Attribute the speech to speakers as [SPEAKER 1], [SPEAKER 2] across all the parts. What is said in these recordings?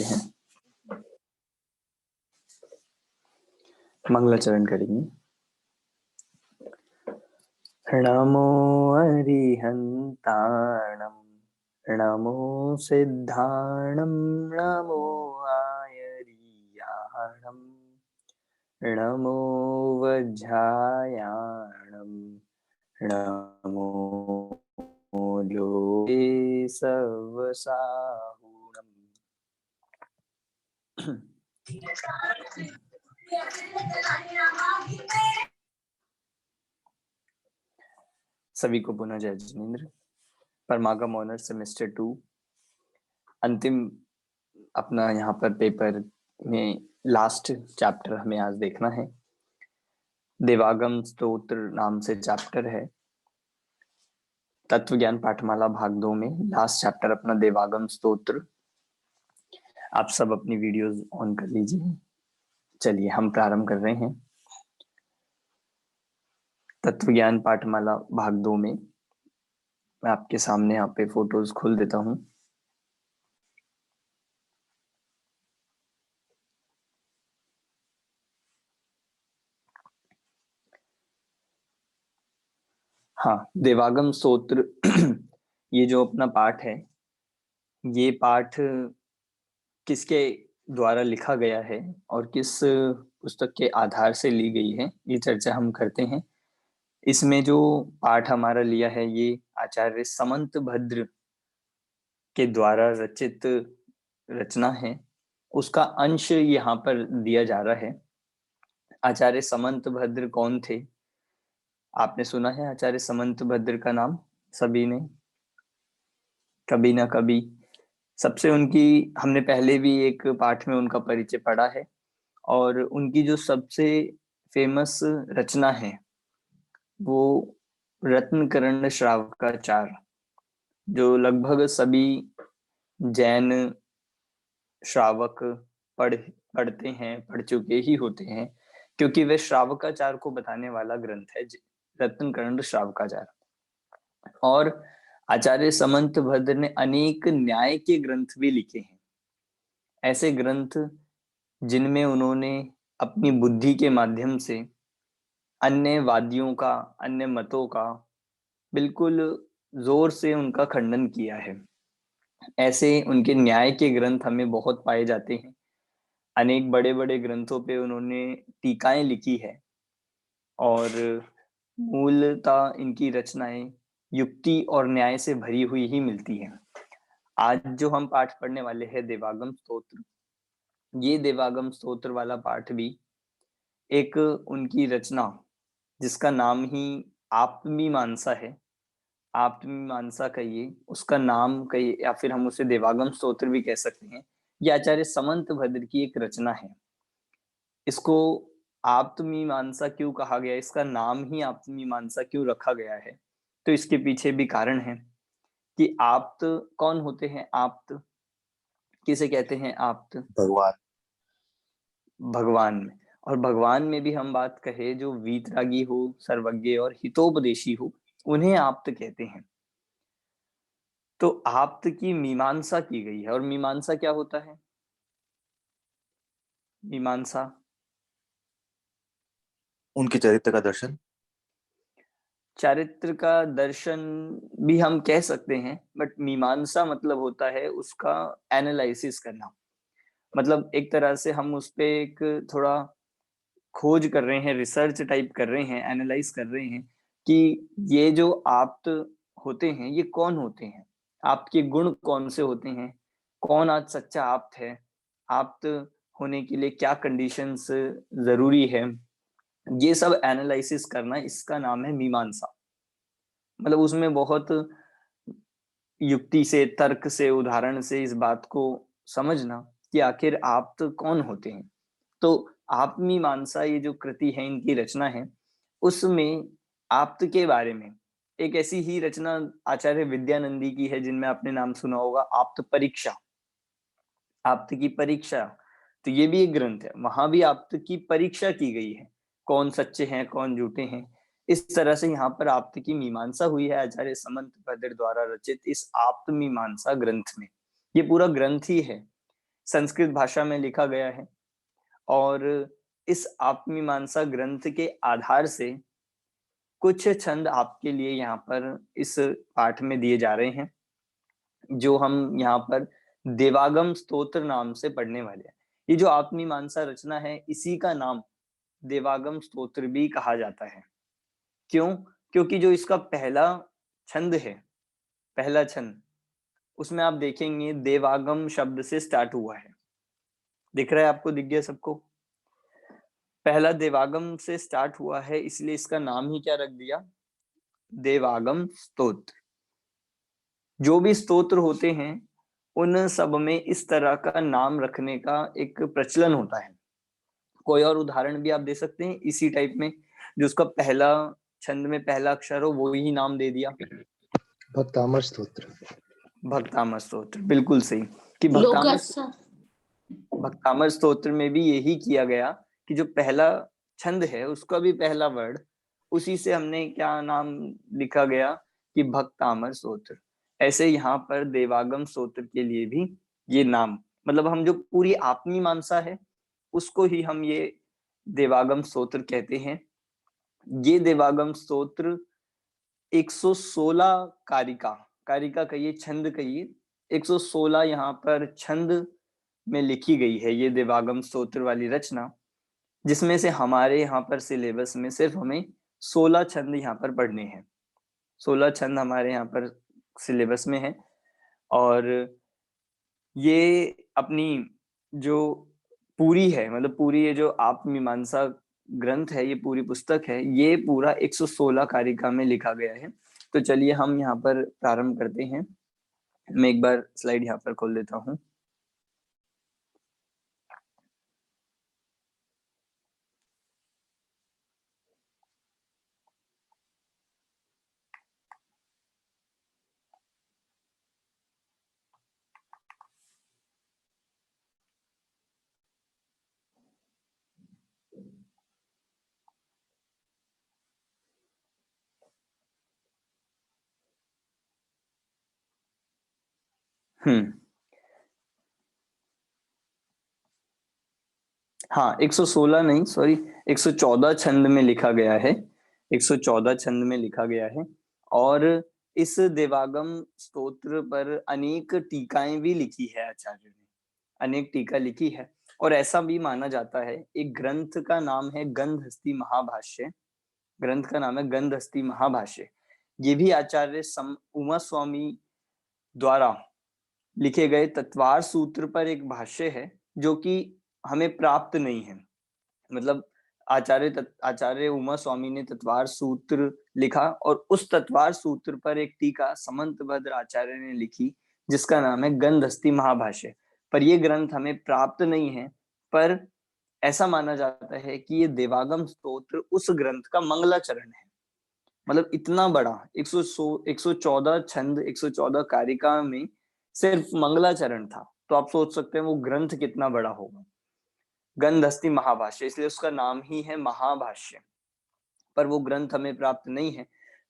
[SPEAKER 1] करते हैं, मंगलाचरण करेंगे। नमो अरिहन्ताणं नमो सिद्धाणं नमो आयर्याणं नमो वज्रायाणं नमो लोके सवसाहुणम्। सभी को पुनः जय जिनेन्द्र। परमागम ऑनर सेमेस्टर 2 अंतिम अपना यहाँ पर पेपर में लास्ट चैप्टर हमें आज देखना है। देवागम स्तोत्र नाम से चैप्टर है। तत्व ज्ञान पाठमाला भाग 2 में लास्ट चैप्टर अपना देवागम स्तोत्र। आप सब अपनी वीडियोस ऑन कर लीजिए। चलिए हम प्रारंभ कर रहे हैं। तत्व ज्ञान पाठमाला भाग 2 में मैं आपके सामने यहाँ पे फोटोज खोल देता हूँ। हाँ, देवागम स्तोत्र ये जो अपना पाठ है, ये पाठ किसके द्वारा लिखा गया है और किस पुस्तक के आधार से ली गई है, ये चर्चा हम करते हैं। इसमें जो पाठ हमारा लिया है ये आचार्य समंत भद्र के द्वारा रचित रचना है, उसका अंश यहाँ पर दिया जा रहा है। आचार्य समंत भद्र कौन थे? आपने सुना है आचार्य समंत भद्र का नाम सभी ने कभी ना कभी। सबसे उनकी हमने पहले भी एक पाठ में उनका परिचय पढ़ा है और उनकी जो सबसे फेमस रचना है वो रत्नकर्ण श्रावकाचार, जो लगभग सभी जैन श्रावक पढ़ते हैं, पढ़ चुके ही होते हैं, क्योंकि वे श्रावकाचार को बताने वाला ग्रंथ है रत्नकर्ण श्रावकाचार। और आचार्य समंत भद्र ने अनेक न्याय के ग्रंथ भी लिखे हैं, ऐसे ग्रंथ जिनमें उन्होंने अपनी बुद्धि के माध्यम से अन्य वादियों का, अन्य मतों का बिल्कुल जोर से उनका खंडन किया है। ऐसे उनके न्याय के ग्रंथ हमें बहुत पाए जाते हैं। अनेक बड़े बड़े ग्रंथों पे उन्होंने टीकाएं लिखी है और मूलतः इनकी रचनाएं युक्ति और न्याय से भरी हुई ही मिलती है। आज जो हम पाठ पढ़ने वाले हैं देवागम स्तोत्र, ये देवागम स्तोत्र वाला पाठ भी एक उनकी रचना जिसका नाम ही आप्तमीमांसा है, आप्तमीमांसा कहिए, उसका नाम कहिए, या फिर हम उसे देवागम स्तोत्र भी कह सकते हैं। ये आचार्य समंत भद्र की एक रचना है। इसको आप्तमीमांसा क्यों कहा गया, इसका नाम ही आप्तमीमांसा क्यों रखा गया है, तो इसके पीछे भी कारण है कि आप्त कौन होते हैं। आप्त किसे कहते हैं? आप्त
[SPEAKER 2] भगवान।
[SPEAKER 1] भगवान में, और भगवान में भी हम बात कहें जो वीतरागी हो, सर्वज्ञ और हितोपदेशी हो, उन्हें आप्त कहते हैं। तो आप्त की मीमांसा की गई है। और मीमांसा क्या होता है? मीमांसा
[SPEAKER 2] उनके चरित्र का दर्शन।
[SPEAKER 1] चारित्र का दर्शन भी हम कह सकते हैं, बट मीमांसा मतलब होता है उसका एनालिसिस करना। मतलब एक तरह से हम उस पे एक थोड़ा खोज कर रहे हैं, रिसर्च टाइप कर रहे हैं, एनालाइज कर रहे हैं कि ये जो आप्त होते हैं ये कौन होते हैं, आप्त के गुण कौन से होते हैं, कौन आज सच्चा आप्त है, आप्त होने के लिए क्या कंडीशंस जरूरी है, ये सब एनालिसिस करना, इसका नाम है मीमांसा। मतलब उसमें बहुत युक्ति से, तर्क से, उदाहरण से इस बात को समझना कि आखिर आप्त कौन होते हैं। तो आप्तमीमांसा ये जो कृति है, इनकी रचना है, उसमें आप्त के बारे में एक ऐसी ही रचना आचार्य विद्यानंदी की है, जिनमें आपने नाम सुना होगा, आप्त परीक्षा, आप्त की परीक्षा। तो ये भी एक ग्रंथ है, वहां भी आप्त की परीक्षा की गई है, कौन सच्चे हैं कौन झूठे हैं। इस तरह से यहाँ पर आप्त की मीमांसा हुई है आचार्य समंत भद्र द्वारा रचित इस आप्त मीमांसा ग्रंथ में। ये पूरा ग्रंथ ही है, संस्कृत भाषा में लिखा गया है। और इस आपमीमांसा ग्रंथ के आधार से कुछ छंद आपके लिए यहाँ पर इस पाठ में दिए जा रहे हैं, जो हम यहाँ पर देवागम स्तोत्र नाम से पढ़ने वाले हैं। ये जो आपमीमांसा रचना है, इसी का नाम देवागम स्तोत्र भी कहा जाता है। क्यों? क्योंकि जो इसका पहला छंद है, पहला छंद, उसमें आप देखेंगे देवागम शब्द से स्टार्ट हुआ है। दिख रहा है आपको? दिख गया सबको? पहला देवागम से स्टार्ट हुआ है, इसलिए इसका नाम ही क्या रख दिया? देवागम स्तोत्र। जो भी स्तोत्र होते हैं, उन सब में इस तरह का नाम रखने का एक प्रचलन होता है। कोई और उदाहरण भी आप दे सकते हैं इसी टाइप में, जो उसका पहला छंद में पहला अक्षर हो वो ही नाम दे दिया?
[SPEAKER 3] भक्तामर स्तोत्र।
[SPEAKER 1] भक्तामर स्तोत्र, बिल्कुल सही। कि भक्तामर स्तोत्र में भी यही किया गया कि जो पहला छंद है उसका भी पहला वर्ड, उसी से हमने क्या नाम लिखा गया कि भक्तामर स्तोत्र। ऐसे यहाँ पर देवागम स्तोत्र के लिए भी ये नाम, मतलब हम जो पूरी आपमीमांसा है उसको ही हम ये देवागम स्तोत्र कहते हैं। ये देवागम स्तोत्र 116 कारिका, कारिका कहिए, छंद कहिए, 116 यहाँ पर छंद में लिखी गई है ये देवागम स्तोत्र वाली रचना, जिसमें से हमारे यहाँ पर सिलेबस में सिर्फ हमें 16 छंद यहाँ पर पढ़ने हैं। 16 छंद हमारे यहाँ पर सिलेबस में है। और ये अपनी जो पूरी है, मतलब पूरी ये जो आपमीमांसा ग्रंथ है, ये पूरी पुस्तक है, ये पूरा 116 कारिका में लिखा गया है। तो चलिए हम यहाँ पर प्रारंभ करते हैं। मैं एक बार स्लाइड यहाँ पर खोल देता हूँ। हाँ, 116 नहीं, सॉरी, 114 छंद में लिखा गया है। 114 छंद में लिखा गया है। और इस देवागम स्तोत्र पर अनेक टीकाएं भी लिखी है आचार्य ने, अनेक टीका लिखी है। और ऐसा भी माना जाता है, एक ग्रंथ का नाम है गंधहस्ती महाभाष्य। ग्रंथ का नाम है गंधहस्ती महाभाष्य। ये भी आचार्य उमा स्वामी द्वारा लिखे गए तत्वार सूत्र पर एक भाष्य है, जो कि हमें प्राप्त नहीं है। मतलब आचार्य उमा स्वामी ने तत्वार सूत्र लिखा, और उस तत्वार सूत्र पर एक टीका समंतभद्र आचार्य ने लिखी, जिसका नाम है गंधहस्ती महाभाष्य। पर ये ग्रंथ हमें प्राप्त नहीं है। पर ऐसा माना जाता है कि ये देवागम स्तोत्र उस ग्रंथ का मंगलाचरण है। मतलब इतना बड़ा 114 छंद, 114 कारिका में सिर्फ मंगलाचरण था, तो आप सोच सकते हैं वो ग्रंथ कितना बड़ा होगा। गंधहस्ती महाभाष्य, इसलिए उसका नाम ही है महाभाष्य। पर वो ग्रंथ हमें प्राप्त नहीं है।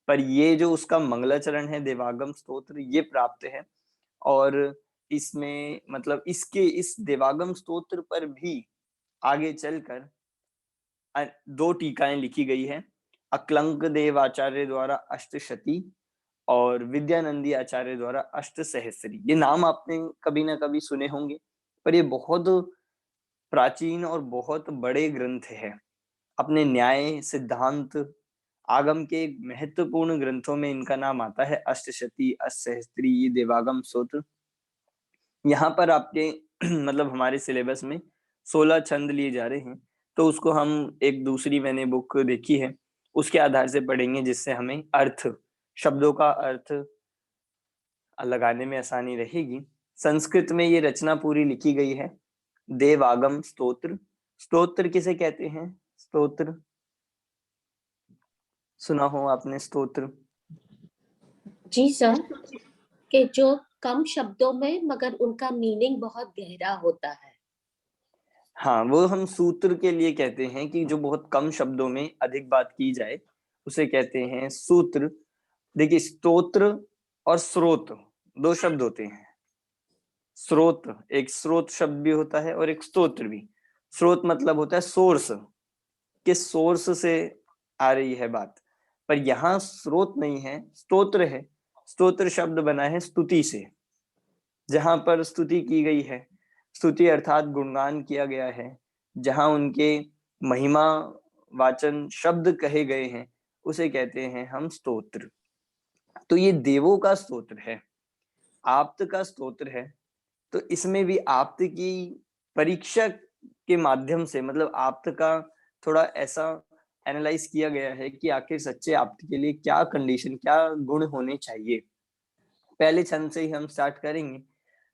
[SPEAKER 1] पर ये जो उसका मंगलाचरण है देवागम स्तोत्र, ये प्राप्त है। और इसमें मतलब इस देवागम स्तोत्र पर भी आगे चलकर 2 टीकाएं लिखी गई है। अक्लंक देव आचार्य द्वारा अष्टशती और विद्यानंदी आचार्य द्वारा अष्टसहस्त्री। ये नाम आपने कभी ना कभी सुने होंगे, पर ये बहुत प्राचीन और बहुत बड़े ग्रंथ है। अपने न्याय, सिद्धांत, आगम के महत्वपूर्ण ग्रंथों में इनका नाम आता है। अष्टशती, अष्टसहस्त्री, देवागम स्तोत्र। यहाँ पर आपके मतलब हमारे सिलेबस में 16 छंद लिए जा रहे हैं, तो उसको हम एक दूसरी मैंने बुक देखी है, उसके आधार से पढ़ेंगे, जिससे हमें अर्थ, शब्दों का अर्थ लगाने में आसानी रहेगी। संस्कृत में ये रचना पूरी लिखी गई है, देवागम स्तोत्र। स्तोत्र किसे कहते हैं? स्तोत्र सुना हो आपने? स्तोत्र
[SPEAKER 4] जी सर, कि जो कम शब्दों में मगर उनका मीनिंग बहुत गहरा होता है।
[SPEAKER 1] हाँ, वो हम सूत्र के लिए कहते हैं कि जो बहुत कम शब्दों में अधिक बात की जाए, उसे कहते हैं सूत्र। देखिए, स्तोत्र और स्रोत 2 शब्द होते हैं। स्रोत, एक स्रोत शब्द भी होता है और एक स्तोत्र भी। स्रोत मतलब होता है सोर्स, किस सोर्स से आ रही है बात, पर यहाँ स्रोत नहीं है, स्तोत्र है। स्तोत्र शब्द बना है स्तुति से, जहां पर स्तुति की गई है, स्तुति अर्थात गुणगान किया गया है, जहां उनके महिमा वाचन शब्द कहे गए हैं, उसे कहते हैं हम स्तोत्र। तो ये देवों का स्तोत्र है, आप्त का स्तोत्र है। तो इसमें भी आप्त की परीक्षा के माध्यम से, मतलब आप्त का थोड़ा ऐसा एनालाइज किया गया है कि आखिर सच्चे आप्त के लिए क्या कंडीशन, क्या गुण होने चाहिए। पहले छंद से ही हम स्टार्ट करेंगे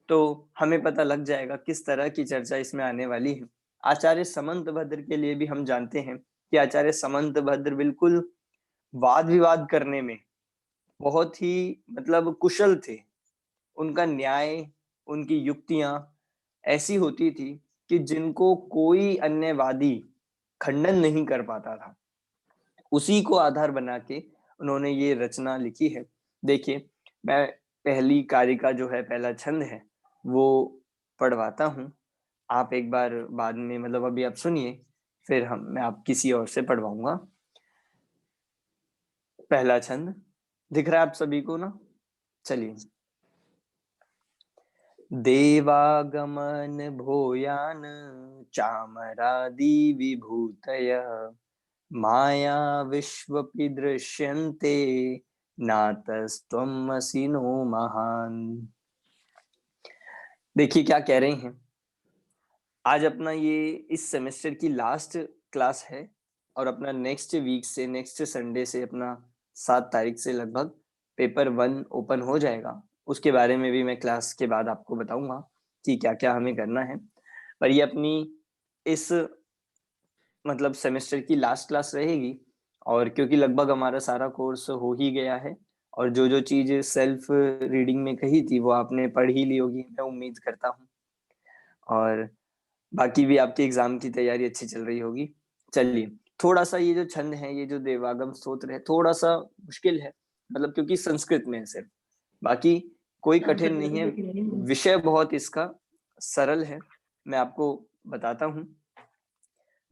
[SPEAKER 1] तो हमें पता लग जाएगा किस तरह की चर्चा इसमें आने वाली है। आचार्य समंत भद्र के लिए भी हम जानते हैं कि आचार्य समंत भद्र बिल्कुल वाद विवाद करने में बहुत ही मतलब कुशल थे। उनका न्याय, उनकी युक्तियां ऐसी होती थी कि जिनको कोई अन्य वादी खंडन नहीं कर पाता था। उसी को आधार बना के उन्होंने ये रचना लिखी है। देखिए, मैं पहली कारिका जो है, पहला छंद है, वो पढ़वाता हूँ। आप एक बार बाद में, मतलब अभी आप सुनिए, फिर मैं आप किसी और से पढ़वाऊंगा। पहला छंद दिख रहा है आप सभी को ना? चलिए। देवागमन भूयान चामरादि विभूतय माया विश्वपि दृश्यन्ते नातस्त्वमसि नो महान। देखिए क्या कह रहे हैं। आज अपना ये इस सेमेस्टर की लास्ट क्लास है और अपना नेक्स्ट वीक से, नेक्स्ट संडे से, अपना 7 तारीख से लगभग पेपर 1 ओपन हो जाएगा। उसके बारे में भी मैं क्लास के बाद आपको बताऊंगा कि क्या क्या हमें करना है। पर ये अपनी इस मतलब सेमेस्टर की लास्ट क्लास रहेगी, और क्योंकि लगभग हमारा सारा कोर्स हो ही गया है और जो जो चीज सेल्फ रीडिंग में कही थी वो आपने पढ़ ही ली होगी, मैं उम्मीद करता हूँ। और बाकी भी आपके एग्जाम की तैयारी अच्छी चल रही होगी। चलिए, थोड़ा सा ये जो छंद है, ये जो देवागम स्तोत्र है, थोड़ा सा मुश्किल है, मतलब क्योंकि संस्कृत में है सिर्फ, बाकी कोई कठिन नहीं है। विषय बहुत इसका सरल है, मैं आपको बताता हूँ।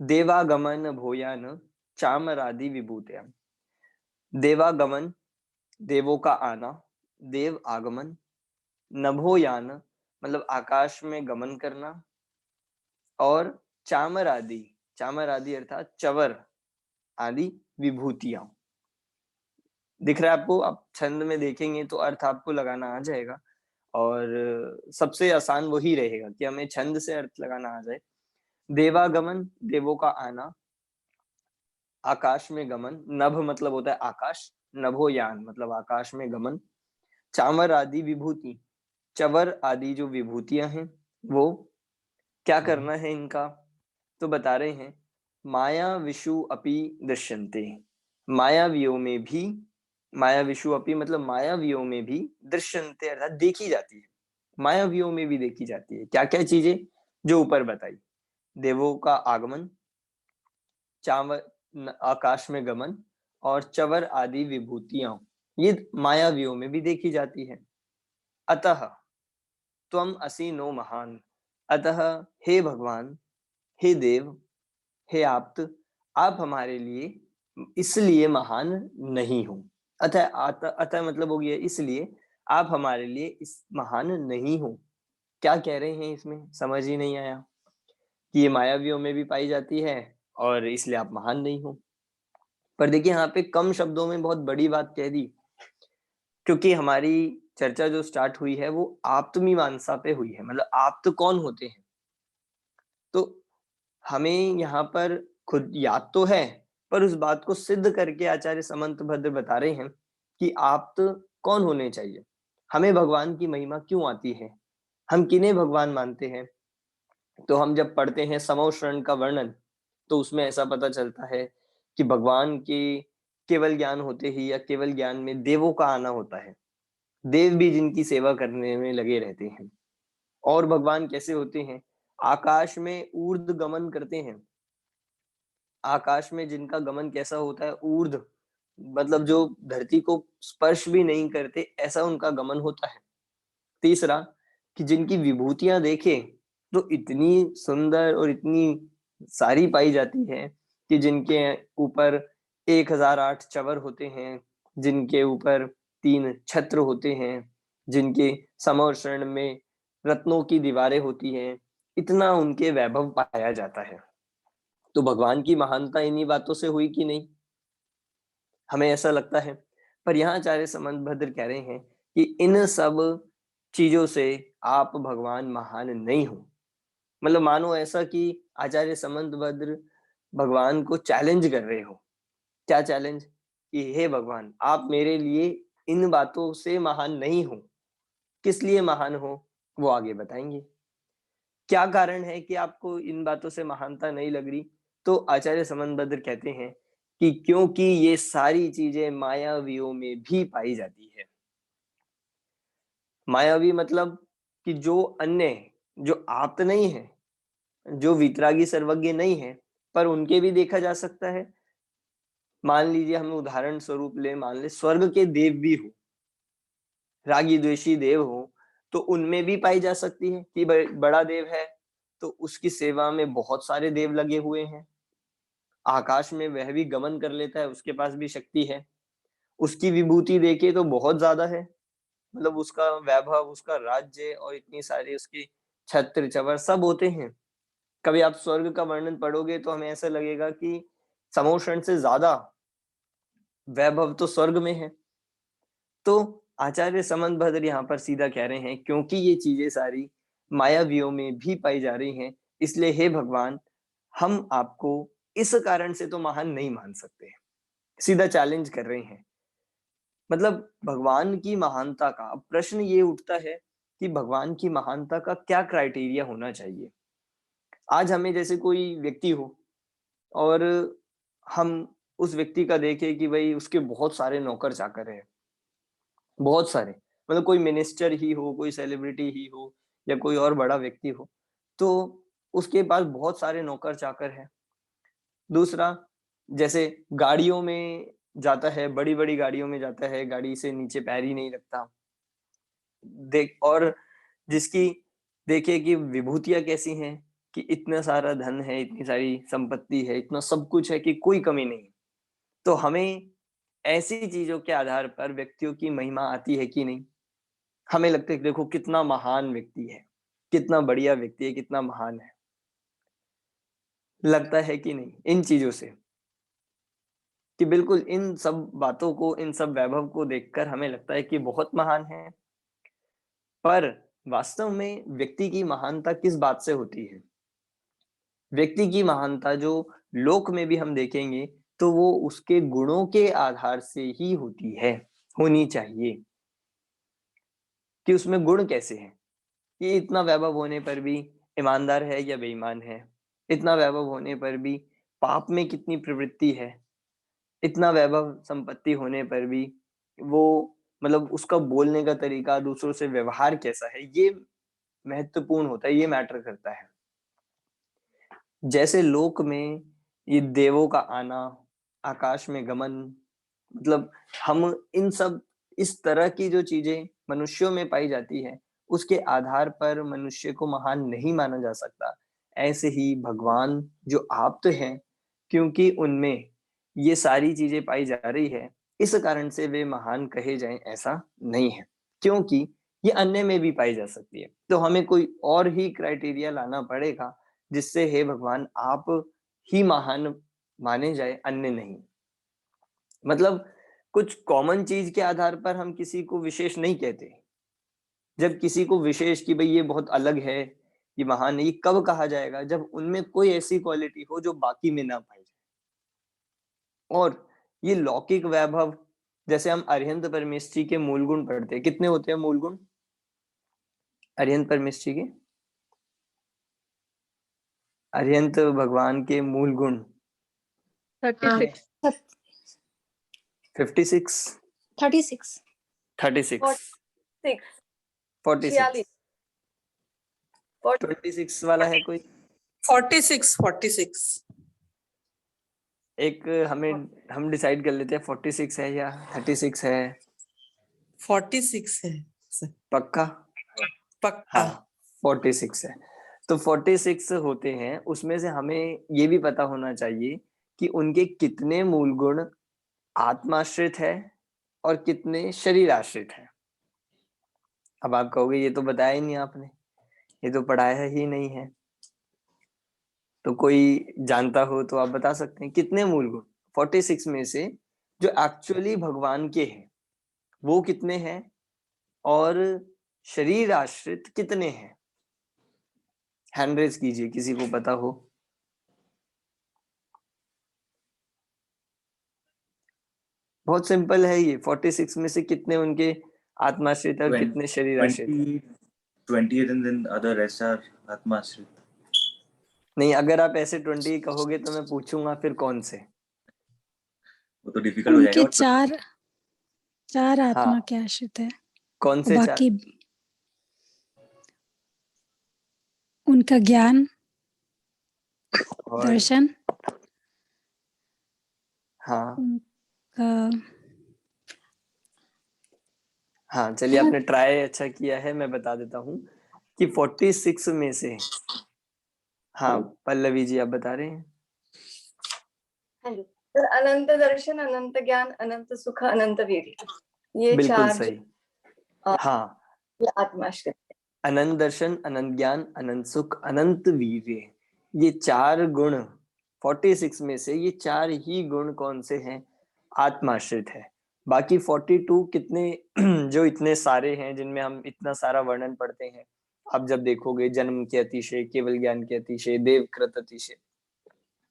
[SPEAKER 1] देवागमन भूयान चामरादि विभूतया। देवागमन, देवों का आना, देव आगमन। नभोयान मतलब आकाश में गमन करना, और चामर आदि, चामर आदि अर्थात चवर आदि विभूतियां। दिख रहा है आपको? आप छंद में देखेंगे तो अर्थ आपको लगाना आ जाएगा, और सबसे आसान वही रहेगा कि हमें छंद से अर्थ लगाना आ जाए। देवागमन, देवों का आना, आकाश में गमन, नभ मतलब होता है आकाश, नभोयान मतलब आकाश में गमन, चामर आदि विभूति, चवर आदि जो विभूतियां हैं वो क्या करना है इनका, तो बता रहे हैं माया विषु अपि दृश्यन्ते। मायावियों में भी, माया विषु अपि मतलब मायावियों में भी, दृश्यन्ते अर्थात देखी जाती है, मायावियों में भी देखी जाती है। क्या क्या चीजें जो ऊपर बताई, देवों का आगमन, चावर आकाश में गमन, और चवर आदि विभूतियां, ये मायावियों में भी देखी जाती है। अतः त्वम असि नो महान, अतः हे भगवान, हे देव, हे आप्त, आप हमारे लिए इसलिए महान नहीं हो। अतः अतः मतलब हो गया इसलिए, आप हमारे लिए इस महान नहीं हो। क्या कह रहे हैं इसमें, समझ ही नहीं आया कि ये मायावियों में भी पाई जाती है और इसलिए आप महान नहीं हो। पर देखिए यहाँ पे कम शब्दों में बहुत बड़ी बात कह दी, क्योंकि हमारी चर्चा जो स्टार्ट हुई है वो आप्तमीमांसा पे हुई है, मतलब आप्त कौन होते हैं। तो हमें यहाँ पर खुद याद तो है, पर उस बात को सिद्ध करके आचार्य समंत भद्र बता रहे हैं कि आप्त कौन होने चाहिए, हमें भगवान की महिमा क्यों आती है, हम किन्हें भगवान मानते हैं। तो हम जब पढ़ते हैं समो शरण का वर्णन, तो उसमें ऐसा पता चलता है कि भगवान के केवल ज्ञान होते ही, या केवल ज्ञान में देवों का आना होता है, देव भी जिनकी सेवा करने में लगे रहते हैं। और भगवान कैसे होते हैं, आकाश में ऊर्ध्व गमन करते हैं। आकाश में जिनका गमन कैसा होता है, ऊर्ध्व मतलब जो धरती को स्पर्श भी नहीं करते, ऐसा उनका गमन होता है। तीसरा, कि जिनकी विभूतियां देखे तो इतनी सुंदर और इतनी सारी पाई जाती है कि जिनके ऊपर 1008 चवर होते हैं, जिनके ऊपर 3 छत्र होते हैं, जिनके समर में रत्नों की दीवारें होती हैं, इतना उनके वैभव पाया जाता है। तो भगवान की महानता इन्हीं बातों से हुई कि नहीं, हमें ऐसा लगता है। पर यहाँ आचार्य समंतभद्र कह रहे हैं कि इन सब चीजों से आप भगवान महान नहीं हो। मतलब मानो ऐसा कि आचार्य समंतभद्र भगवान को चैलेंज कर रहे हो। क्या चैलेंज? कि हे भगवान, आप मेरे लिए इन बातों से महान नहीं हो। किस लिए महान हो वो आगे बताएंगे। क्या कारण है कि आपको इन बातों से महानता नहीं लग रही? तो आचार्य समंतभद्र कहते हैं कि क्योंकि ये सारी चीजें मायावियों में भी पाई जाती है। मायावी मतलब कि जो अन्य, जो आप्त नहीं है, जो वितरागी सर्वज्ञ नहीं है, पर उनके भी देखा जा सकता है। मान लीजिए हम उदाहरण स्वरूप ले, मान ले स्वर्ग के देव भी हो, रागी द्वेषी देव हो, तो उनमें भी पाई जा सकती है कि बड़ा देव है तो उसकी सेवा में बहुत सारे देव लगे हुए हैं। आकाश में वह भी गमन कर लेता है, उसके पास भी शक्ति है। उसकी विभूति देखे तो बहुत ज्यादा है, मतलब उसका वैभव, उसका राज्य और इतनी सारी उसकी छत्र चवर सब होते हैं। कभी आप स्वर्ग का वर्णन पढ़ोगे तो हमें ऐसा लगेगा कि समोषण से ज्यादा वैभव तो स्वर्ग में है। तो आचार्य समंतभद्र यहाँ पर सीधा कह रहे हैं क्योंकि ये चीजें सारी मायावियों में भी पाई जा रही हैं, इसलिए हे भगवान, हम आपको इस कारण से तो महान नहीं मान सकते। सीधा चैलेंज कर रहे हैं। मतलब भगवान की महानता का प्रश्न ये उठता है कि भगवान की महानता का क्या क्राइटेरिया होना चाहिए। आज हमें जैसे कोई व्यक्ति हो और हम उस व्यक्ति का देखें कि भाई उसके बहुत सारे नौकर चाकर हैं, बहुत सारे, मतलब कोई मिनिस्टर ही हो, कोई सेलिब्रिटी ही हो या कोई और बड़ा व्यक्ति हो, तो उसके पास बहुत सारे नौकर चाकर हैं। दूसरा, जैसे गाड़ियों में जाता है, बड़ी बड़ी गाड़ियों में जाता है, गाड़ी से नीचे पैर ही नहीं रखता देख, और जिसकी देखिए कि विभूतियां कैसी हैं, कि इतना सारा धन है, इतनी सारी संपत्ति है, इतना सब कुछ है कि कोई कमी नहीं। तो हमें ऐसी चीजों के आधार पर व्यक्तियों की महिमा आती है कि नहीं? हमें लगता है कि देखो कितना महान व्यक्ति है, कितना बढ़िया व्यक्ति है, कितना महान है। लगता है कि नहीं इन चीजों से? कि बिल्कुल इन सब बातों को, इन सब वैभव को देखकर हमें लगता है कि बहुत महान है। पर वास्तव में व्यक्ति की महानता किस बात से होती है? व्यक्ति की महानता जो लोक में भी हम देखेंगे तो वो उसके गुणों के आधार से ही होती है, होनी चाहिए। कि उसमें गुण कैसे हैं, कि इतना वैभव होने पर भी ईमानदार है या बेईमान है, इतना वैभव होने पर भी पाप में कितनी प्रवृत्ति है, इतना वैभव संपत्ति होने पर भी वो, मतलब उसका बोलने का तरीका, दूसरों से व्यवहार कैसा है, ये महत्वपूर्ण होता है, ये मैटर करता है। जैसे लोक में ये देवों का आना, आकाश में गमन, मतलब हम इन सब, इस तरह की जो चीजें मनुष्यों में पाई जाती है, उसके आधार पर मनुष्य को महान नहीं माना जा सकता। ऐसे ही भगवान जो आप्त हैं, क्योंकि उनमें ये सारी चीजें पाई जा रही है, इस कारण से वे महान कहे जाएं ऐसा नहीं है, क्योंकि ये अन्य में भी पाई जा सकती है। तो हमें कोई और ही क्राइटेरिया लाना पड़ेगा जिससे हे भगवान आप ही महान माने जाए, अन्य नहीं। मतलब कुछ कॉमन चीज के आधार पर हम किसी को विशेष नहीं कहते। जब किसी को विशेष कि भाई ये बहुत अलग है, ये महान है, ये कब कहा जाएगा? जब उनमें कोई ऐसी क्वालिटी हो जो बाकी में ना पाई जाए। और ये लौकिक वैभव, जैसे हम अरिहंत परमेष्ठी के मूल गुण पढ़ते हैं, कितने होते हैं मूल गुण अरिहंत परमेष्ठी के? अरिहंत भगवान के मूल गुण
[SPEAKER 5] 36
[SPEAKER 1] 56
[SPEAKER 5] 36
[SPEAKER 1] 36 46 26 वाला है कोई?
[SPEAKER 6] 46
[SPEAKER 1] एक हम डिसाइड कर लेते हैं 46 है या 36 है।
[SPEAKER 6] 46 है
[SPEAKER 1] पक्का?
[SPEAKER 6] पक्का।
[SPEAKER 1] हाँ 46 है। तो 46 होते हैं, उसमें से हमें ये भी पता होना चाहिए कि उनके कितने मूल गुण आत्माश्रित है और कितने शरीर आश्रित है। अब आप कहोगे ये तो बताया ही नहीं आपने, ये तो पढ़ाया ही नहीं है। तो कोई जानता हो तो आप बता सकते हैं कितने मूल गुण 46 में से जो एक्चुअली भगवान के हैं वो कितने हैं और शरीर आश्रित कितने हैं। हैंड रेज कीजिए किसी को पता हो। बहुत सिंपल है ये, 46 में से कितने उनके आत्माश्रित और कितने शरीर आश्रित है।
[SPEAKER 2] 20 and then other rest are आत्मा आश्रित।
[SPEAKER 1] नहीं, अगर आप ऐसे 20 कहोगे तो मैं पूछूंगा फिर कौन से।
[SPEAKER 2] वो तो डिफिकल्ट हो
[SPEAKER 5] उनके
[SPEAKER 2] जाएगा।
[SPEAKER 5] चार आत्मा
[SPEAKER 1] हाँ
[SPEAKER 5] के आश्रित है,
[SPEAKER 1] कौन से चार?
[SPEAKER 5] बाकी उनका ज्ञान,
[SPEAKER 1] और
[SPEAKER 5] दर्शन,
[SPEAKER 1] हाँ
[SPEAKER 5] उनका
[SPEAKER 1] हाँ चलिए, आपने ट्राई अच्छा किया है। मैं बता देता हूँ कि 46 में से, हाँ पल्लवी जी आप बता रहे हैं।
[SPEAKER 7] हाँ जी सर, अनंत दर्शन, अनंत ज्ञान, अनंत सुख, अनंत वीर्य, ये
[SPEAKER 1] बिल्कुल
[SPEAKER 7] चार
[SPEAKER 1] सही।
[SPEAKER 7] अ,
[SPEAKER 1] हाँ,
[SPEAKER 7] ये आत्माश्रित है।
[SPEAKER 1] अनंत दर्शन, अनंत ज्ञान, अनंत सुख, अनंत वीर्य, ये चार गुण 46 में से ये चार ही गुण कौन से हैं? आत्माश्रित है। बाकी 42 कितने जो इतने सारे हैं जिनमें हम इतना सारा वर्णन पढ़ते हैं, आप जब देखोगे जन्म के अतिशय, केवल ज्ञान के अतिशय, देवकृत अतिशय,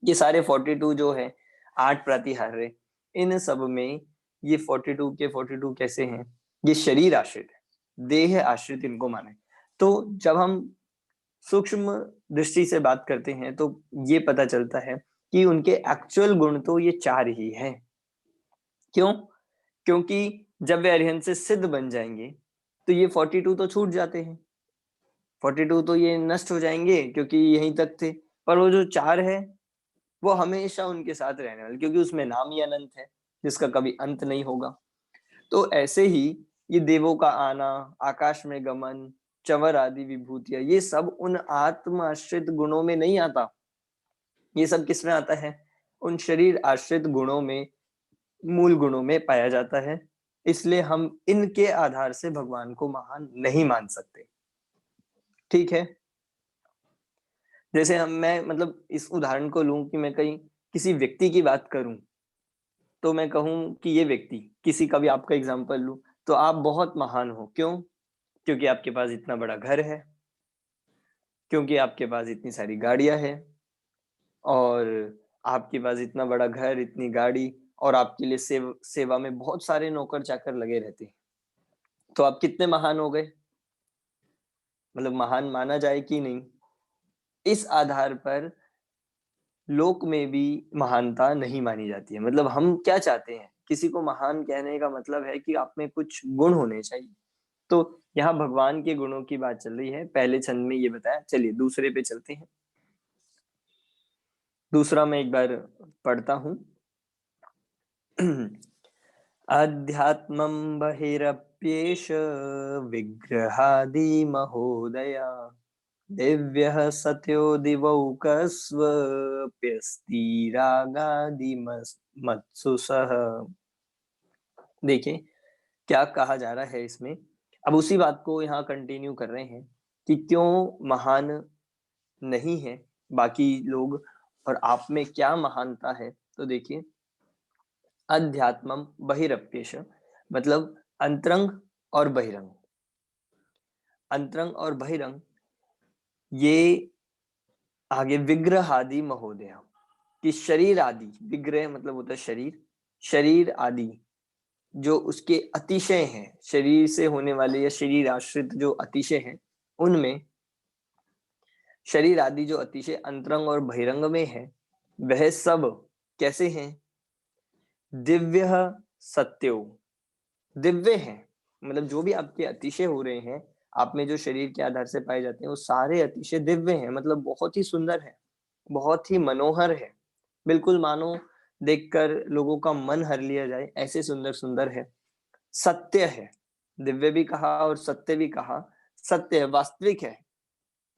[SPEAKER 1] ये सारे 42 जो है 8 प्रतिहार्य, इन सब में ये 42 के 42 कैसे हैं? ये शरीर आश्रित है, देह आश्रित इनको माने। तो जब हम सूक्ष्म दृष्टि से बात करते हैं तो ये पता चलता है कि उनके एक्चुअल गुण तो ये चार ही हैं। क्यों? क्योंकि जब वे अरिहंत से सिद्ध बन जाएंगे तो ये 42 तो छूट जाते हैं, 42 तो ये नष्ट हो जाएंगे क्योंकि यहीं तक थे। पर वो जो चार है वो हमेशा उनके साथ रहने वाले, क्योंकि उसमें नाम ही अनंत है जिसका कभी अंत नहीं होगा। तो ऐसे ही ये देवों का आना, आकाश में गमन, चवर आदि विभूतियां, ये सब उन आत्म आश्रित गुणों में नहीं आता। ये सब किस में आता है? उन शरीर आश्रित गुणों में, मूल गुणों में पाया जाता है। इसलिए हम इनके आधार से भगवान को महान नहीं मान सकते। ठीक है, जैसे मैं मतलब इस उदाहरण को लूं कि मैं कहीं किसी व्यक्ति की बात करूं तो मैं कहूं कि ये व्यक्ति, किसी का भी आपका एग्जांपल लूं, तो आप बहुत महान हो। क्यों? क्योंकि आपके पास इतना बड़ा घर है, क्योंकि आपके पास इतनी सारी गाड़ियां हैं, और आपके पास इतना बड़ा घर, इतनी गाड़ी, और आपके लिए सेवा में बहुत सारे नौकर चाकर लगे रहते हैं। तो आप कितने महान हो गए? मतलब महान माना जाए कि नहीं? इस आधार पर लोक में भी महानता नहीं मानी जाती है। मतलब हम क्या चाहते हैं, किसी को महान कहने का मतलब है कि आप में कुछ गुण होने चाहिए। तो यहाँ भगवान के गुणों की बात चल रही है, पहले छंद में ये बताया। चलिए दूसरे पे चलते हैं। दूसरा मैं एक बार पढ़ता हूं। अध्यात्मं बहिरप्येष विग्रहादि महोदया, दिव्यः सत्यो दिवौकस्वप्यस्ति रागादिमत्सु सह। देखिए क्या कहा जा रहा है इसमें। अब उसी बात को यहाँ कंटिन्यू कर रहे हैं कि क्यों महान नहीं है बाकी लोग और आप में क्या महानता है। तो देखिए, अध्यात्मम बहिरप्येष मतलब अंतरंग और बहिरंग। अंतरंग और बहिरंग ये आगे विग्रह आदि महोदय, कि शरीर आदि, विग्रह मतलब होता है शरीर, शरीर आदि जो उसके अतिशय हैं, शरीर से होने वाले या शरीर आश्रित जो अतिशय हैं, उनमें शरीर आदि जो अतिशय अंतरंग और बहिरंग में है, वह सब कैसे हैं? दिव्य सत्यो, दिव्य हैं। मतलब जो भी आपके अतिशय हो रहे हैं, आप में जो शरीर के आधार से पाए जाते हैं, वो सारे अतिशय दिव्य हैं। मतलब बहुत ही सुंदर है, बहुत ही मनोहर है, बिल्कुल मानो देखकर लोगों का मन हर लिया जाए, ऐसे सुंदर सुंदर है। सत्य है, दिव्य भी कहा और सत्य भी कहा। सत्य है, वास्तविक है,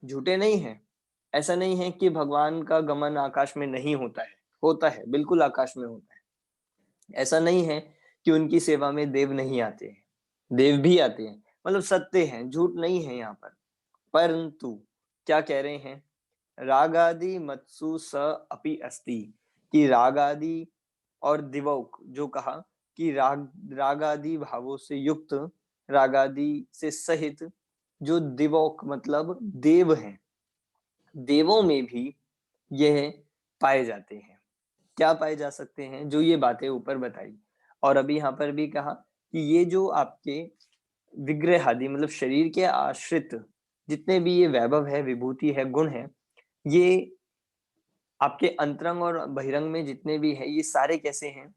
[SPEAKER 1] झूठे नहीं है। ऐसा नहीं है कि भगवान का गमन आकाश में नहीं होता है, बिल्कुल आकाश में होता है। ऐसा नहीं है कि उनकी सेवा में देव नहीं आते हैं, देव भी आते हैं, मतलब सत्य है, झूठ नहीं है यहाँ पर। परंतु क्या कह रहे हैं, रागादि मत्सु स अपि अस्ति, कि रागादि और दिवौक जो कहा कि रागादि भावों से युक्त, रागादि से सहित जो दिवौक मतलब देव हैं, देवों में भी यह पाए जाते हैं। क्या पाए जा सकते हैं, जो ये बातें ऊपर बताई। और अभी यहाँ पर भी कहा कि ये जो आपके विग्रह आदि मतलब शरीर के आश्रित जितने भी ये वैभव है, विभूति है, गुण है, ये आपके अंतरंग और बहिरंग में जितने भी है, ये सारे कैसे हैं,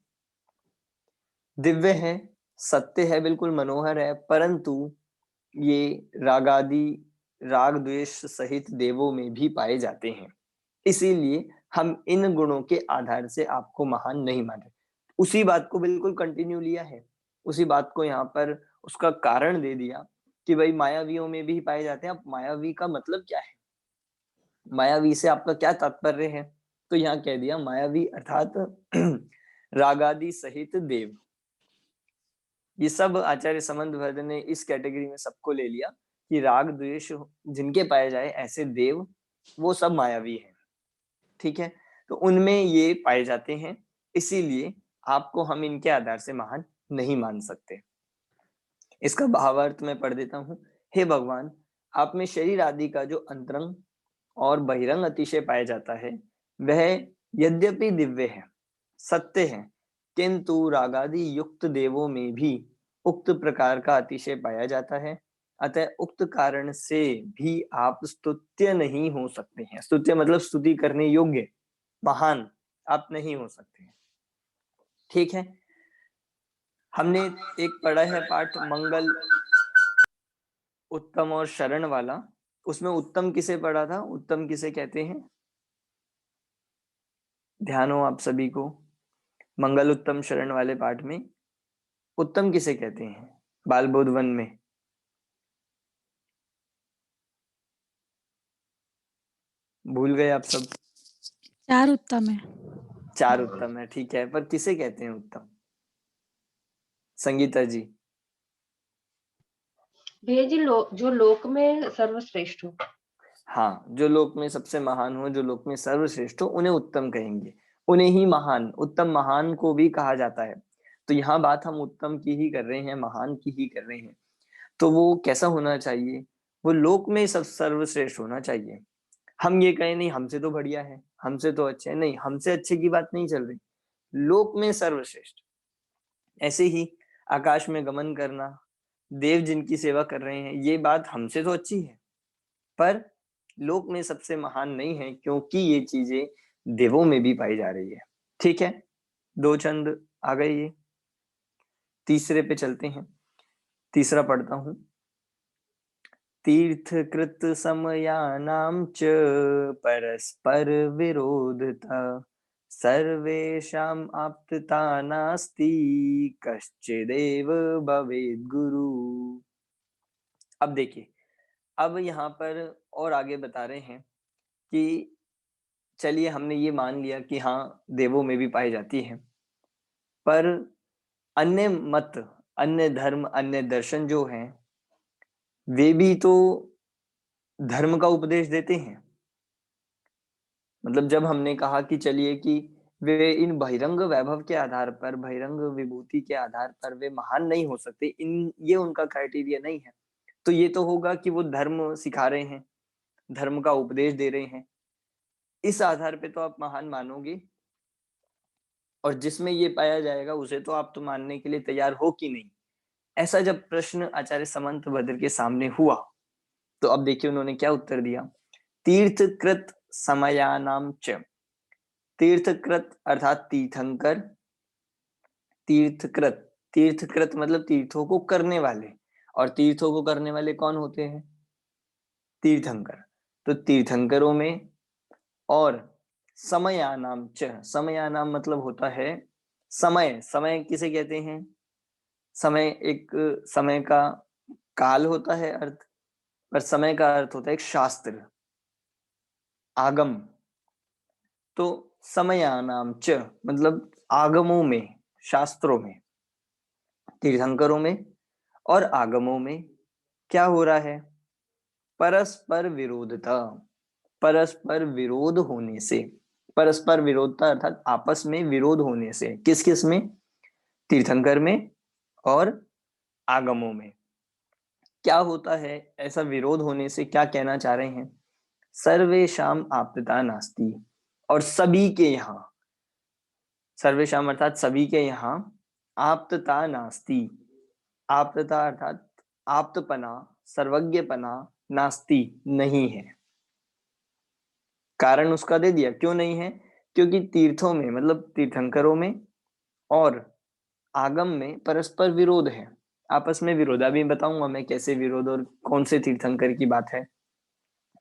[SPEAKER 1] दिव्य है, सत्य है, बिल्कुल मनोहर है, परंतु ये राग द्वेष सहित देवों में भी पाए जाते हैं। इसीलिए हम इन गुणों के आधार से आपको महान नहीं मान रहे। उसी बात को बिल्कुल कंटिन्यू लिया है, उसी बात को यहाँ पर उसका कारण दे दिया कि भाई मायावियों में भी पाए जाते हैं। अब मायावी का मतलब क्या है, मायावी से आपका क्या तात्पर्य है, तो यहाँ कह दिया मायावी अर्थात रागादि सहित देव। ये सब आचार्य समंत भद्र ने इस कैटेगरी में सबको ले लिया कि राग द्वेष जिनके पाए जाए ऐसे देव, वो सब मायावी हैं। ठीक है, तो उनमें ये पाए जाते हैं, इसीलिए आपको हम इनके आधार से महान नहीं मान सकते। इसका भावार्थ मैं पढ़ देता हूं। हे भगवान, आप में शरीर आदि का जो अंतरंग और बहिरंग अतिशय पाया जाता है, वह यद्यपि दिव्य है, सत्य है, किंतु रागादि युक्त देवों में भी उक्त प्रकार का अतिशय पाया जाता है। अतः उक्त कारण से भी आप स्तुत्य नहीं हो सकते हैं। स्तुत्य मतलब स्तुति करने योग्य, महान आप नहीं हो सकते हैं। ठीक है, हमने एक पढ़ा है पाठ मंगल उत्तम और शरण वाला, उसमें उत्तम किसे पढ़ा था, उत्तम किसे कहते हैं, ध्यान हो आप सभी को। मंगल उत्तम शरण वाले पाठ में उत्तम किसे कहते हैं, बाल बोध वन में भूल गए आप सब।
[SPEAKER 5] 4 उत्तम है।
[SPEAKER 1] 4 उत्तम है, ठीक है, पर किसे कहते हैं उत्तम, संगीता जी।
[SPEAKER 8] भैया जी जो लोक में सर्वश्रेष्ठ हो।
[SPEAKER 1] हाँ, जो लोक में सबसे महान हो, जो लोक में सर्वश्रेष्ठ हो, उन्हें उत्तम कहेंगे, उन्हें ही महान, उत्तम महान को भी कहा जाता है। तो यहाँ बात हम उत्तम की ही कर रहे हैं, महान की ही कर रहे हैं। तो वो कैसा होना चाहिए, वो लोक में सब सर्वश्रेष्ठ होना चाहिए। हम ये कहें नहीं हमसे तो बढ़िया है, हमसे तो अच्छे है, नहीं, हमसे अच्छे की बात नहीं चल रही, लोक में सर्वश्रेष्ठ। ऐसे ही आकाश में गमन करना, देव जिनकी सेवा कर रहे हैं, ये बात हमसे तो अच्छी है, पर लोक में सबसे महान नहीं है, क्योंकि ये चीजें देवों में भी पाई जा रही है। ठीक है, 2 छंद आ गए ये। तीसरे पे चलते हैं, तीसरा पढ़ता हूं। तीर्थकृत समयानां च परस्पर विरोधता सर्वेषाम् आप्तता नास्ति कश्चिदेव भवेत् गुरु। अब देखिए, अब यहाँ पर और आगे बता रहे हैं कि चलिए हमने ये मान लिया कि हाँ देवों में भी पाई जाती है, पर अन्य मत, अन्य धर्म, अन्य दर्शन जो हैं, वे भी तो धर्म का उपदेश देते हैं। मतलब जब हमने कहा कि चलिए कि वे इन बहिरंग वैभव के आधार पर, बहिरंग विभूति के आधार पर वे महान नहीं हो सकते, इन ये उनका क्राइटेरिया नहीं है, तो ये तो होगा कि वो धर्म सिखा रहे हैं, धर्म का उपदेश दे रहे हैं, इस आधार पे तो आप महान मानोगे, और जिसमें ये पाया जाएगा उसे तो आप तो मानने के लिए तैयार हो कि नहीं। ऐसा जब प्रश्न आचार्य समंत भद्र के सामने हुआ, तो अब देखिए उन्होंने क्या उत्तर दिया। तीर्थकृत समयानाम च, तीर्थकृत अर्थात तीर्थंकर, तीर्थकृत, तीर्थकृत मतलब तीर्थों को करने वाले, और तीर्थों को करने वाले कौन होते हैं, तीर्थंकर। तो तीर्थंकरों में, और समयानाम च, समयानाम मतलब होता है समय, समय किसे कहते हैं, समय एक समय का काल होता है अर्थ, पर समय का अर्थ होता है एक शास्त्र, आगम। तो समयानाम च मतलब आगमों में, शास्त्रों में, तीर्थंकरों में और आगमों में क्या हो रहा है? परस्पर विरोधता, परस्पर विरोध होने से, परस्पर विरोधता अर्थात आपस में विरोध होने से, किस किस में? तीर्थंकर में और आगमों में। क्या होता है ऐसा विरोध होने से? क्या कहना चाह रहे हैं? सर्वेशाम आपदा नास्ति, और सभी के यहाँ, सर्वेशाम अर्थात सभी के यहाँ, आप्तता नास्ति, आप्तता अर्थात आप्तपना, सर्वज्ञपना, नास्ति नहीं है। कारण उसका दे दिया, क्यों नहीं है? क्योंकि तीर्थों में मतलब तीर्थंकरों में और आगम में परस्पर विरोध है, आपस में विरोध। अभी बताऊंगा मैं कैसे विरोध और कौन से तीर्थंकर की बात है।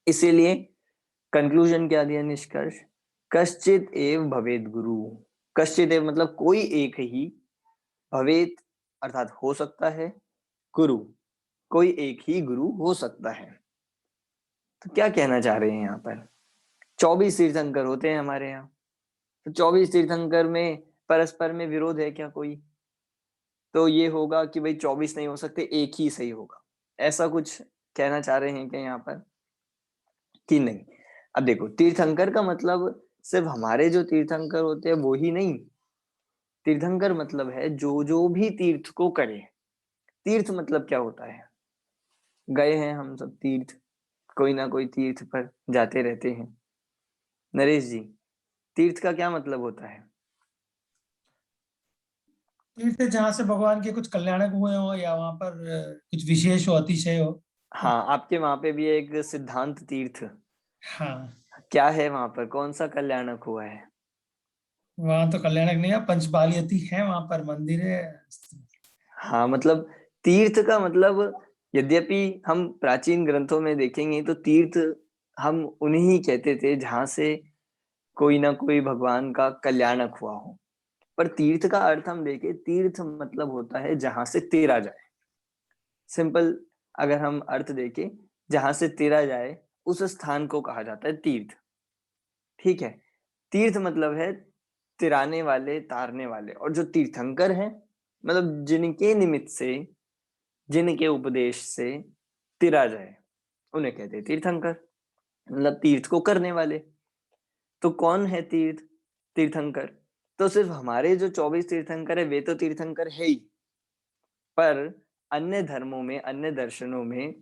[SPEAKER 1] इसीलिए कंक्लूजन क्या दिया, निष्कर्ष? कश्चित एव भवेद गुरु, कश्चित एव मतलब कोई एक ही, भवेद अर्थात हो सकता है, गुरु कोई एक ही गुरु हो सकता है। तो क्या कहना चाह रहे हैं यहाँ पर? 24 तीर्थंकर होते हैं हमारे यहाँ, तो 24 तीर्थंकर में परस्पर में विरोध है क्या कोई? तो ये होगा कि भाई 24 नहीं हो सकते, एक ही सही होगा, ऐसा कुछ कहना चाह रहे हैं क्या यहाँ पर कि नहीं? अब देखो, तीर्थंकर का मतलब सिर्फ हमारे जो तीर्थंकर होते हैं वो ही नहीं, तीर्थंकर मतलब है जो जो भी तीर्थ को करे। तीर्थ मतलब क्या होता है? गए हैं हम सब तीर्थ, कोई ना कोई तीर्थ पर जाते रहते हैं। नरेश जी, तीर्थ का क्या मतलब होता है?
[SPEAKER 9] तीर्थ जहाँ से भगवान के कुछ कल्याणक हुए हो या वहां पर कुछ विशेष हो, अतिशय हो।
[SPEAKER 1] हाँ, आपके वहां पे भी एक सिद्धांत तीर्थ,
[SPEAKER 9] हाँ,
[SPEAKER 1] क्या है वहां पर? कौन सा कल्याणक हुआ है?
[SPEAKER 9] वहां तो कल्याणक नहीं है, पंचबालियती है, वहां पर मंदिर है।
[SPEAKER 1] हाँ, मतलब तीर्थ का मतलब, यद्यपि हम प्राचीन ग्रंथों में देखेंगे तो तीर्थ हम उन्हीं कहते थे जहां से कोई ना कोई भगवान का कल्याणक हुआ हो। पर तीर्थ का अर्थ हम देखें, तीर्थ मतलब होता है जहां से तेरा जाए। सिंपल अगर हम अर्थ देखें, जहां से तेरा जाए उस स्थान को कहा जाता है तीर्थ। ठीक है, तीर्थ मतलब है तिराने वाले, तारने वाले। और जो तीर्थंकर हैं मतलब जिनके निमित्त से, जिनके उपदेश से तिरा जाए, उन्हें कहते हैं तीर्थंकर, मतलब तीर्थ को करने वाले। तो कौन है तीर्थंकर? तो सिर्फ हमारे जो 24 तीर्थंकर है वे तो तीर्थंकर है ही, पर अन्य धर्मों में, अन्य दर्शनों में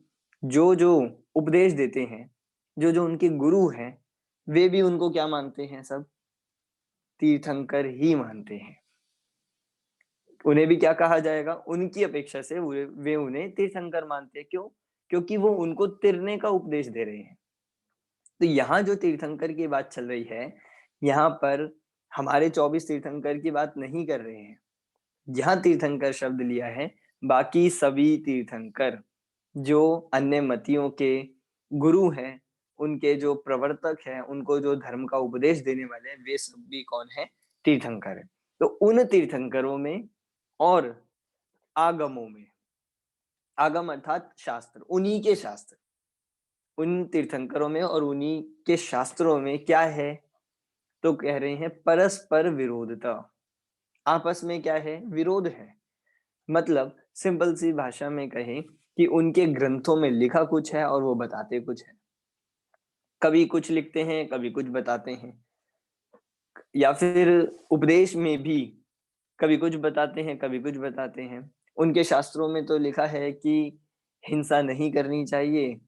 [SPEAKER 1] जो जो उपदेश देते हैं, जो जो उनके गुरु हैं, वे भी उनको क्या मानते हैं? सब तीर्थंकर ही मानते हैं। उन्हें भी क्या कहा जाएगा? उनकी अपेक्षा से वे उन्हें तीर्थंकर मानते हैं। क्यों? क्योंकि वो उनको तिरने का उपदेश दे रहे हैं। तो यहाँ जो तीर्थंकर की बात चल रही है, यहाँ पर हमारे 24 तीर्थंकर की बात नहीं कर रहे हैं। यहाँ तीर्थंकर शब्द लिया है बाकी सभी तीर्थंकर, जो अन्य मतियों के गुरु हैं, उनके जो प्रवर्तक हैं, उनको जो धर्म का उपदेश देने वाले हैं, वे सब भी कौन है? तीर्थंकर है। तो उन तीर्थंकरों में और आगमों में, आगम अर्थात शास्त्र, उन्हीं के शास्त्र, उन तीर्थंकरों में और उन्हीं के शास्त्रों में क्या है? तो कह रहे हैं परस्पर विरोधता, आपस में क्या है? विरोध है। मतलब सिंपल सी भाषा में कहें कि उनके ग्रंथों में लिखा कुछ है और वो बताते कुछ है। कभी कुछ लिखते हैं, कभी कुछ बताते हैं, या फिर उपदेश में भी कभी कुछ बताते हैं, कभी कुछ बताते हैं। उनके शास्त्रों में तो लिखा है कि हिंसा नहीं करनी चाहिए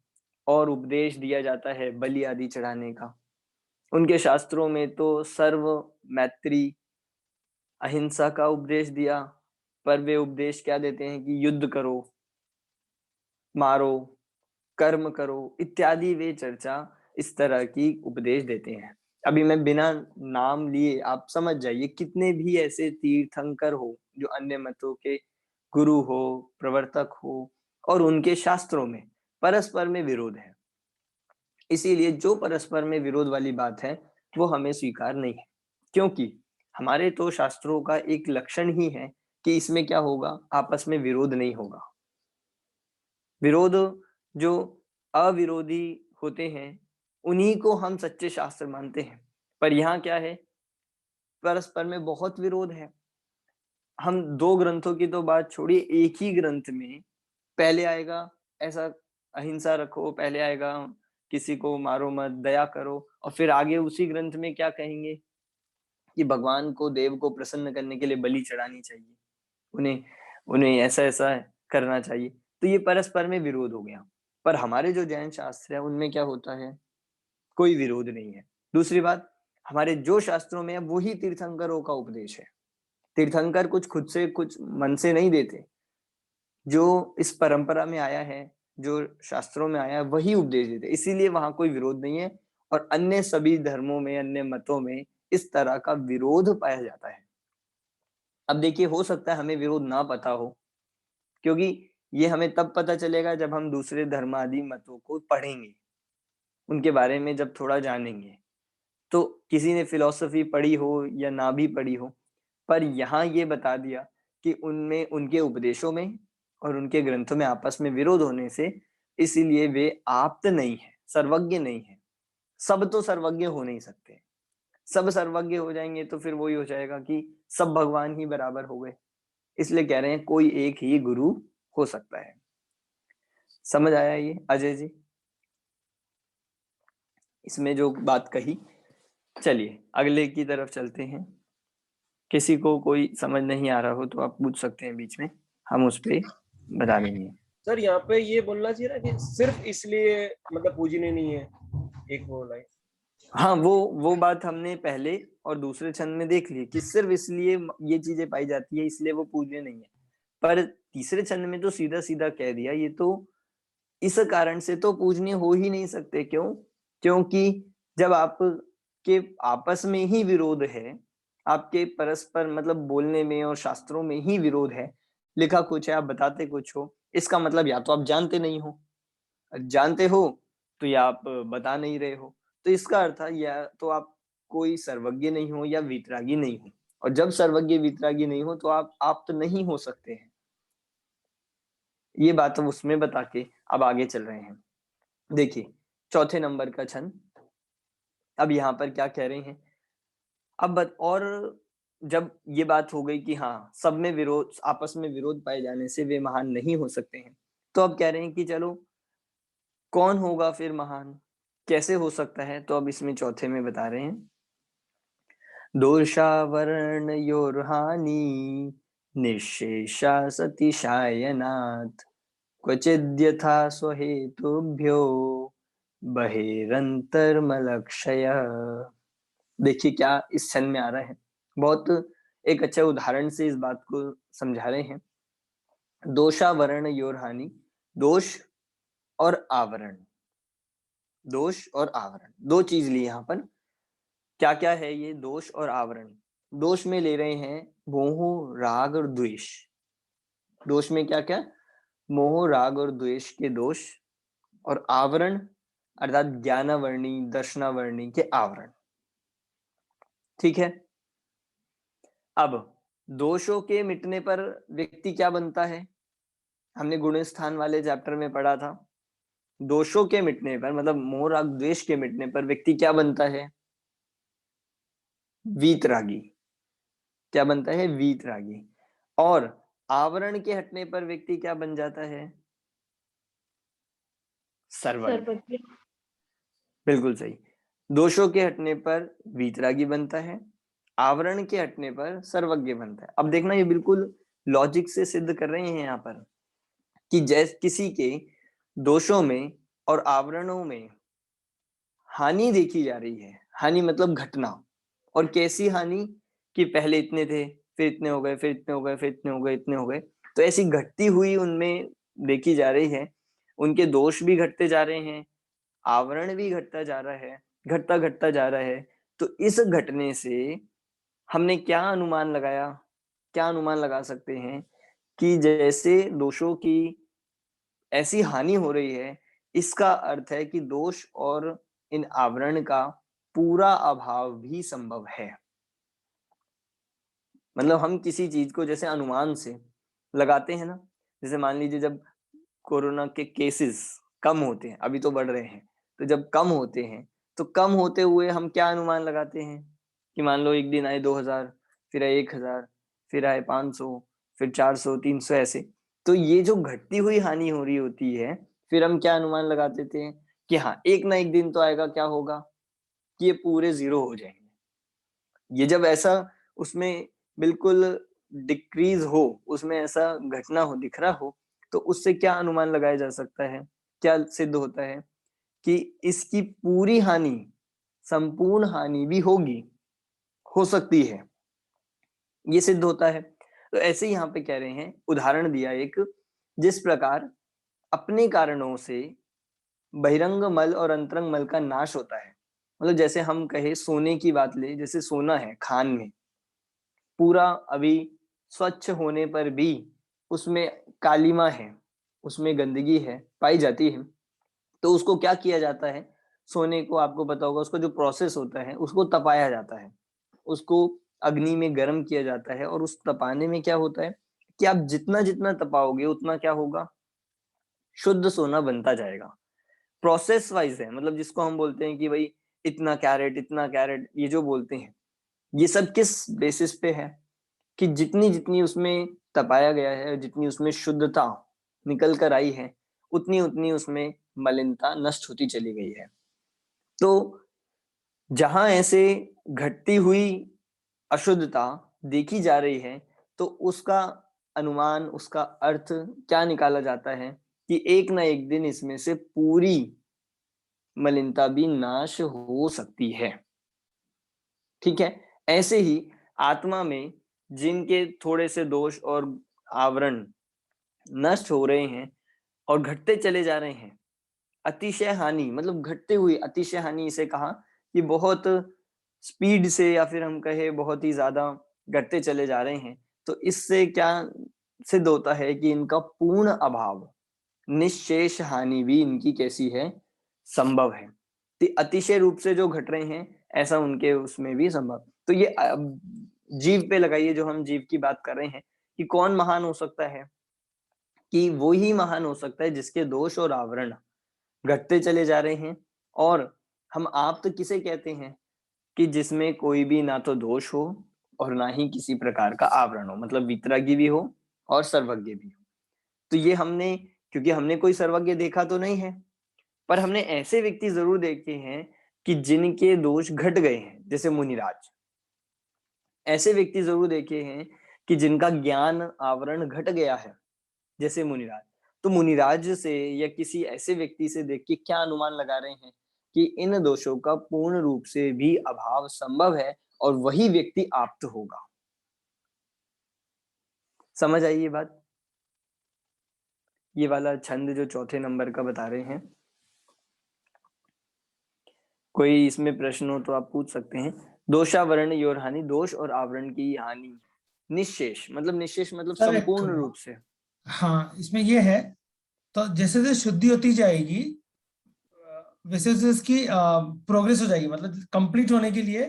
[SPEAKER 1] और उपदेश दिया जाता है बलि आदि चढ़ाने का। उनके शास्त्रों में तो सर्व मैत्री, अहिंसा का उपदेश दिया, पर वे उपदेश क्या देते हैं कि युद्ध करो, मारो, कर्म करो इत्यादि, वे चर्चा इस तरह की उपदेश देते हैं। अभी मैं बिना नाम लिए आप समझ जाइए, कितने भी ऐसे तीर्थंकर हो जो अन्य मतों के गुरु हो, प्रवर्तक हो, और उनके शास्त्रों में परस्पर में विरोध है। इसीलिए जो परस्पर में विरोध वाली बात है वो हमें स्वीकार नहीं है, क्योंकि हमारे तो शास्त्रों का एक लक्षण ही है कि इसमें क्या होगा? आपस में विरोध नहीं होगा। विरोध जो अविरोधी होते हैं उन्हीं को हम सच्चे शास्त्र मानते हैं। पर यहाँ क्या है, परस्पर में बहुत विरोध है। हम 2 ग्रंथों की तो बात छोड़िए, एक ही ग्रंथ में पहले आएगा ऐसा अहिंसा रखो, पहले आएगा किसी को मारो मत, दया करो, और फिर आगे उसी ग्रंथ में क्या कहेंगे कि भगवान को, देव को प्रसन्न करने के लिए बलि चढ़ानी चाहिए, उन्हें उन्हें ऐसा ऐसा करना चाहिए। तो ये परस्पर में विरोध हो गया। पर हमारे जो जैन शास्त्र है उनमें क्या होता है, कोई विरोध नहीं है। दूसरी बात, हमारे जो शास्त्रों में है वही तीर्थंकरों का उपदेश है। तीर्थंकर कुछ खुद से, कुछ मन से नहीं देते। जो इस परंपरा में आया है, जो शास्त्रों में आया है, वही उपदेश देते, इसीलिए वहां कोई विरोध नहीं है। और अन्य सभी धर्मों में, अन्य मतों में इस तरह का विरोध पाया जाता है। अब देखिए, हो सकता है हमें विरोध ना पता हो, क्योंकि ये हमें तब पता चलेगा जब हम दूसरे धर्मादि मतों को पढ़ेंगे, उनके बारे में जब थोड़ा जानेंगे। तो किसी ने फिलॉसफी पढ़ी हो या ना भी पढ़ी हो, पर यहाँ ये बता दिया कि उनमें, उनके उपदेशों में और उनके ग्रंथों में आपस में विरोध होने से, इसीलिए वे आप्त नहीं है, सर्वज्ञ नहीं है। सब तो सर्वज्ञ हो नहीं सकते। सब सर्वज्ञ हो जाएंगे तो फिर वही हो जाएगा कि सब भगवान ही बराबर हो गए। इसलिए कह रहे हैं कोई एक ही गुरु हो सकता है। समझ आया ये अजय जी, इसमें जो बात कही? चलिए अगले की तरफ चलते हैं। किसी को कोई समझ नहीं आ रहा हो तो आप पूछ सकते हैं बीच में, हम उस पे बता देंगे।
[SPEAKER 10] सर यहाँ पे ये बोलना चाहिए ना कि सिर्फ इसलिए मतलब पूजनीय नहीं है, एक वो लाइन।
[SPEAKER 1] हाँ, वो बात हमने पहले और दूसरे छंद में देख ली कि सिर्फ इसलिए ये चीजें पाई जाती है इसलिए वो पूज्य नहीं है। पर तीसरे छंद में तो सीधा सीधा कह दिया ये तो इस कारण से तो पूजनीय हो ही नहीं सकते। क्यों? क्योंकि जब आपके आपस में ही विरोध है, आपके परस्पर मतलब बोलने में और शास्त्रों में ही विरोध है, लिखा कुछ है, आप बताते कुछ हो, इसका मतलब या तो आप जानते नहीं हो, जानते हो तो या आप बता नहीं रहे हो। तो इसका अर्थ है या तो आप कोई सर्वज्ञ नहीं हो या वीतरागी नहीं हो, और जब सर्वज्ञ वीतरागी नहीं हो तो आप तो नहीं हो सकते हैं। ये बात हम उसमें बता के अब आगे चल रहे हैं। देखिए चौथे नंबर का छंद, अब यहाँ पर क्या कह रहे हैं, और जब ये बात हो गई कि हाँ सब में विरोध, आपस में विरोध पाए जाने से वे महान नहीं हो सकते हैं, तो अब कह रहे हैं कि चलो कौन होगा फिर महान, कैसे हो सकता है? तो अब इसमें चौथे में बता रहे हैं, दोषावर्ण योरहानि निशेषा सतिशायनात् क्वचिद्यथा स्वहेतुभ्यो बहिरंतर्मलक्षय। देखिए क्या इस छंद में आ रहा है, बहुत एक अच्छा उदाहरण से इस बात को समझा रहे हैं। दोषावरण योरहानि, दोष और आवरण, दोष और आवरण दो चीज ली यहाँ पर। क्या क्या है ये दोष और आवरण? दोष में ले रहे हैं मोह, राग और द्वेष। दोष में क्या क्या? मोह, राग और द्वेष के दोष, और आवरण अर्थात ज्ञानावर्णी, दर्शनावर्णी के आवरण। ठीक है। अब दोषों के मिटने पर व्यक्ति क्या बनता है? हमने गुण स्थान वाले चैप्टर में पढ़ा था। दोषों के मिटने पर मतलब मोह, राग, द्वेष के मिटने पर व्यक्ति क्या बनता है? वीतरागी। क्या बनता है? वीतरागी। और आवरण के हटने पर व्यक्ति क्या बन जाता है? सर्वज्ञ। बिल्कुल सही। दोषों के हटने पर वीतरागी बनता है, आवरण के हटने पर सर्वज्ञ बनता है। अब देखना ये बिल्कुल लॉजिक से सिद्ध कर रहे हैं यहाँ पर कि जैसे किसी के दोषों में और आवरणों में हानि देखी जा रही है, हानि मतलब घटना, और कैसी हानि कि पहले इतने थे, फिर इतने हो गए, फिर इतने हो गए, फिर इतने हो गए, इतने हो गए, तो ऐसी घटती हुई उनमें देखी जा रही है। उनके दोष भी घटते जा रहे हैं, आवरण भी घटता जा रहा है, घटता घटता जा रहा है। तो इस घटने से हमने क्या अनुमान लगाया, क्या अनुमान लगा सकते हैं कि जैसे दोषों की ऐसी हानि हो रही है, इसका अर्थ है कि दोष और इन आवरण का पूरा अभाव भी संभव है। मतलब हम किसी चीज को जैसे अनुमान से लगाते हैं ना, जैसे मान लीजिए जब कोरोना के केसेस कम होते हैं, अभी तो बढ़ रहे हैं, तो जब कम होते हैं तो कम होते हुए हम क्या अनुमान लगाते हैं कि मान लो एक दिन आए 2000, फिर आए 1000, फिर आए 500, फिर 400, 300 ऐसे। तो ये जो घटती हुई हानि हो रही होती है, फिर हम क्या अनुमान लगा देते हैं कि हाँ एक ना एक दिन तो आएगा, क्या होगा कि ये पूरे जीरो हो जाएंगे। ये जब ऐसा उसमें बिल्कुल डिक्रीज हो, उसमें ऐसा घटना हो, दिख रहा हो, तो उससे क्या अनुमान लगाया जा सकता है, क्या सिद्ध होता है कि इसकी पूरी हानि, संपूर्ण हानि भी होगी, हो सकती है, ये सिद्ध होता है। तो ऐसे ही यहाँ पे कह रहे हैं, उदाहरण दिया एक, जिस प्रकार अपने कारणों से बहिरंग मल और अंतरंग मल का नाश होता है। मतलब जैसे हम कहे सोने की बात ले, जैसे सोना है खान में, पूरा अभी स्वच्छ होने पर भी उसमें कालिमा है, उसमें गंदगी है, पाई जाती है। तो उसको क्या किया जाता है, सोने को आपको पता होगा, उसका जो प्रोसेस होता है उसको तपाया जाता है, उसको अग्नि में गर्म किया जाता है, और उस तपाने में क्या होता है कि आप जितना जितना तपाओगे उतना क्या होगा, शुद्ध सोना बनता जाएगा। प्रोसेस वाइज है, मतलब जिसको हम बोलते हैं कि भाई इतना कैरेट, इतना कैरेट, ये जो बोलते हैं, ये सब किस बेसिस पे है कि जितनी जितनी उसमें तपाया गया है, जितनी उसमें शुद्धता निकल कर आई है, उतनी उतनी उसमें मलिनता नष्ट होती चली गई है। तो जहां ऐसे घटती हुई अशुद्धता देखी जा रही है, तो उसका अनुमान, उसका अर्थ क्या निकाला जाता है कि एक ना एक दिन इसमें से पूरी मलिनता भी नाश हो सकती है। ठीक है, ऐसे ही आत्मा में जिनके थोड़े से दोष और आवरण नष्ट हो रहे हैं और घटते चले जा रहे हैं, अतिशय हानि, मतलब घटते हुए अतिशय हानि इसे कहा कि बहुत स्पीड से, या फिर हम कहे बहुत ही ज्यादा घटते चले जा रहे हैं, तो इससे क्या सिद्ध होता है कि इनका पूर्ण अभाव, निश्शेष हानि भी इनकी कैसी है, संभव है। तो अतिशय रूप से जो घट रहे हैं, ऐसा उनके उसमें भी संभव। तो ये जीव पे लगाइए, जो हम जीव की बात कर रहे हैं कि कौन महान हो सकता है, कि वो ही महान हो सकता है जिसके दोष और आवरण घटते चले जा रहे हैं। और हम आप तो किसे कहते हैं कि जिसमें कोई भी ना तो दोष हो और ना ही किसी प्रकार का आवरण हो, मतलब वितरागी भी हो और सर्वज्ञ भी हो। तो ये हमने, क्योंकि हमने कोई सर्वज्ञ देखा तो नहीं है, पर हमने ऐसे व्यक्ति जरूर देखे हैं कि जिनके दोष घट गए हैं, जैसे मुनिराज। ऐसे व्यक्ति जरूर देखे हैं कि जिनका ज्ञान आवरण घट गया है, जैसे मुनिराज। तो मुनिराज से या किसी ऐसे व्यक्ति से देख के क्या अनुमान लगा रहे हैं कि इन दोषों का पूर्ण रूप से भी अभाव संभव है, और वही व्यक्ति आप्त होगा। समझ आई ये बात? ये वाला छंद जो चौथे नंबर का बता रहे हैं, कोई इसमें प्रश्न हो तो आप पूछ सकते हैं। दोषावरण योर हानि, दोष और आवरण की हानि निश्शेष, मतलब निश्शेष मतलब
[SPEAKER 9] सर, एक
[SPEAKER 1] संपूर्ण रूप से।
[SPEAKER 9] हाँ, इसमें ये है, तो जैसे जैसे शुद्धि होती जाएगी वैसे वैसे इसकी प्रोग्रेस हो जाएगी, मतलब कंप्लीट होने के लिए।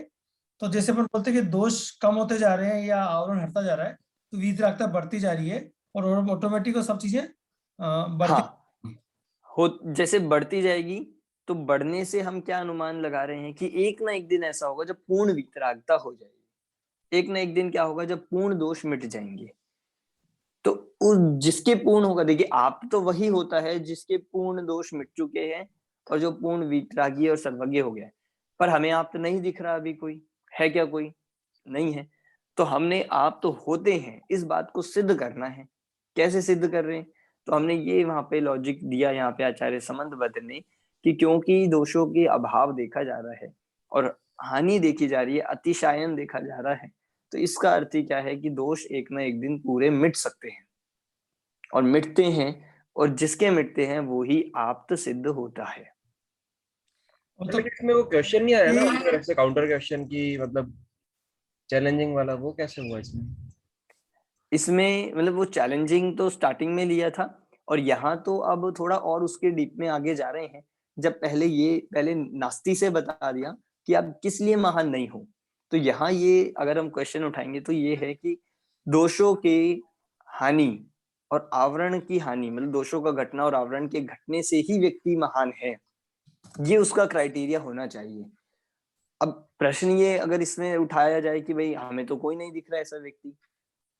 [SPEAKER 9] तो जैसे अपन बोलते हैं कि दोष कम होते जा रहे हैं या आवरण हटता जा रहा है, तो वीतरागता बढ़ती जा रही है, और ऑटोमेटिक सब चीजें बढ़ती।
[SPEAKER 1] हाँ, हो जैसे बढ़ती जाएगी, तो बढ़ने से हम क्या अनुमान लगा रहे हैं कि एक ना एक दिन ऐसा होगा जब पूर्ण वितरागता हो जाएगी। एक ना एक दिन क्या होगा जब पूर्ण दोष मिट जाएंगे। तो उस जिसके पूर्ण होगा, देखिए आप तो वही होता है जिसके पूर्ण दोष मिट चुके हैं और जो पूर्ण वितरागी और सर्वज्ञ हो गया है। पर हमें आप तो नहीं दिख रहा अभी, कोई है क्या? कोई नहीं है। तो हमने आप तो होते हैं, इस बात को सिद्ध करना है। कैसे सिद्ध कर रहे हैं? तो हमने ये वहां पे लॉजिक दिया, यहाँ पे आचार्य समंतबद्ध ने, कि क्योंकि दोषों के अभाव देखा जा रहा है और हानि देखी जा रही है, अतिशायन देखा जा रहा है, तो इसका अर्थ ही क्या है कि दोष एक ना एक दिन पूरे मिट सकते हैं, और मिटते हैं, और जिसके मिटते हैं वो ही आप्त सिद्ध होता है।
[SPEAKER 9] तो
[SPEAKER 10] लेकिन इसमें वो क्वेश्चन नहीं आया ना, मतलब ऐसे काउंटर क्वेश्चन की, मतलब चैलेंजिंग वाला, वो कैसे हुआ इसमें?
[SPEAKER 1] इसमें मतलब वो चैलेंजिंग तो स्टार्टिंग में लिया था, और यहाँ तो अब थोड़ा और उसके डीप में आगे जा रहे हैं। जब पहले नास्ती से बता दिया कि आप किस लिए महान नहीं हो, तो यहाँ ये अगर हम क्वेश्चन उठाएंगे तो ये है कि दोषों की हानि और आवरण की हानि, मतलब दोषों का घटना और आवरण के घटने से ही व्यक्ति महान है, ये उसका क्राइटेरिया होना चाहिए। अब प्रश्न ये अगर इसमें उठाया जाए कि भाई हमें तो कोई नहीं दिख रहा ऐसा व्यक्ति,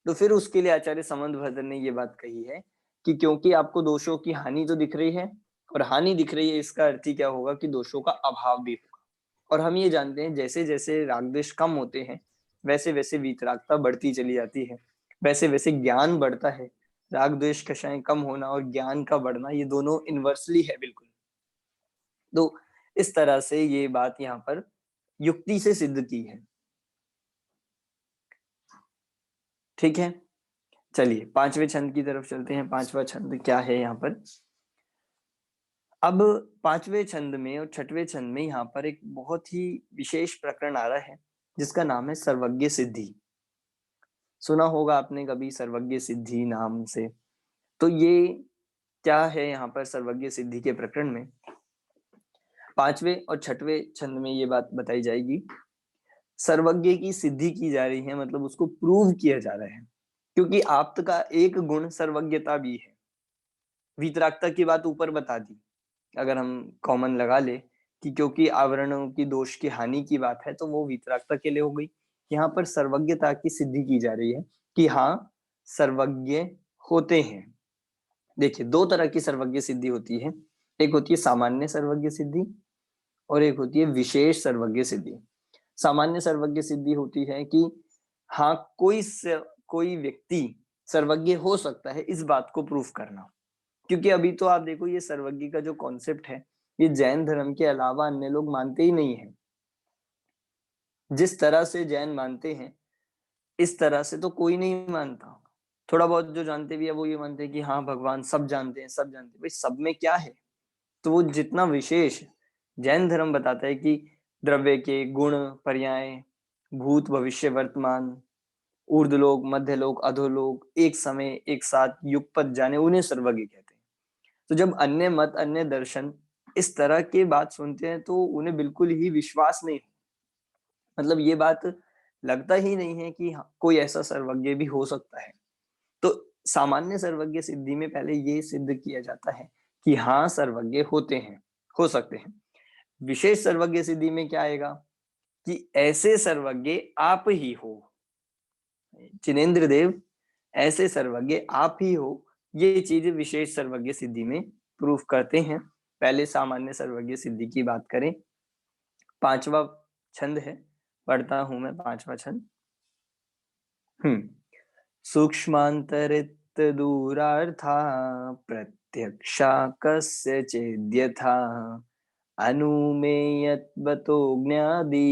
[SPEAKER 1] तो फिर उसके लिए आचार्य समंतभद्र ने ये बात कही है कि क्योंकि आपको दोषों की हानि तो दिख रही है और हानि दिख रही है, इसका अर्थ ही क्या होगा कि दोषों का अभाव भी होगा। और हम ये जानते हैं जैसे जैसे राग द्वेष कम होते हैं वैसे वैसे वीतरागता बढ़ती चली जाती है, वैसे वैसे ज्ञान बढ़ता है। राग द्वेष कषाय कम होना और ज्ञान का बढ़ना ये दोनों इनवर्सली है बिल्कुल। तो इस तरह से ये बात यहाँ पर युक्ति से सिद्ध की है। ठीक है, चलिए पांचवें छंद की तरफ चलते हैं। पांचवा छंद क्या है यहाँ पर? अब पांचवें छंद में और छठवें छंद में यहाँ पर एक बहुत ही विशेष प्रकरण आ रहा है जिसका नाम है सर्वज्ञ सिद्धि। सुना होगा आपने कभी सर्वज्ञ सिद्धि नाम से। तो ये क्या है यहाँ पर सर्वज्ञ सिद्धि के प्रकरण में? पांचवें और छठवें छंद में ये बात बताई जाएगी, सर्वज्ञ की सिद्धि की जा रही है, मतलब उसको प्रूव किया जा रहा है, क्योंकि आप्त का एक गुण सर्वज्ञता भी है। वीतरागता की बात ऊपर बता दी, अगर हम कॉमन लगा ले कि क्योंकि आवरणों की दोष की हानि की बात है तो वो वीतरागता के लिए हो गई। यहाँ पर सर्वज्ञता की सिद्धि की जा रही है कि हाँ सर्वज्ञ होते हैं। देखिए दो तरह की सर्वज्ञ सिद्धि होती है, एक होती है सामान्य सर्वज्ञ सिद्धि और एक होती है विशेष सर्वज्ञ सिद्धि। सामान्य सर्वज्ञ सिद्धि होती है कि हाँ कोई व्यक्ति सर्वज्ञ हो सकता है, इस बात को प्रूफ करना। क्योंकि अभी तो आप देखो ये सर्वज्ञ का जो कॉन्सेप्ट है ये जैन धर्म के अलावा अन्य लोग मानते ही नहीं है। जिस तरह से जैन मानते हैं इस तरह से तो कोई नहीं मानता। थोड़ा बहुत जो जानते भी है वो ये मानते हैं कि हाँ भगवान सब जानते हैं, सब जानते हैं। भाई सब में क्या है? तो वो जितना विशेष जैन धर्म बताता है कि द्रव्य के गुण पर्याय, भूत भविष्य वर्तमान, ऊर्ध्वलोक मध्यलोक अधोलोक, एक समय एक साथ युगपत जाने, उन्हें सर्वज्ञ कहते हैं। तो जब अन्य मत अन्य दर्शन इस तरह की बात सुनते हैं तो उन्हें बिल्कुल ही विश्वास नहीं, मतलब ये बात लगता ही नहीं है कि कोई ऐसा सर्वज्ञ भी हो सकता है। तो सामान्य सर्वज्ञ सिद्धि में पहले ये सिद्ध किया जाता है कि हाँ सर्वज्ञ होते हैं, हो सकते हैं। विशेष सर्वज्ञ सिद्धि में क्या आएगा कि ऐसे सर्वज्ञ आप ही हो, जिनेंद्र देव ऐसे सर्वज्ञ आप ही हो, ये चीज विशेष सर्वज्ञ सिद्धि में प्रूफ करते हैं। पहले सामान्य सर्वज्ञ सिद्धि की बात करें। पांचवा छंद है, पढ़ता हूं मैं पांचवा छंद। सूक्ष्मांतरित दूरार्था प्रत्यक्षा कस्य चेद्यथा अनुमेयत्वतो ज्ञादी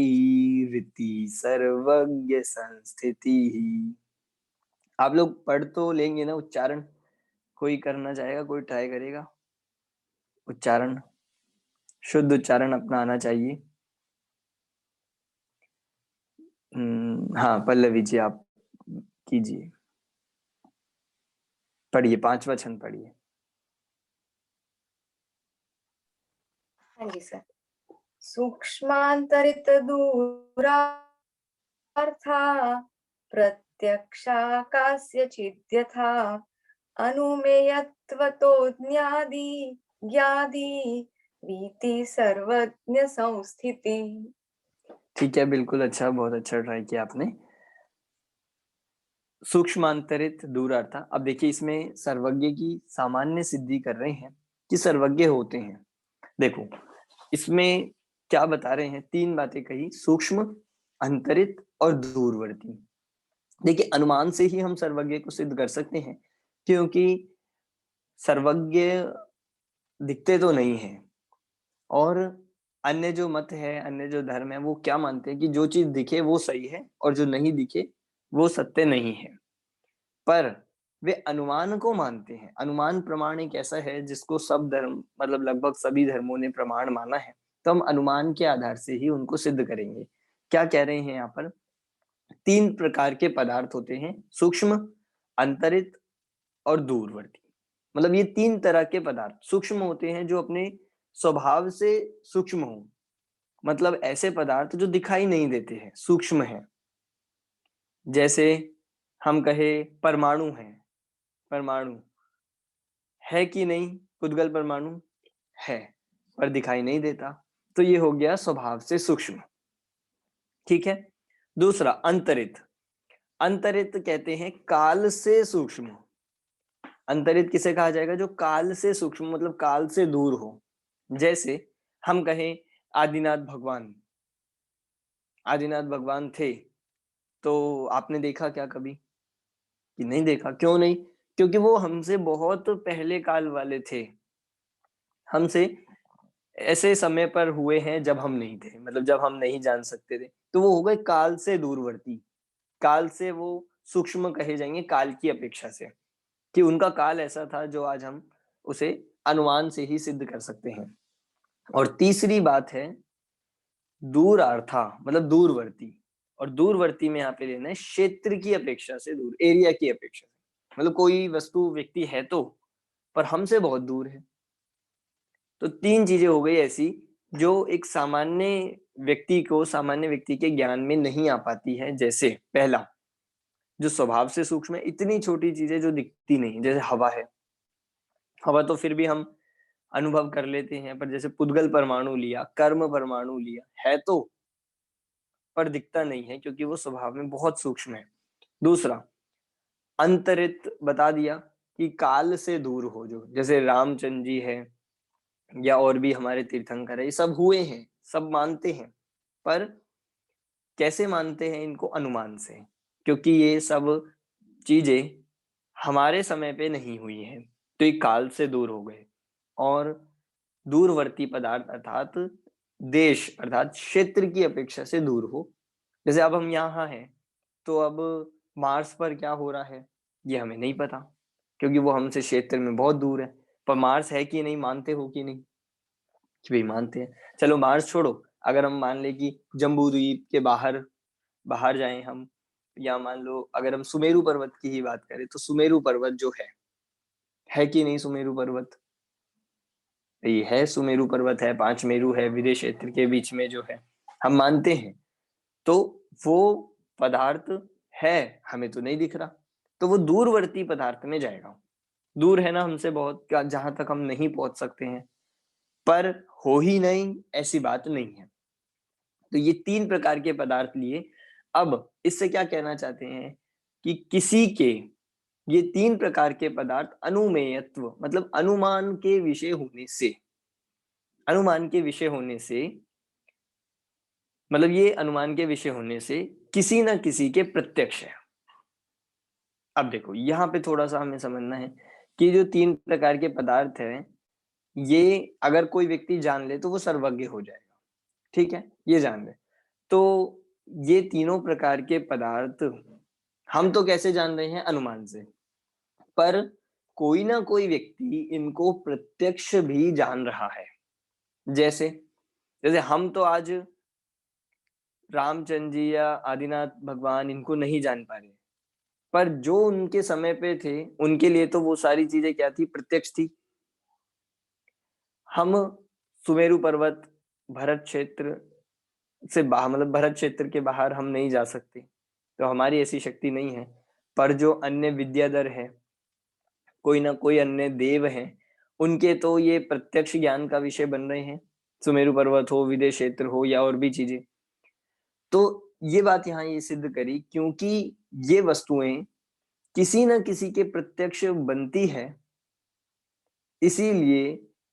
[SPEAKER 1] रीति सर्वज्ञ संस्थिति। आप लोग पढ़ तो लेंगे ना, उच्चारण कोई करना चाहेगा, कोई ट्राई करेगा? उच्चारण शुद्ध उच्चारण अपना आना चाहिए। हाँ पल्लवी जी आप कीजिए, पढ़िए पांचवा छंद पढ़िए।
[SPEAKER 7] हाँ जी सर। सूक्ष्मांतरित दूरार्था प्रत्यक्षाकास्य चिद्यथा अनुमेयत्वतो ज्ञादी वीति सर्वज्ञ संस्थिति।
[SPEAKER 1] ठीक है, बिल्कुल अच्छा, बहुत अच्छा ट्राई किया आपने। सूक्ष्मांतरित दूरार्था, अब देखिए इसमें सर्वज्ञ की सामान्य सिद्धि कर रहे हैं कि सर्वज्ञ होते हैं। देखो इसमें क्या बता रहे हैं, तीन बातें कही, सूक्ष्म, अंतरित और दूरवर्ती। देखिए अनुमान से ही हम सर्वज्ञ को सिद्ध कर सकते हैं, क्योंकि सर्वज्ञ दिखते तो नहीं है, और अन्य जो मत है अन्य जो धर्म है वो क्या मानते हैं कि जो चीज दिखे वो सही है और जो नहीं दिखे वो सत्य नहीं है। पर वे अनुमान को मानते हैं। अनुमान प्रमाण एक ऐसा है जिसको सब धर्म, मतलब लगभग सभी धर्मों ने प्रमाण माना है, तो हम अनुमान के आधार से ही उनको सिद्ध करेंगे। क्या कह रहे हैं यहाँ पर? तीन प्रकार के पदार्थ होते हैं, सूक्ष्म, अंतरित और दूरवर्ती। मतलब ये तीन तरह के पदार्थ सूक्ष्म होते हैं जो अपने स्वभाव से सूक्ष्म हो, मतलब ऐसे पदार्थ जो दिखाई नहीं देते हैं, सूक्ष्म है। जैसे हम कहे परमाणु है, परमाणु है कि नहीं पुद्गल परमाणु? है, पर दिखाई नहीं देता। तो ये हो गया स्वभाव से सूक्ष्म। ठीक है। दूसरा अंतरित। अंतरित कहते हैं काल से सूक्ष्म। अंतरित किसे कहा जाएगा? जो काल से सूक्ष्म, मतलब काल से दूर हो। जैसे हम कहें आदिनाथ भगवान, आदिनाथ भगवान थे, तो आपने देखा क्या कभी? कि नहीं देखा। क्यों नहीं? क्योंकि वो हमसे बहुत पहले काल वाले थे, हमसे ऐसे समय पर हुए हैं जब हम नहीं थे, मतलब जब हम नहीं जान सकते थे। तो वो हो गए काल से दूरवर्ती, काल से वो सूक्ष्म कहे जाएंगे काल की अपेक्षा से, कि उनका काल ऐसा था जो आज हम उसे अनुमान से ही सिद्ध कर सकते हैं। और तीसरी बात है दूरार्था, मतलब दूरवर्ती। और दूरवर्ती में यहाँ पे लेना है क्षेत्र की अपेक्षा से दूर, एरिया की अपेक्षा से। मतलब कोई वस्तु व्यक्ति है तो, पर हमसे बहुत दूर है। तो तीन चीजें हो गई ऐसी जो एक सामान्य व्यक्ति को, सामान्य व्यक्ति के ज्ञान में नहीं आ पाती है। जैसे पहला, जो स्वभाव से सूक्ष्म है, इतनी छोटी चीजें जो दिखती नहीं, जैसे हवा है। हवा तो फिर भी हम अनुभव कर लेते हैं, पर जैसे पुद्गल परमाणु लिया, कर्म परमाणु लिया, है तो, पर दिखता नहीं है क्योंकि वो स्वभाव में बहुत सूक्ष्म है। दूसरा अंतरित बता दिया कि काल से दूर हो, जो जैसे रामचंद्र जी है या और भी हमारे तीर्थंकर है, ये सब हुए हैं, सब मानते हैं, पर कैसे मानते हैं? इनको अनुमान से, क्योंकि ये सब चीजें हमारे समय पे नहीं हुई हैं, तो ये काल से दूर हो गए। और दूरवर्ती पदार्थ अर्थात देश अर्थात क्षेत्र की अपेक्षा से दूर हो। जैसे अब हम यहाँ हैं, तो अब मार्स पर क्या हो रहा है ये हमें नहीं पता, क्योंकि वो हमसे क्षेत्र में बहुत दूर है। पर मार्स है कि नहीं, मानते हो कि नहीं? कि भाई मानते हैं। चलो मार्स छोड़ो, अगर हम मान ले कि जम्बू द्वीप के बाहर बाहर जाएं हम, या मान लो अगर हम सुमेरु पर्वत की ही बात करें, तो सुमेरु पर्वत जो है कि नहीं सुमेरु पर्वत? ये है, सुमेरु पर्वत है, 5 मेरु है, विदेश क्षेत्र के बीच में जो है, हम मानते हैं। तो वो पदार्थ है, हमें तो नहीं दिख रहा, तो वो दूरवर्ती पदार्थ में जाएगा। दूर है ना हमसे बहुत, जहां तक हम नहीं पहुंच सकते हैं, पर हो ही नहीं ऐसी बात नहीं है। तो ये 3 प्रकार के पदार्थ लिए। अब इससे क्या कहना चाहते हैं कि किसी के ये 3 प्रकार के पदार्थ अनुमेयत्व, मतलब अनुमान के विषय होने से, अनुमान के विषय होने से, मतलब ये अनुमान के विषय होने से किसी ना किसी के प्रत्यक्ष है। अब देखो यहाँ पे थोड़ा सा हमें समझना है कि जो 3 प्रकार के पदार्थ है, ये अगर कोई व्यक्ति जान ले तो वो सर्वज्ञ हो जाएगा। ठीक है, ये जान ले। तो ये तीनों प्रकार के पदार्थ हम तो कैसे जान रहे हैं? अनुमान से। पर कोई ना कोई व्यक्ति इनको प्रत्यक्ष भी जान रहा है। जैसे जैसे हम तो आज रामचंद्र जी या आदिनाथ भगवान इनको नहीं जान पा रहे, पर जो उनके समय पे थे उनके लिए तो वो सारी चीजें क्या थी? प्रत्यक्ष थी। हम सुमेरु पर्वत भरत क्षेत्र से बाहर, मतलब भरत क्षेत्र के बाहर हम नहीं जा सकते, तो हमारी ऐसी शक्ति नहीं है। पर जो अन्य विद्याधर है, कोई ना कोई अन्य देव है, उनके तो ये प्रत्यक्ष ज्ञान का विषय बन रहे हैं, सुमेरु पर्वत हो, विदेश क्षेत्र हो, या और भी चीजें। तो ये बात यहाँ ये सिद्ध करी, क्योंकि ये वस्तुएं किसी न किसी के प्रत्यक्ष बनती है, इसीलिए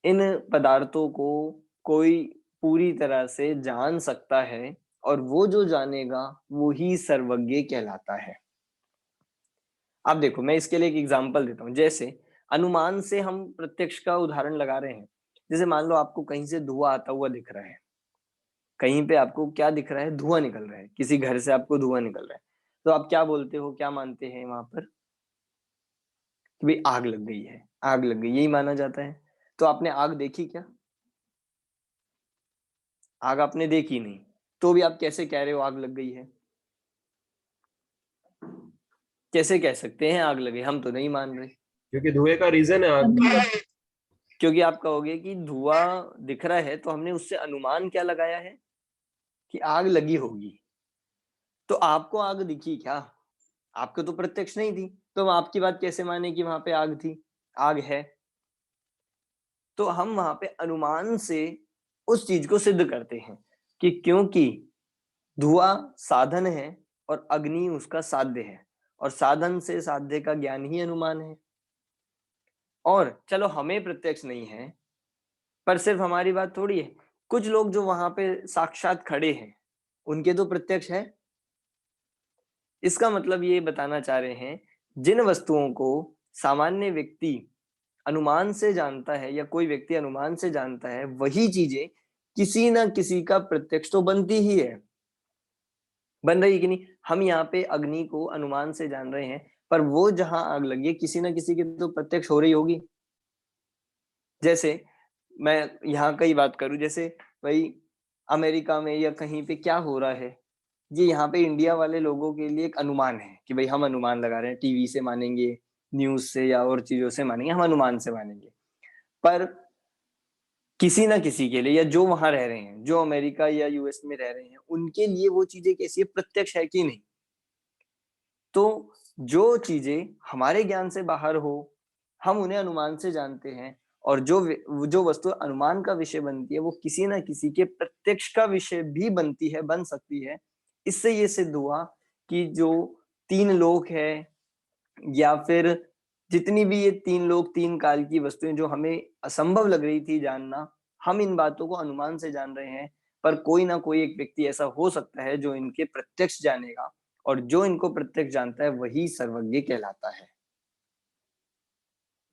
[SPEAKER 1] इन पदार्थों को कोई पूरी तरह से जान सकता है, और वो जो जानेगा वो ही सर्वज्ञ कहलाता है। अब देखो मैं इसके लिए एक एग्जांपल देता हूँ। जैसे अनुमान से हम प्रत्यक्ष का उदाहरण लगा रहे हैं। जैसे मान लो आपको कहीं से धुआं आता हुआ दिख रहा है, कहीं पे आपको क्या दिख रहा है? धुआं निकल रहा है, किसी घर से आपको धुआं निकल रहा है, तो आप क्या बोलते हो, क्या मानते हैं वहां पर? कि भाई आग लग गई है, आग लग गई, यही माना जाता है। तो आपने आग देखी क्या? आग आपने देखी नहीं, तो भी आप कैसे कह रहे हो आग लग गई है? कैसे कह सकते हैं आग लगे? हम तो नहीं मान रहे।
[SPEAKER 10] क्योंकि धुएं का रीजन है आग।
[SPEAKER 1] क्योंकि आप कहोगे कि धुआं दिख रहा है, तो हमने उससे अनुमान क्या लगाया है? कि आग लगी होगी। तो आपको आग दिखी क्या? आपको तो प्रत्यक्ष नहीं थी, तो हम आपकी बात कैसे माने कि वहां पे आग थी, आग है? तो हम वहां पे अनुमान से उस चीज को सिद्ध करते हैं कि क्योंकि धुआं साधन है और अग्नि उसका साध्य है, और साधन से साध्य का ज्ञान ही अनुमान है। और चलो हमें प्रत्यक्ष नहीं है, पर सिर्फ हमारी बात थोड़ी है, कुछ लोग जो वहां पे साक्षात खड़े हैं उनके तो प्रत्यक्ष है। इसका मतलब ये बताना चाह रहे हैं, जिन वस्तुओं को सामान्य व्यक्ति अनुमान से जानता है या कोई व्यक्ति अनुमान से जानता है, वही चीजें किसी ना किसी का प्रत्यक्ष तो बनती ही है। बन रही कि नहीं? हम यहाँ पे अग्नि को अनुमान से जान रहे हैं, पर वो जहां आग लगी है किसी ना किसी के तो प्रत्यक्ष हो रही होगी। जैसे मैं यहाँ का ही बात करूं, जैसे भाई अमेरिका में या कहीं पे क्या हो रहा है, ये यहाँ पे इंडिया वाले लोगों के लिए एक अनुमान है कि भाई हम अनुमान लगा रहे हैं, टीवी से मानेंगे, न्यूज से या और चीजों से मानेंगे, हम अनुमान से मानेंगे। पर किसी ना किसी के लिए, या जो वहां रह रहे हैं, जो अमेरिका या यूएस में रह रहे हैं, उनके लिए वो चीजें कैसी है, प्रत्यक्ष है कि नहीं। तो जो चीजें हमारे ज्ञान से बाहर हो, हम उन्हें अनुमान से जानते हैं, और जो वस्तु अनुमान का विषय बनती है वो किसी ना किसी के प्रत्यक्ष का विषय भी बनती है, बन सकती है। इससे ये सिद्ध हुआ कि जो 3 लोक है, या फिर जितनी भी ये 3 लोक 3 काल की वस्तुएं जो हमें असंभव लग रही थी जानना, हम इन बातों को अनुमान से जान रहे हैं। पर कोई ना कोई एक व्यक्ति ऐसा हो सकता है जो इनके प्रत्यक्ष जानेगा, और जो इनको प्रत्यक्ष जानता है वही सर्वज्ञ कहलाता है।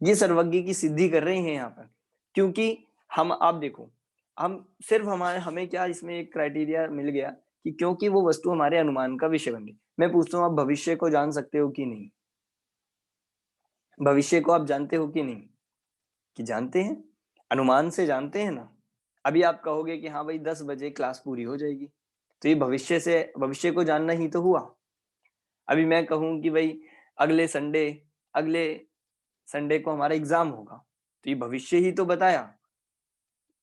[SPEAKER 1] ये सर्वज्ञ की सिद्धि कर रहे हैं यहाँ पर, क्योंकि हम, आप देखो, हम सिर्फ हमें क्या इसमें एक क्राइटेरिया मिल गया कि क्योंकि वो वस्तु हमारे अनुमान का विषय बन गई। मैं पूछता हूँ, आप भविष्य को जान सकते हो कि नहीं? भविष्य को आप जानते हो कि नहीं? कि जानते हैं, अनुमान से जानते हैं ना। अभी आप कहोगे कि हाँ भाई 10 बजे क्लास पूरी हो जाएगी, तो ये भविष्य को जानना ही तो हुआ। अभी मैं कहूँ कि भाई अगले संडे को हमारा एग्जाम होगा, तो ये भविष्य ही तो बताया।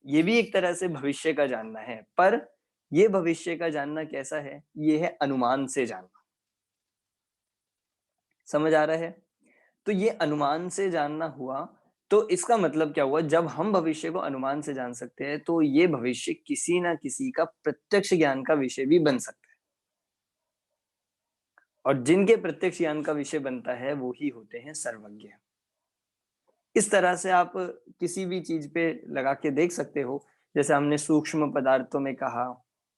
[SPEAKER 1] ये भी एक तरह से भविष्य का जानना है, पर ये भविष्य का जानना कैसा है? ये है अनुमान से जानना। समझ आ रहा है? तो ये अनुमान से जानना हुआ, तो इसका मतलब क्या हुआ? जब हम भविष्य को अनुमान से जान सकते हैं, तो ये भविष्य किसी ना किसी का प्रत्यक्ष ज्ञान का विषय भी बन सकता है, और जिनके प्रत्यक्ष ज्ञान का विषय बनता है वो ही होते हैं सर्वज्ञ। इस तरह से आप किसी भी चीज पे लगा के देख सकते हो। जैसे हमने सूक्ष्म पदार्थों में कहा,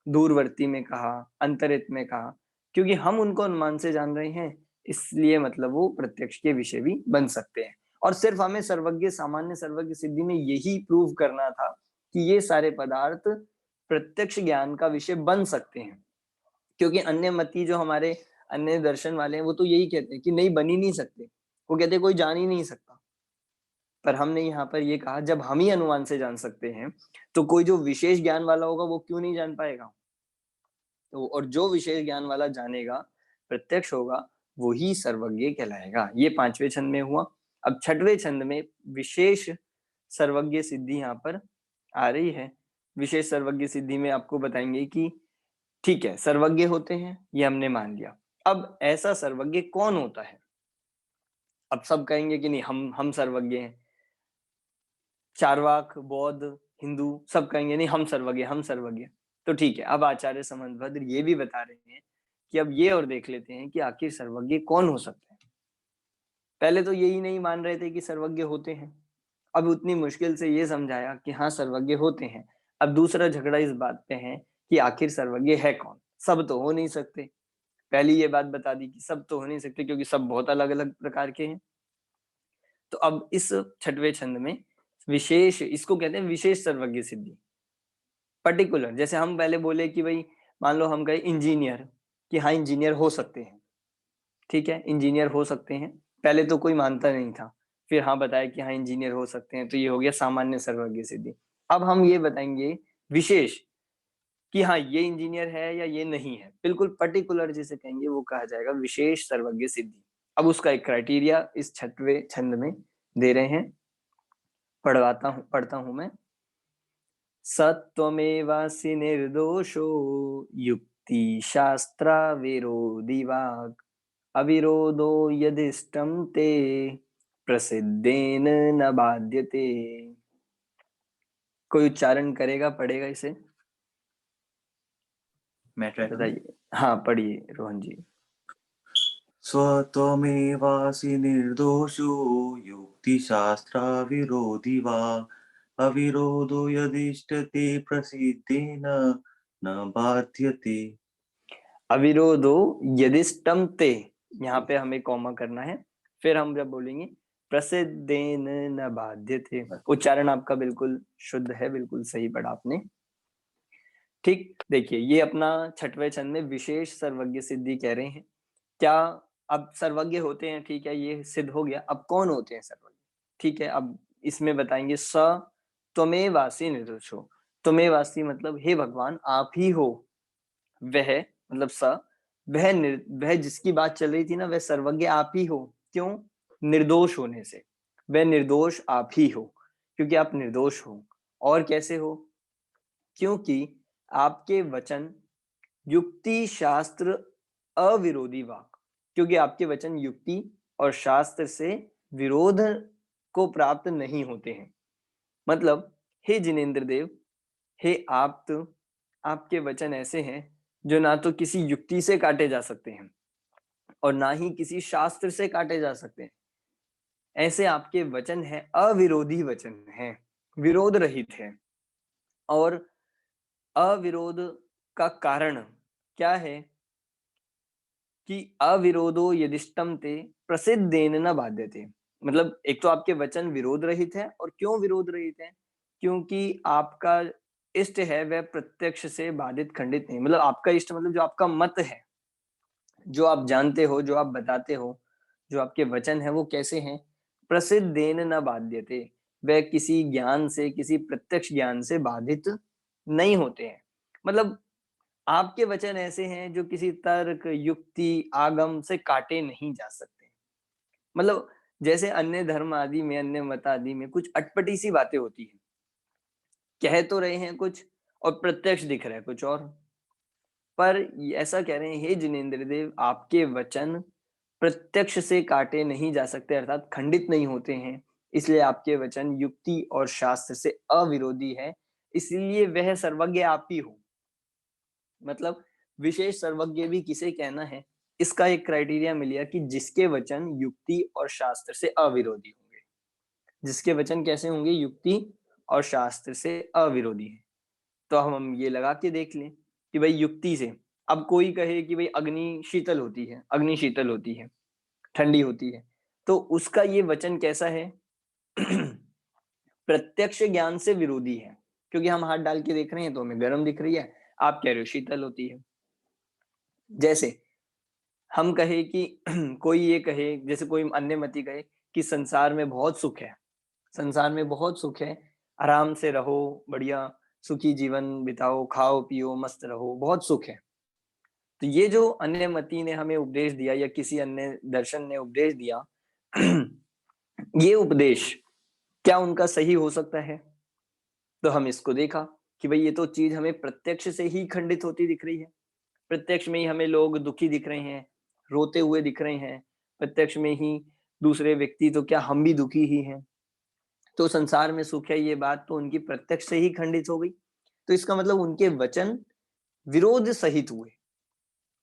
[SPEAKER 1] दूरवर्ती में कहा, अंतरित में कहा, क्योंकि हम उनको अनुमान से जान रहे हैं, इसलिए मतलब वो प्रत्यक्ष के विषय भी बन सकते हैं। और सिर्फ हमें सामान्य सर्वज्ञ सिद्धि में यही प्रूव करना था कि ये सारे पदार्थ प्रत्यक्ष ज्ञान का विषय बन सकते हैं, क्योंकि अन्य मती जो हमारे अन्य दर्शन वाले हैं वो तो यही कहते हैं कि नहीं, बन ही नहीं सकते। वो कहते हैं कोई जान ही नहीं सकता। पर हमने यहाँ पर ये कहा, जब हम ही अनुमान से जान सकते हैं, तो कोई जो विशेष ज्ञान वाला होगा वो क्यों नहीं जान पाएगा? तो और जो विशेष ज्ञान वाला जानेगा, प्रत्यक्ष होगा, वही सर्वज्ञ कहलाएगा। ये 5वें छंद में हुआ। अब 6वें छंद में विशेष सर्वज्ञ सिद्धि यहाँ पर आ रही है। विशेष सर्वज्ञ सिद्धि में आपको बताएंगे कि ठीक है, सर्वज्ञ होते हैं, ये हमने मान लिया। अब ऐसा सर्वज्ञ कौन होता है? अब सब कहेंगे कि नहीं, हम सर्वज्ञ हैं। चारवाक, बौद्ध, हिंदू सब कहेंगे नहीं, हम सर्वज्ञ। तो ठीक है, अब आचार्य समंतभद्र ये भी बता रहे हैं कि अब ये और देख लेते हैं कि आखिर सर्वज्ञ कौन हो सकते हैं। पहले तो यही नहीं मान रहे थे कि सर्वज्ञ होते हैं, अब उतनी मुश्किल से ये समझाया कि हाँ सर्वज्ञ होते हैं। अब दूसरा झगड़ा इस बात पे है कि आखिर सर्वज्ञ है कौन? सब तो हो नहीं सकते। पहली ये बात बता दी कि सब तो हो नहीं सकते, क्योंकि सब बहुत अलग अलग प्रकार के हैं। तो अब इस 6वें छंद में विशेष, इसको कहते हैं विशेष सर्वज्ञ सिद्धि। पर्टिकुलर, जैसे हम पहले बोले कि भाई मान लो हम कहे इंजीनियर, कि हाँ इंजीनियर हो सकते हैं, ठीक है, इंजीनियर हो सकते हैं। पहले तो कोई मानता नहीं था, फिर हाँ बताया कि हाँ इंजीनियर हो सकते हैं, तो ये हो गया सामान्य सर्वज्ञ सिद्धि। अब हम ये बताएंगे विशेष, कि हाँ ये इंजीनियर है या ये नहीं है, बिल्कुल पर्टिकुलर जिसे कहेंगे वो कहा जाएगा विशेष सर्वज्ञ सिद्धि। अब उसका एक क्राइटेरिया इस 6वें छंद में दे रहे हैं, पढ़ता हूं मैं। सत्वमेवासि निर्दोषो युक्ति शास्त्रा विरोधी वाक् अविरोधो यदिष्टं ते प्रसिद्धेन न बाध्यते। कोई उच्चारण करेगा, पढ़ेगा इसे?
[SPEAKER 2] मैं ट्राई करूं?
[SPEAKER 1] बताइए। हाँ पढ़िए रोहन जी।
[SPEAKER 2] स्वत्वमेवासि निर्दोषो युक्तिशास्त्राविरोधी वा अविरोधो यदिष्टते प्रसिद्धेन न बाध्यते।
[SPEAKER 1] अविरोधो यदिष्टम ते, यहाँ पे हमें कॉमा करना है, फिर हम जब बोलेंगे प्रसिद्धेन न बाध्यते। उच्चारण आपका बिल्कुल शुद्ध है, बिल्कुल सही पढ़ा आपने। ठीक, देखिए ये अपना छठवें छंद में विशेष सर्वज्ञ सिद्धि कह रहे हैं। क्या अब सर्वज्ञ होते हैं, ठीक है, ये सिद्ध हो गया। अब कौन होते हैं सर्वज्ञ? ठीक है, अब इसमें बताएंगे स त्वमेवासि निर्दोषो। त्वमेवासि मतलब हे भगवान आप ही हो। वह मतलब स, वह जिसकी बात चल रही थी ना, वह सर्वज्ञ आप ही हो। क्यों? निर्दोष होने से। वह निर्दोष आप ही हो, क्योंकि आप निर्दोष हो। और कैसे हो? क्योंकि आपके वचन युक्ति शास्त्र अविरोधी वाक, क्योंकि आपके वचन युक्ति और शास्त्र से विरोध को प्राप्त नहीं होते हैं। मतलब हे जिनेंद्र देव, हे आप, तो आपके वचन ऐसे हैं जो ना तो किसी युक्ति से काटे जा सकते हैं और ना ही किसी शास्त्र से काटे जा सकते हैं। ऐसे आपके वचन हैं, अविरोधी वचन हैं, विरोध रहित है। और अविरोध का कारण क्या है कि अविरोधो यदिष्टम ते प्रसिद्धेन न बाध्यते। मतलब एक तो आपके वचन विरोध रहित है, और क्यों विरोध रहित है? क्योंकि आपका इष्ट है वह प्रत्यक्ष से बाधित खंडित नहीं। मतलब आपका इष्ट मतलब जो आपका मत है, जो आप जानते हो, जो आप बताते हो, जो आपके वचन है, वो कैसे हैं? प्रसिद्धेन न बाध्यते, वह किसी ज्ञान से, किसी प्रत्यक्ष ज्ञान से बाधित नहीं होते हैं। मतलब आपके वचन ऐसे हैं जो किसी तर्क, युक्ति, आगम से काटे नहीं जा सकते। मतलब जैसे अन्य धर्म आदि में, अन्य मत आदि में कुछ अटपटी सी बातें होती हैं, कह तो रहे हैं कुछ और प्रत्यक्ष दिख रहा है कुछ और। पर ऐसा कह रहे हैं, हे जिनेंद्र देव आपके वचन प्रत्यक्ष से काटे नहीं जा सकते, अर्थात खंडित नहीं होते हैं। इसलिए आपके वचन युक्ति और शास्त्र से अविरोधी है, इसलिए वह सर्वज्ञ आप ही हो। मतलब विशेष सर्वज्ञ भी किसे कहना है, इसका एक क्राइटेरिया मिल गया कि जिसके वचन युक्ति और शास्त्र से अविरोधी होंगे। जिसके वचन कैसे होंगे? युक्ति और शास्त्र से अविरोधी है। तो हम ये लगा के देख लें कि भाई युक्ति से, अब कोई कहे कि भाई अग्नि शीतल होती है, अग्नि शीतल होती है, ठंडी होती है, तो उसका ये वचन कैसा है? प्रत्यक्ष ज्ञान से विरोधी है, क्योंकि हम हाथ डाल के देख रहे हैं तो हमें गर्म दिख रही है, आप कह रहे हो शीतल होती है। जैसे हम कहे कि कोई ये कहे, जैसे कोई अन्य मती कहे कि संसार में बहुत सुख है, संसार में बहुत सुख है, आराम से रहो, बढ़िया सुखी जीवन बिताओ, खाओ पियो मस्त रहो, बहुत सुख है। तो ये जो अन्य मती ने हमें उपदेश दिया या किसी अन्य दर्शन ने उपदेश दिया, ये उपदेश क्या उनका सही हो सकता है? तो हम इसको देखा कि भाई ये तो चीज हमें प्रत्यक्ष से ही खंडित होती दिख रही है। प्रत्यक्ष में ही हमें लोग दुखी दिख रहे हैं, रोते हुए दिख रहे हैं, प्रत्यक्ष में ही दूसरे व्यक्ति, तो क्या हम भी दुखी ही हैं? तो संसार में सुख है, ये बात तो उनकी प्रत्यक्ष से ही खंडित हो गई। तो इसका मतलब उनके वचन विरोध सहित हुए।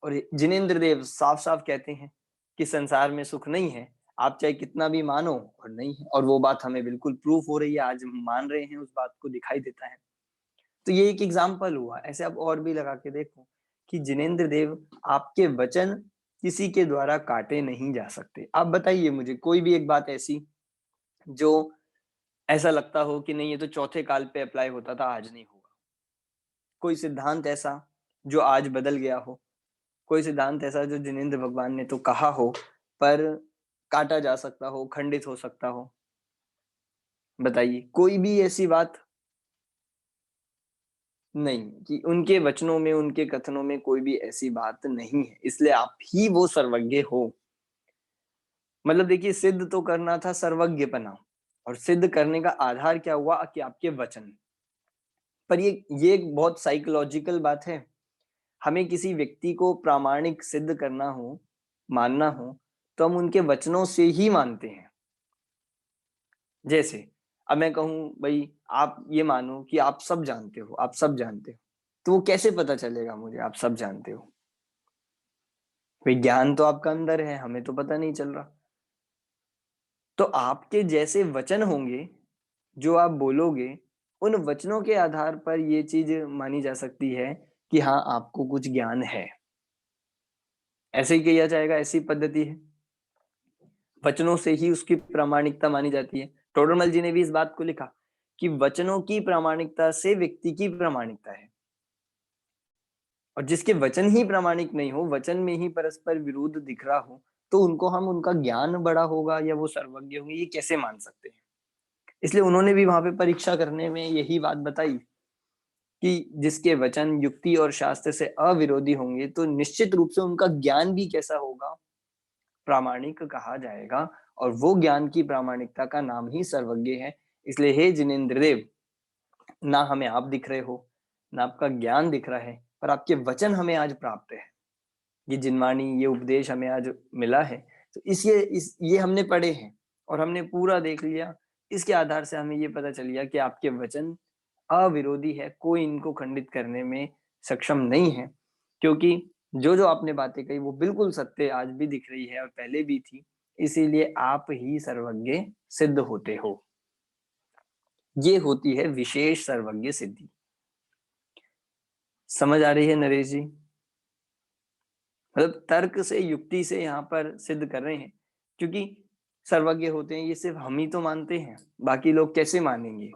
[SPEAKER 1] और जिनेंद्र देव साफ साफ कहते हैं कि संसार में सुख नहीं है, आप चाहे कितना भी मानो और नहीं है। और वो बात हमें बिल्कुल प्रूफ हो रही है, आज हम मान रहे हैं, उस बात को दिखाई देता है। तो ये एक एग्जाम्पल हुआ। ऐसे आप और भी लगा के देखो कि जिनेंद्र देव आपके वचन किसी के द्वारा काटे नहीं जा सकते। आप बताइए मुझे कोई भी एक बात ऐसी जो ऐसा लगता हो कि नहीं ये तो चौथे काल पे अप्लाई होता था, आज नहीं होगा। कोई सिद्धांत ऐसा जो आज बदल गया हो, कोई सिद्धांत ऐसा जो जिनेंद्र भगवान ने तो कहा हो पर काटा जा सकता हो, खंडित हो सकता हो। बताइए कोई भी ऐसी बात नहीं कि उनके वचनों में, उनके कथनों में कोई भी ऐसी बात नहीं है। इसलिए आप ही वो सर्वज्ञ हो। मतलब देखिए सिद्ध तो करना था सर्वज्ञपना, और सिद्ध करने का आधार क्या हुआ कि आपके वचन। पर ये एक बहुत साइकोलॉजिकल बात है। हमें किसी व्यक्ति को प्रामाणिक सिद्ध करना हो, मानना हो, तो हम उनके वचनों से ही मानते हैं। जैसे अब मैं कहूं भाई आप ये मानो कि आप सब जानते हो, आप सब जानते हो, तो वो कैसे पता चलेगा मुझे आप सब जानते हो? भाई ज्ञान तो आपका अंदर है, हमें तो पता नहीं चल रहा। तो आपके जैसे वचन होंगे जो आप बोलोगे, उन वचनों के आधार पर ये चीज मानी जा सकती है कि हाँ आपको कुछ ज्ञान है। ऐसे ही किया जाएगा, ऐसी पद्धति है। वचनों से ही उसकी प्रामाणिकता मानी जाती है। टोडरमल जी ने भी इस बात को लिखा कि वचनों की प्रामाणिकता से व्यक्ति की प्रामाणिकता है, और जिसके वचन ही प्रामाणिक नहीं हो, वचन में ही परस्पर विरोध दिख रहा हो, तो उनको हम उनका ज्ञान बड़ा होगा या वो सर्वज्ञ होंगे, ये कैसे मान सकते हैं? इसलिए उन्होंने भी वहां पे परीक्षा करने में यही बात बताई कि जिसके वचन युक्ति और शास्त्र से अविरोधी होंगे तो निश्चित रूप से उनका ज्ञान भी कैसा होगा? प्रामाणिक कहा जाएगा, और वो ज्ञान की प्रामाणिकता का नाम ही सर्वज्ञ है। इसलिए हे जिनेंद्र देव, ना हमें आप दिख रहे हो, ना आपका ज्ञान दिख रहा है, पर आपके वचन हमें आज प्राप्त है। ये जिनवाणी, ये उपदेश हमें आज मिला है, तो ये हमने पढ़े हैं और हमने पूरा देख लिया। इसके आधार से हमें ये पता चल गया कि आपके वचन अविरोधी है, कोई इनको खंडित करने में सक्षम नहीं है, क्योंकि जो जो आपने बातें कही वो बिल्कुल सत्य आज भी दिख रही है और पहले भी थी। इसीलिए आप ही सर्वज्ञ सिद्ध होते हो। ये होती है विशेष सर्वज्ञ सिद्धि। समझ आ रही है नरेश जी? मतलब तर्क से, युक्ति से यहाँ पर सिद्ध कर रहे हैं, क्योंकि सर्वज्ञ होते हैं ये सिर्फ हम ही तो मानते हैं, बाकी लोग कैसे मानेंगे?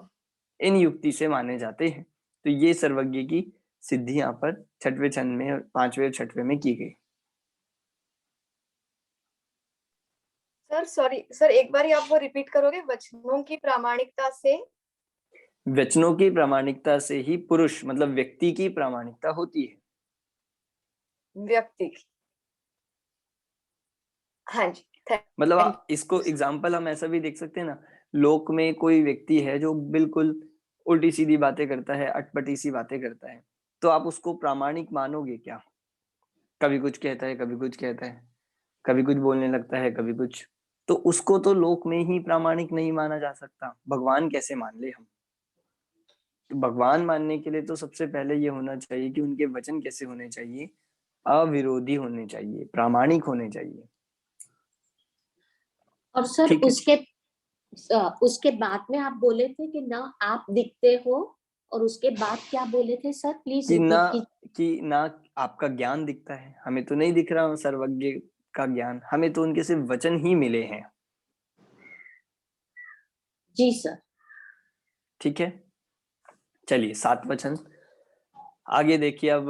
[SPEAKER 1] इन युक्ति से माने जाते हैं। तो ये सर्वज्ञ की सिद्धि यहाँ पर छठवें छंद में, 5वें और 6वें में की गई।
[SPEAKER 7] सर सॉरी सर, एक बार आप वो रिपीट करोगे? वचनों की प्रामाणिकता से,
[SPEAKER 1] वचनों की प्रामाणिकता से ही पुरुष मतलब व्यक्ति की प्रामाणिकता होती है।
[SPEAKER 7] व्यक्ति की, हाँ जी।
[SPEAKER 1] मतलब आप इसको एग्जाम्पल हम ऐसा भी देख सकते हैं ना, लोक में कोई व्यक्ति है जो बिल्कुल उल्टी सीधी बातें करता है, अटपटी सी बातें करता है, तो आप उसको प्रामाणिक मानोगे क्या? कभी कुछ कहता है, कभी कुछ कहता है, कभी कुछ बोलने लगता है, कभी कुछ, तो उसको तो लोक में ही प्रामाणिक नहीं माना जा सकता। भगवान कैसे मान ले हम? तो भगवान मानने के लिए तो सबसे पहले ये होना चाहिए कि उनके वचन कैसे होने चाहिए? अविरोधी होने चाहिए, प्रामाणिक होने चाहिए।
[SPEAKER 4] और सर
[SPEAKER 1] ठीक है।
[SPEAKER 4] उसके बाद में आप बोले थे कि ना आप दिखते हो, और उसके बाद क्या बोले थे सर? प्लीज
[SPEAKER 1] कि ना आपका ज्ञान दिखता है, हमें तो नहीं दिख रहा सर्वज्ञ का ज्ञान, हमें तो उनके सिर्फ वचन ही मिले हैं।
[SPEAKER 4] जी सर।
[SPEAKER 1] ठीक है, चलिए 7 वचन आगे देखिए। अब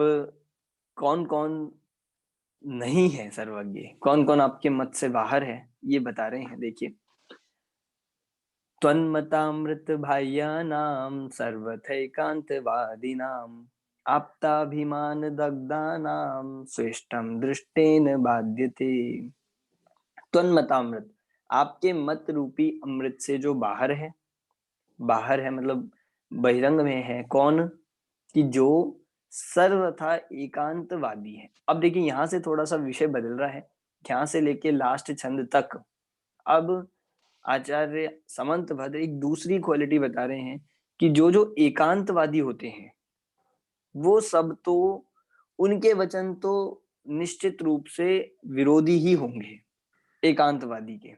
[SPEAKER 1] कौन कौन नहीं है सर्वज्ञ, कौन कौन आपके मत से बाहर है, ये बता रहे हैं। देखिए, त्वन्मतामृत भाह्यानां सर्वथैकांतवादिनाम् आप्ताभिमान दग्धानां स्वेष्टम दृष्टेन बाध्यते। त्वन्मतामृत, आपके मत रूपी अमृत से जो बाहर है, बाहर है मतलब बहिरंग में है। कौन? कि जो सर्वथा एकांतवादी है। अब देखिए यहां से थोड़ा सा विषय बदल रहा है, यहां से लेके लास्ट छंद तक। अब आचार्य समंत भद्र एक दूसरी क्वालिटी बता रहे हैं कि जो जो एकांतवादी होते हैं वो सब तो, उनके वचन तो निश्चित रूप से विरोधी ही होंगे एकांतवादी के।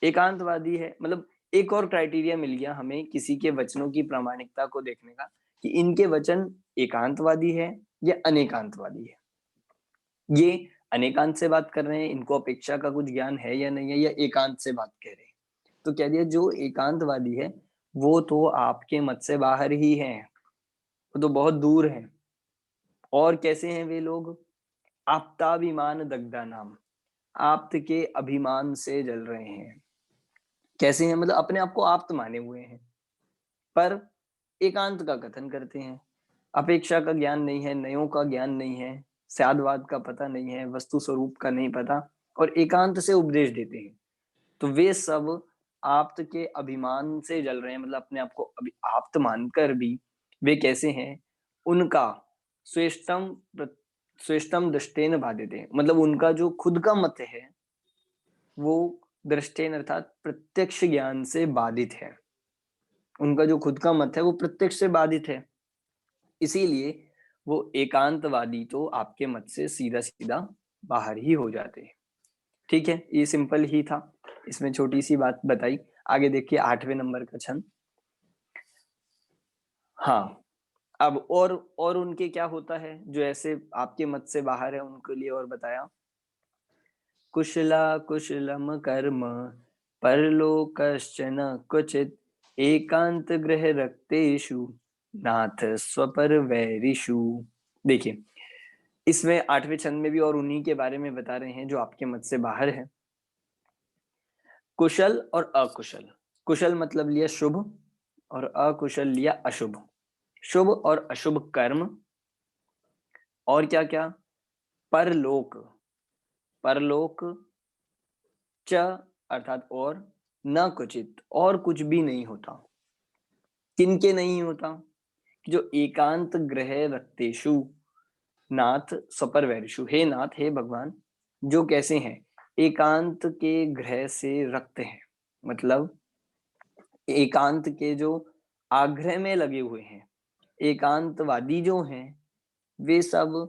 [SPEAKER 1] एकांतवादी है मतलब एक और क्राइटेरिया मिल गया हमें किसी के वचनों की प्रामाणिकता को देखने का, कि इनके वचन एकांतवादी है या अनेकांतवादी है। ये अनेकांत से बात कर रहे हैं, इनको अपेक्षा का कुछ ज्ञान है या नहीं है, या एकांत से बात कह रहे हैं। तो कह दिया जो एकांतवादी है वो तो आपके मत से बाहर ही है, वो तो बहुत दूर है। और कैसे हैं वे लोग? आप्ताभिमान दग्धा नाम, आप्त के अभिमान से जल रहे हैं। कैसे हैं? मतलब अपने आप को आप्त माने हुए हैं, पर एकांत का कथन करते हैं। अपेक्षा का ज्ञान नहीं है, नयों का ज्ञान नहीं है, स्यादवाद का पता नहीं है, वस्तु स्वरूप का नहीं पता, और एकांत से उपदेश देते हैं। तो वे सब आप्त के अभिमान से जल रहे हैं, मतलब अपने आप को अभी आप्त मानकर भी वे कैसे हैं? उनका स्वेष्टम दृष्टेन बाध्यते हैं, मतलब उनका जो खुद का मत है वो दृष्टेन अर्थात प्रत्यक्ष ज्ञान से बाधित है। उनका जो खुद का मत है वो प्रत्यक्ष से बाधित है, इसीलिए वो एकांतवादी तो आपके मत से सीधा सीधा बाहर ही हो जाते हैं। ठीक है, ये सिंपल ही था, इसमें छोटी सी बात बताई। आगे देखिए 8वें नंबर का छंद। हाँ, अब और उनके क्या होता है जो ऐसे आपके मत से बाहर है, उनके लिए और बताया। कुशला कुशलम कर्म परलोकश्चन क्वचित् एकांत गृह रक्तेषु नाथ स्वपर वैरिषु। देखिए इसमें 8वें छंद में भी और उन्हीं के बारे में बता रहे हैं जो आपके मत से बाहर है। कुशल और अकुशल, कुशल मतलब लिया शुभ और अकुशल लिया अशुभ। शुभ और अशुभ कर्म और क्या क्या, परलोक, परलोक च अर्थात और, न क्वचित और कुछ भी नहीं होता। किनके नहीं होता, जो एकांत ग्रह रक्तेषु नाथ स्वपर वैरिषु, हे नाथ हे भगवान, जो कैसे हैं, एकांत के ग्रह से रक्त हैं, मतलब एकांत के जो आग्रह में लगे हुए हैं। एकांतवादी जो हैं वे सब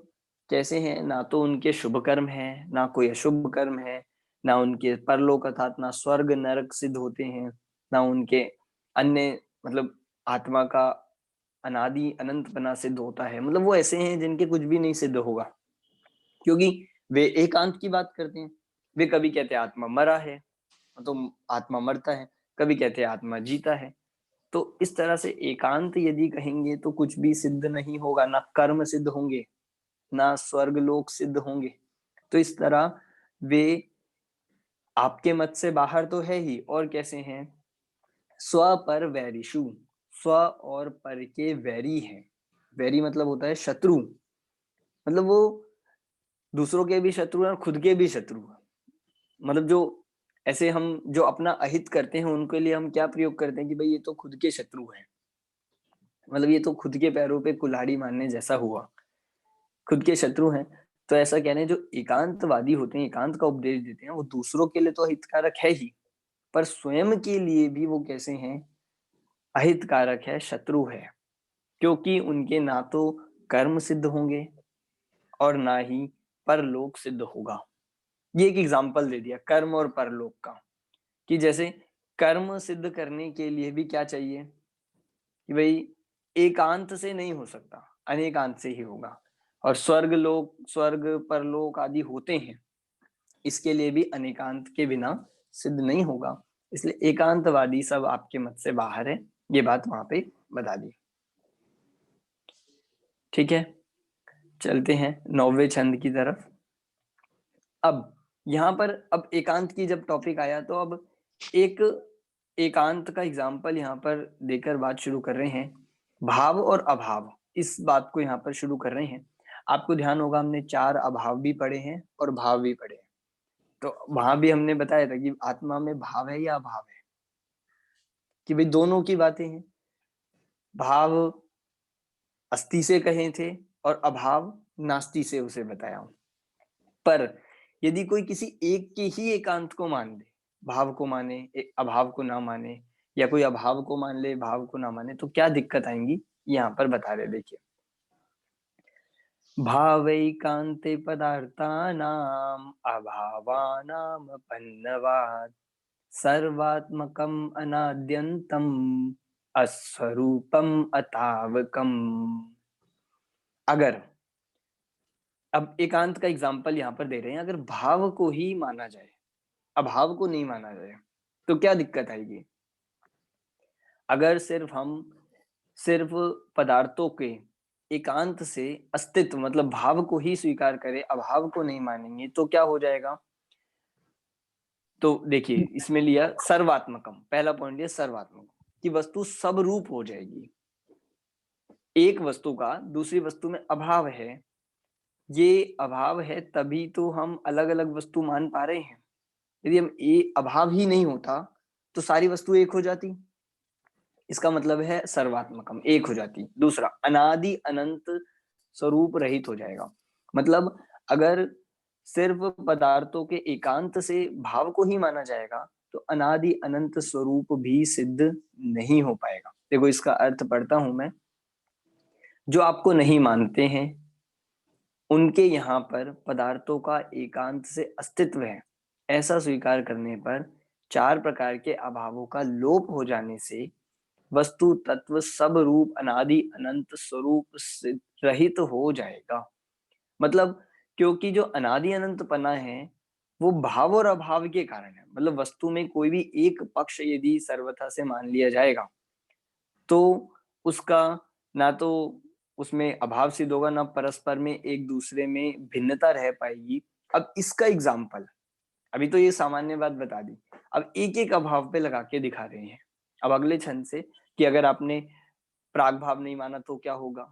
[SPEAKER 1] कैसे हैं, ना तो उनके शुभ कर्म है, ना कोई अशुभ कर्म है, ना उनके परलोक अर्थात ना स्वर्ग नरक सिद्ध होते हैं, ना उनके अन्य मतलब आत्मा का अनादि अनंतपना सिद्ध होता है। मतलब वो ऐसे हैं जिनके कुछ भी नहीं सिद्ध होगा, क्योंकि वे एकांत की बात करते हैं। वे कभी कहते हैं आत्मा मरा है, तो आत्मा मरता है, कभी कहते हैं आत्मा जीता है। तो इस तरह से एकांत यदि कहेंगे तो कुछ भी सिद्ध नहीं होगा, ना कर्म सिद्ध होंगे, ना स्वर्ग लोक सिद्ध होंगे। तो इस तरह वे आपके मत से बाहर तो है ही, और कैसे हैं, स्व पर वैरिषु, स्व और पर के वैरी हैं। वैरी मतलब होता है शत्रु, मतलब वो दूसरों के भी शत्रु हैं और खुद के भी शत्रु हैं। मतलब जो ऐसे हम जो अपना अहित करते हैं उनके लिए हम क्या प्रयोग करते हैं कि भाई ये तो खुद के शत्रु हैं, मतलब ये तो खुद के पैरों पे कुल्हाड़ी मारने जैसा हुआ, खुद के शत्रु हैं। तो ऐसा कहने जो एकांतवादी होते हैं, एकांत का उपदेश देते हैं, वो दूसरों के लिए तो हितकारक है ही, पर स्वयं के लिए भी वो कैसे हैं, अहितकारक है, शत्रु है, क्योंकि उनके ना तो कर्म सिद्ध होंगे और ना ही परलोक सिद्ध होगा। ये एक एग्जाम्पल दे दिया कर्म और परलोक का, कि जैसे कर्म सिद्ध करने के लिए भी क्या चाहिए कि भाई एकांत से नहीं हो सकता, अनेकांत से ही होगा। और स्वर्ग लोक, स्वर्ग परलोक आदि होते हैं, इसके लिए भी अनेकांत के बिना सिद्ध नहीं होगा। इसलिए एकांतवादी सब आपके मत से बाहर है, ये बात वहां पे बता दी। ठीक है, चलते हैं 9वें छंद की तरफ। अब यहाँ पर अब एकांत की जब टॉपिक आया तो अब एक एकांत का एग्जाम्पल यहाँ पर देकर बात शुरू कर रहे हैं। भाव और अभाव, इस बात को यहाँ पर शुरू कर रहे हैं। आपको ध्यान होगा हमने 4 अभाव भी पढ़े हैं और भाव भी पढ़े हैं। तो वहां भी हमने बताया था कि आत्मा में भाव है या अभाव है, कि भाई दोनों की बातें हैं। भाव अस्ति से कहे थे और अभाव नास्ति से उसे बताया हूं। पर यदि कोई किसी एक के ही एकांत को मान ले, भाव को माने अभाव को ना माने, या कोई अभाव को मान ले भाव को ना माने, तो क्या दिक्कत आएंगी यहाँ पर बता रहे। देखिए, भावैकान्ते पदार्थानाम अभावानाम पन्नवात् सर्वात्मकम अनाद्यंतम अस्वरूपम अतावकम। अगर अब एकांत का एग्जाम्पल यहाँ पर दे रहे हैं, अगर भाव को ही माना जाए, अभाव को नहीं माना जाए, तो क्या दिक्कत आएगी। अगर सिर्फ पदार्थों के एकांत से अस्तित्व मतलब भाव को ही स्वीकार करें, अभाव को नहीं मानेंगे, तो क्या हो जाएगा। तो देखिए इसमें लिया सर्वात्मकम, पहला पॉइंट लिया सर्वात्मकम, कि वस्तु सब रूप हो जाएगी। एक वस्तु का दूसरी वस्तु में अभाव है, ये अभाव है तभी तो हम अलग अलग वस्तु मान पा रहे हैं। यदि हम अभाव ही नहीं होता तो सारी वस्तु एक हो जाती, इसका मतलब है सर्वात्मकम, एक हो जाती। दूसरा, अनादि अनंत स्वरूप रहित हो जाएगा। मतलब अगर सिर्फ पदार्थों के एकांत से भाव को ही माना जाएगा तो अनादि अनंत स्वरूप भी सिद्ध नहीं हो पाएगा। देखो इसका अर्थ पढ़ता हूं मैं। जो आपको नहीं मानते हैं उनके यहाँ पर पदार्थों का एकांत से अस्तित्व है, ऐसा स्वीकार करने पर 4 प्रकार के अभावों का लोप हो जाने से वस्तु तत्व सब रूप अनादि अनंत स्वरूप से रहित हो जाएगा। मतलब क्योंकि जो अनादि अनंत पना है वो भाव और अभाव के कारण है। मतलब वस्तु में कोई भी एक पक्ष यदि सर्वथा से मान लिया जाएगा तो उसका ना तो उसमें अभाव सिद्ध होगा, ना परस्पर में एक दूसरे में भिन्नता रह पाएगी। अब इसका एग्जाम्पल, अभी तो ये सामान्य बात बता दी, अब एक एक अभाव पे लगा के दिखा रहे हैं। अब अगले छंद से कि अगर आपने प्राग भाव नहीं माना तो क्या होगा,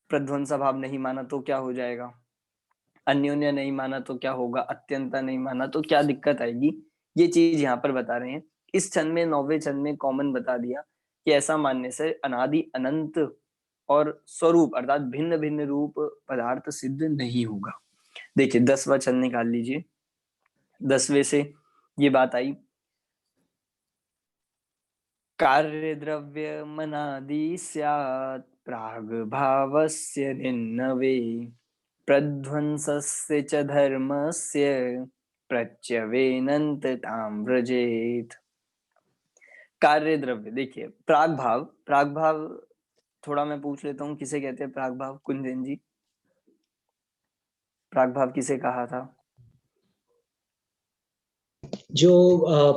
[SPEAKER 1] प्रध्वंस भाव नहीं माना तो क्या हो जाएगा, अन्योन्य नहीं माना तो क्या होगा, अत्यंता नहीं माना तो क्या दिक्कत आएगी, ये चीज यहाँ पर बता रहे हैं। इस छंद में 9वें छंद में कॉमन बता दिया कि ऐसा मानने से अनादि अनंत और स्वरूप अर्थात भिन्न भिन्न रूप पदार्थ सिद्ध नहीं होगा। देखिए 10वां छंद निकाल लीजिए। 10वें से ये बात आई, कार्य द्रव्य मनादि स्यात् प्राग भावस्य निन्नवे प्रध्वंसस्य च धर्मस्य प्रत्यवेनन्ततां व्रजेत। कार्य द्रव्य, देखिए प्राग भाव थोड़ा मैं पूछ लेता हूँ किसे कहते हैं प्राग भाव, कुंजन जी प्राग भाव किसे कहा था?
[SPEAKER 11] जो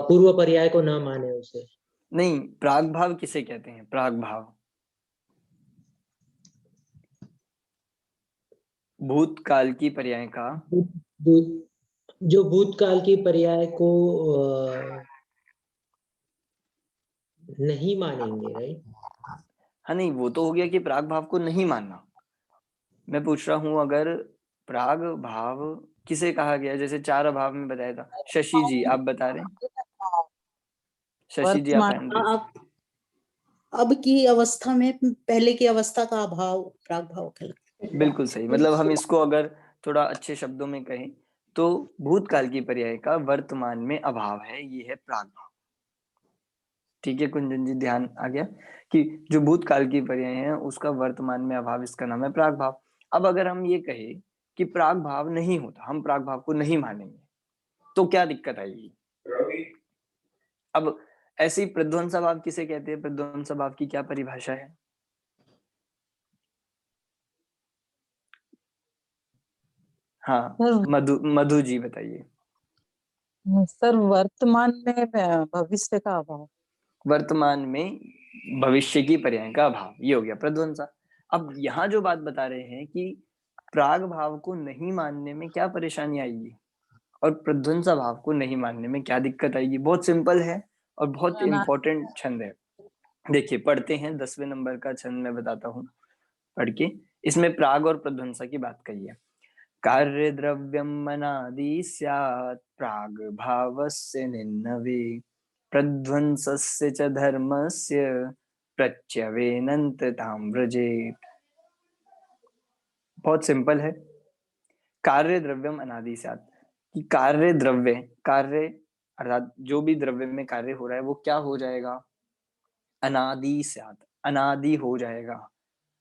[SPEAKER 11] पूर्व पर्याय को ना माने उसे।
[SPEAKER 1] नहीं, प्राग भाव किसे कहते हैं? प्राग भाव भूतकाल की पर्याय का,
[SPEAKER 11] जो भूतकाल की पर्याय को नहीं मानेंगे, राइट?
[SPEAKER 1] हाँ नहीं, वो तो हो गया कि प्राग भाव को नहीं मानना। मैं पूछ रहा हूँ अगर प्राग भाव किसे कहा गया, जैसे 4 अभाव में बताया था। शशि जी आप बता रहे हैं, शशि जी आप
[SPEAKER 12] अब की अवस्था में पहले की अवस्था का अभाव प्राग भाव कहलाता है।
[SPEAKER 1] बिल्कुल सही। मतलब हम इसको अगर थोड़ा अच्छे शब्दों में कहें तो भूतकाल की पर्याय का वर्तमान में अभाव है, ये है प्राग भाव। ठीक है कुंजन जी, ध्यान आ गया कि जो भूतकाल की पर्याय है उसका वर्तमान में अभाव, इसका नाम है प्राग भाव। अब अगर हम ये कहें कि प्राग भाव नहीं होता, हम प्राग भाव को नहीं मानेंगे, तो क्या दिक्कत आएगी? अब ऐसी प्रध्वंस भाव किसे कहते हैं? प्रध्वंस भाव की क्या परिभाषा है? हाँ मधु जी बताइए।
[SPEAKER 6] सर वर्तमान में भविष्य का अभाव।
[SPEAKER 1] वर्तमान में भविष्य की पर्याय का अभाव, ये हो गया प्रध्वंसा। अब यहाँ जो बात बता रहे हैं कि प्राग भाव को नहीं मानने में क्या परेशानी आएगी और प्रध्वंसा भाव को नहीं मानने में क्या दिक्कत आएगी? बहुत सिंपल है और बहुत इंपॉर्टेंट छंद है। देखिए पढ़ते हैं 10वें नंबर का छंद मैं बताता हूँ पढ़ के। इसमें प्राग और प्रध्वंसा की बात कही है। कार्य द्रव्यम मनादि स्यात् प्राग भावस्य निन्नवे प्रध्वंसस्य च धर्मस्य प्रत्यवेनन्ततां व्रजेत्। बहुत सिंपल है। कार्य द्रव्यम अनादि स्यात्, कि कार्य द्रव्य, कार्य अर्थात जो भी द्रव्य में कार्य हो रहा है वो क्या हो जाएगा? अनादि स्यात्, अनादि हो जाएगा,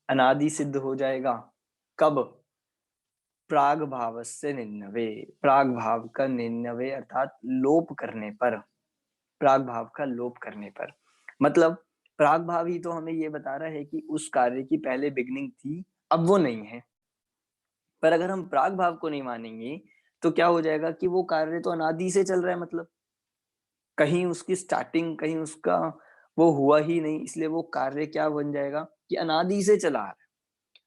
[SPEAKER 1] अनादि सिद्ध हो जाएगा। कब? प्राग भाव से निन्नवे, प्राग भाव का निन्नवे अर्थात लोप करने पर, प्राग भाव का लोप करने पर। मतलब प्राग भाव ही तो हमें ये बता रहा है कि उस कार्य की पहले बिगनिंग थी, अब वो नहीं है। पर अगर हम प्राग भाव को नहीं मानेंगे तो क्या हो जाएगा कि वो कार्य तो अनादि से चल रहा है, मतलब कहीं उसकी स्टार्टिंग, कहीं उसका वो हुआ ही नहीं, इसलिए वो कार्य क्या बन जाएगा कि अनादि से चला आ रहा है।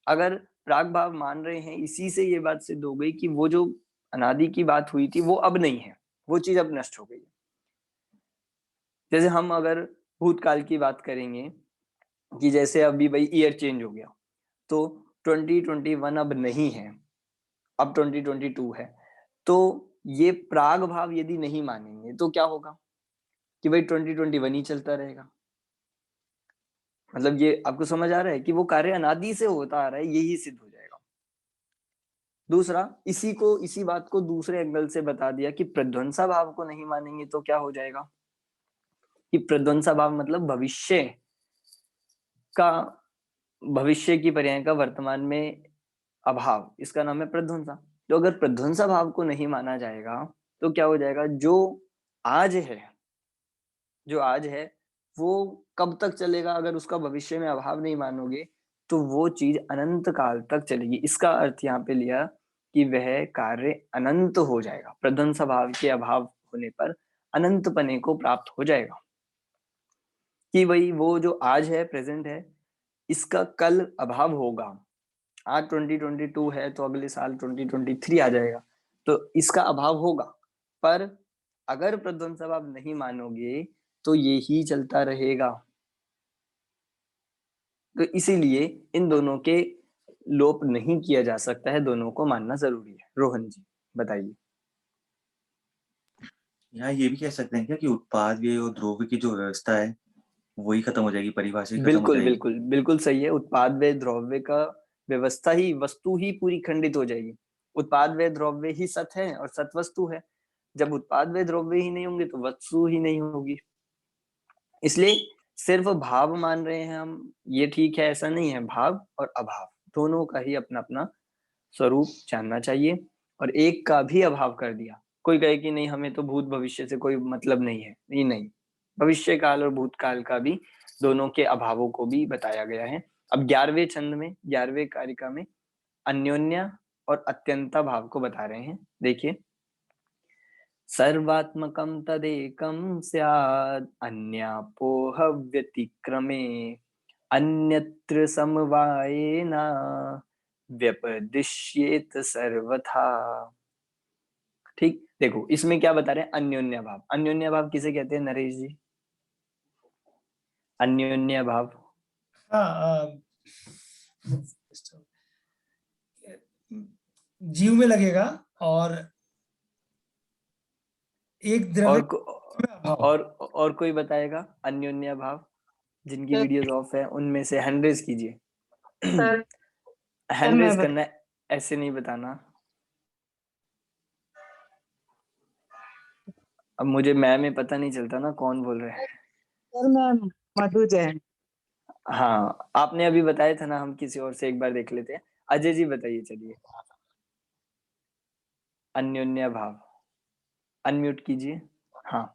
[SPEAKER 1] अगर प्राग भाव मान रहे हैं, इसी से ये बात सिद्ध हो गई कि वो जो अनादि की बात हुई थी वो अब नहीं है, वो चीज अब नष्ट हो गई है। जैसे हम अगर भूतकाल की बात करेंगे कि जैसे अभी भाई ईयर चेंज हो गया तो 2021 अब नहीं है, अब 2022 है, तो ये प्राग भाव यदि नहीं मानेंगे तो क्या होगा कि भाई 2021 ही चलता रहेगा। मतलब ये आपको समझ आ रहा है कि वो कार्य अनादि से होता आ रहा है, यही सिद्ध हो जाएगा। दूसरा, इसी बात को दूसरे एंगल से बता दिया कि प्रध्वंसा भाव को नहीं मानेंगे तो क्या हो जाएगा कि प्रध्वंसा भाव मतलब भविष्य की पर्याय का वर्तमान में अभाव, इसका नाम है प्रध्वंसा। तो अगर प्रध्वंसा भाव को नहीं माना जाएगा तो क्या हो जाएगा, जो आज है वो कब तक चलेगा, अगर उसका भविष्य में अभाव नहीं मानोगे तो वो चीज अनंत काल तक चलेगी। इसका अर्थ यहाँ पे लिया कि वह कार्य अनंत हो जाएगा, प्रध्वंसा भाव के अभाव होने पर अनंत पने को प्राप्त हो जाएगा कि भाई वो जो आज है, प्रेजेंट है, इसका कल अभाव होगा। आज 2022 है तो अगले साल 2023 आ जाएगा, तो इसका अभाव होगा। पर अगर प्रध्वंसा भाव नहीं मानोगे तो ये ही चलता रहेगा। तो इसीलिए इन दोनों के लोप नहीं किया जा सकता है, दोनों को मानना जरूरी है। रोहन जी बताइए।
[SPEAKER 2] यहाँ ये भी कह सकते हैं क्या कि उत्पाद व्यय और द्रव्य की जो व्यवस्था है वही खत्म हो जाएगी, परिभाषा ही खत्म हो
[SPEAKER 1] बिल्कुल
[SPEAKER 2] जाएगी।
[SPEAKER 1] बिल्कुल बिल्कुल सही है। उत्पाद व्यय द्रव्य का व्यवस्था ही, वस्तु ही पूरी खंडित हो जाएगी। उत्पाद व्यय द्रव्य ही सत है और सत वस्तु है। जब उत्पाद व्यय द्रव्य ही नहीं होंगे तो वस्तु ही नहीं होगी। इसलिए सिर्फ भाव मान रहे हैं हम, ये ठीक है, ऐसा नहीं है। भाव और अभाव दोनों का ही अपना अपना स्वरूप जानना चाहिए, और एक का भी अभाव कर दिया, कोई कहे कि नहीं हमें तो भूत भविष्य से कोई मतलब नहीं है, नहीं, भविष्य काल और भूतकाल का भी, दोनों के अभावों को भी बताया गया है। अब 11वें छंद में, 11वें कारिका में अन्योन्य और अत्यंता भाव को बता रहे हैं। देखिए, सर्वात्मकं तदेकं स्यात् अन्यापोह व्यतिक्रमे अन्यत्र समवायेन व्यपदिश्येत सर्वथा। ठीक, देखो इसमें क्या बता रहे हैं, अन्योन्य भाव। अन्योन्य भाव किसे कहते हैं नरेश जी? अन्योन्य भाव
[SPEAKER 9] जीव में लगेगा और एक द्रव्य
[SPEAKER 1] और कोई बताएगा अन्योन्य भाव? जिनकी वीडियोस ऑफ है उनमें से हैंड रेज कीजिए। हैंड रेज करना है, ऐसे नहीं बताना। अब मुझे में पता नहीं चलता ना कौन बोल रहे हैं।
[SPEAKER 6] सर मैं मधु जैन।
[SPEAKER 1] हाँ, आपने अभी बताया था ना, हम किसी और से एक बार देख लेते हैं। अजय जी बताइए, चलिए। अन्योन्य भाव अनम्यूट कीजिए। हाँ,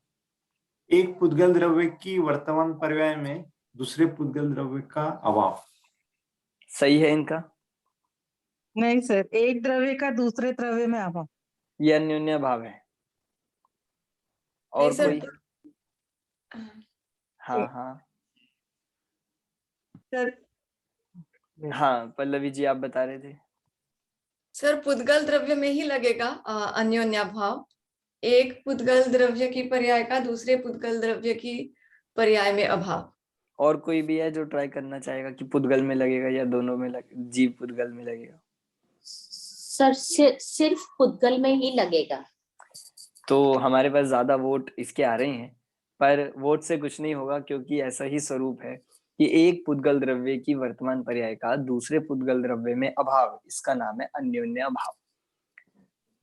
[SPEAKER 13] एक पुद्गल द्रव्य की वर्तमान पर्याय में दूसरे पुद्गल द्रव्य का अभाव।
[SPEAKER 1] सही है इनका?
[SPEAKER 6] नहीं सर, एक द्रव्य का दूसरे द्रव्य में अभाव,
[SPEAKER 1] ये अन्योन्य भाव है। और कोई? हाँ
[SPEAKER 7] सर,
[SPEAKER 1] हाँ, पल्लवी जी आप बता रहे थे।
[SPEAKER 7] सर पुद्गल द्रव्य में ही लगेगा अन्योन्या भाव। एक पुद्गल द्रव्य की पर्याय का दूसरे पुद्गल द्रव्य की पर्याय में अभाव।
[SPEAKER 1] और कोई भी है जो ट्राई करना चाहेगा कि पुद्गल में लगेगा या दोनों में जीव पुद्गल में लगेगा?
[SPEAKER 4] सर सिर्फ पुद्गल में ही लगेगा।
[SPEAKER 1] तो हमारे पास ज्यादा वोट इसके आ रहे हैं, पर वोट से कुछ नहीं होगा, क्योंकि ऐसा ही स्वरूप है कि एक पुद्गल द्रव्य की वर्तमान पर्याय का दूसरे पुद्गल द्रव्य में अभाव, इसका नाम है अन्योन्य अभाव।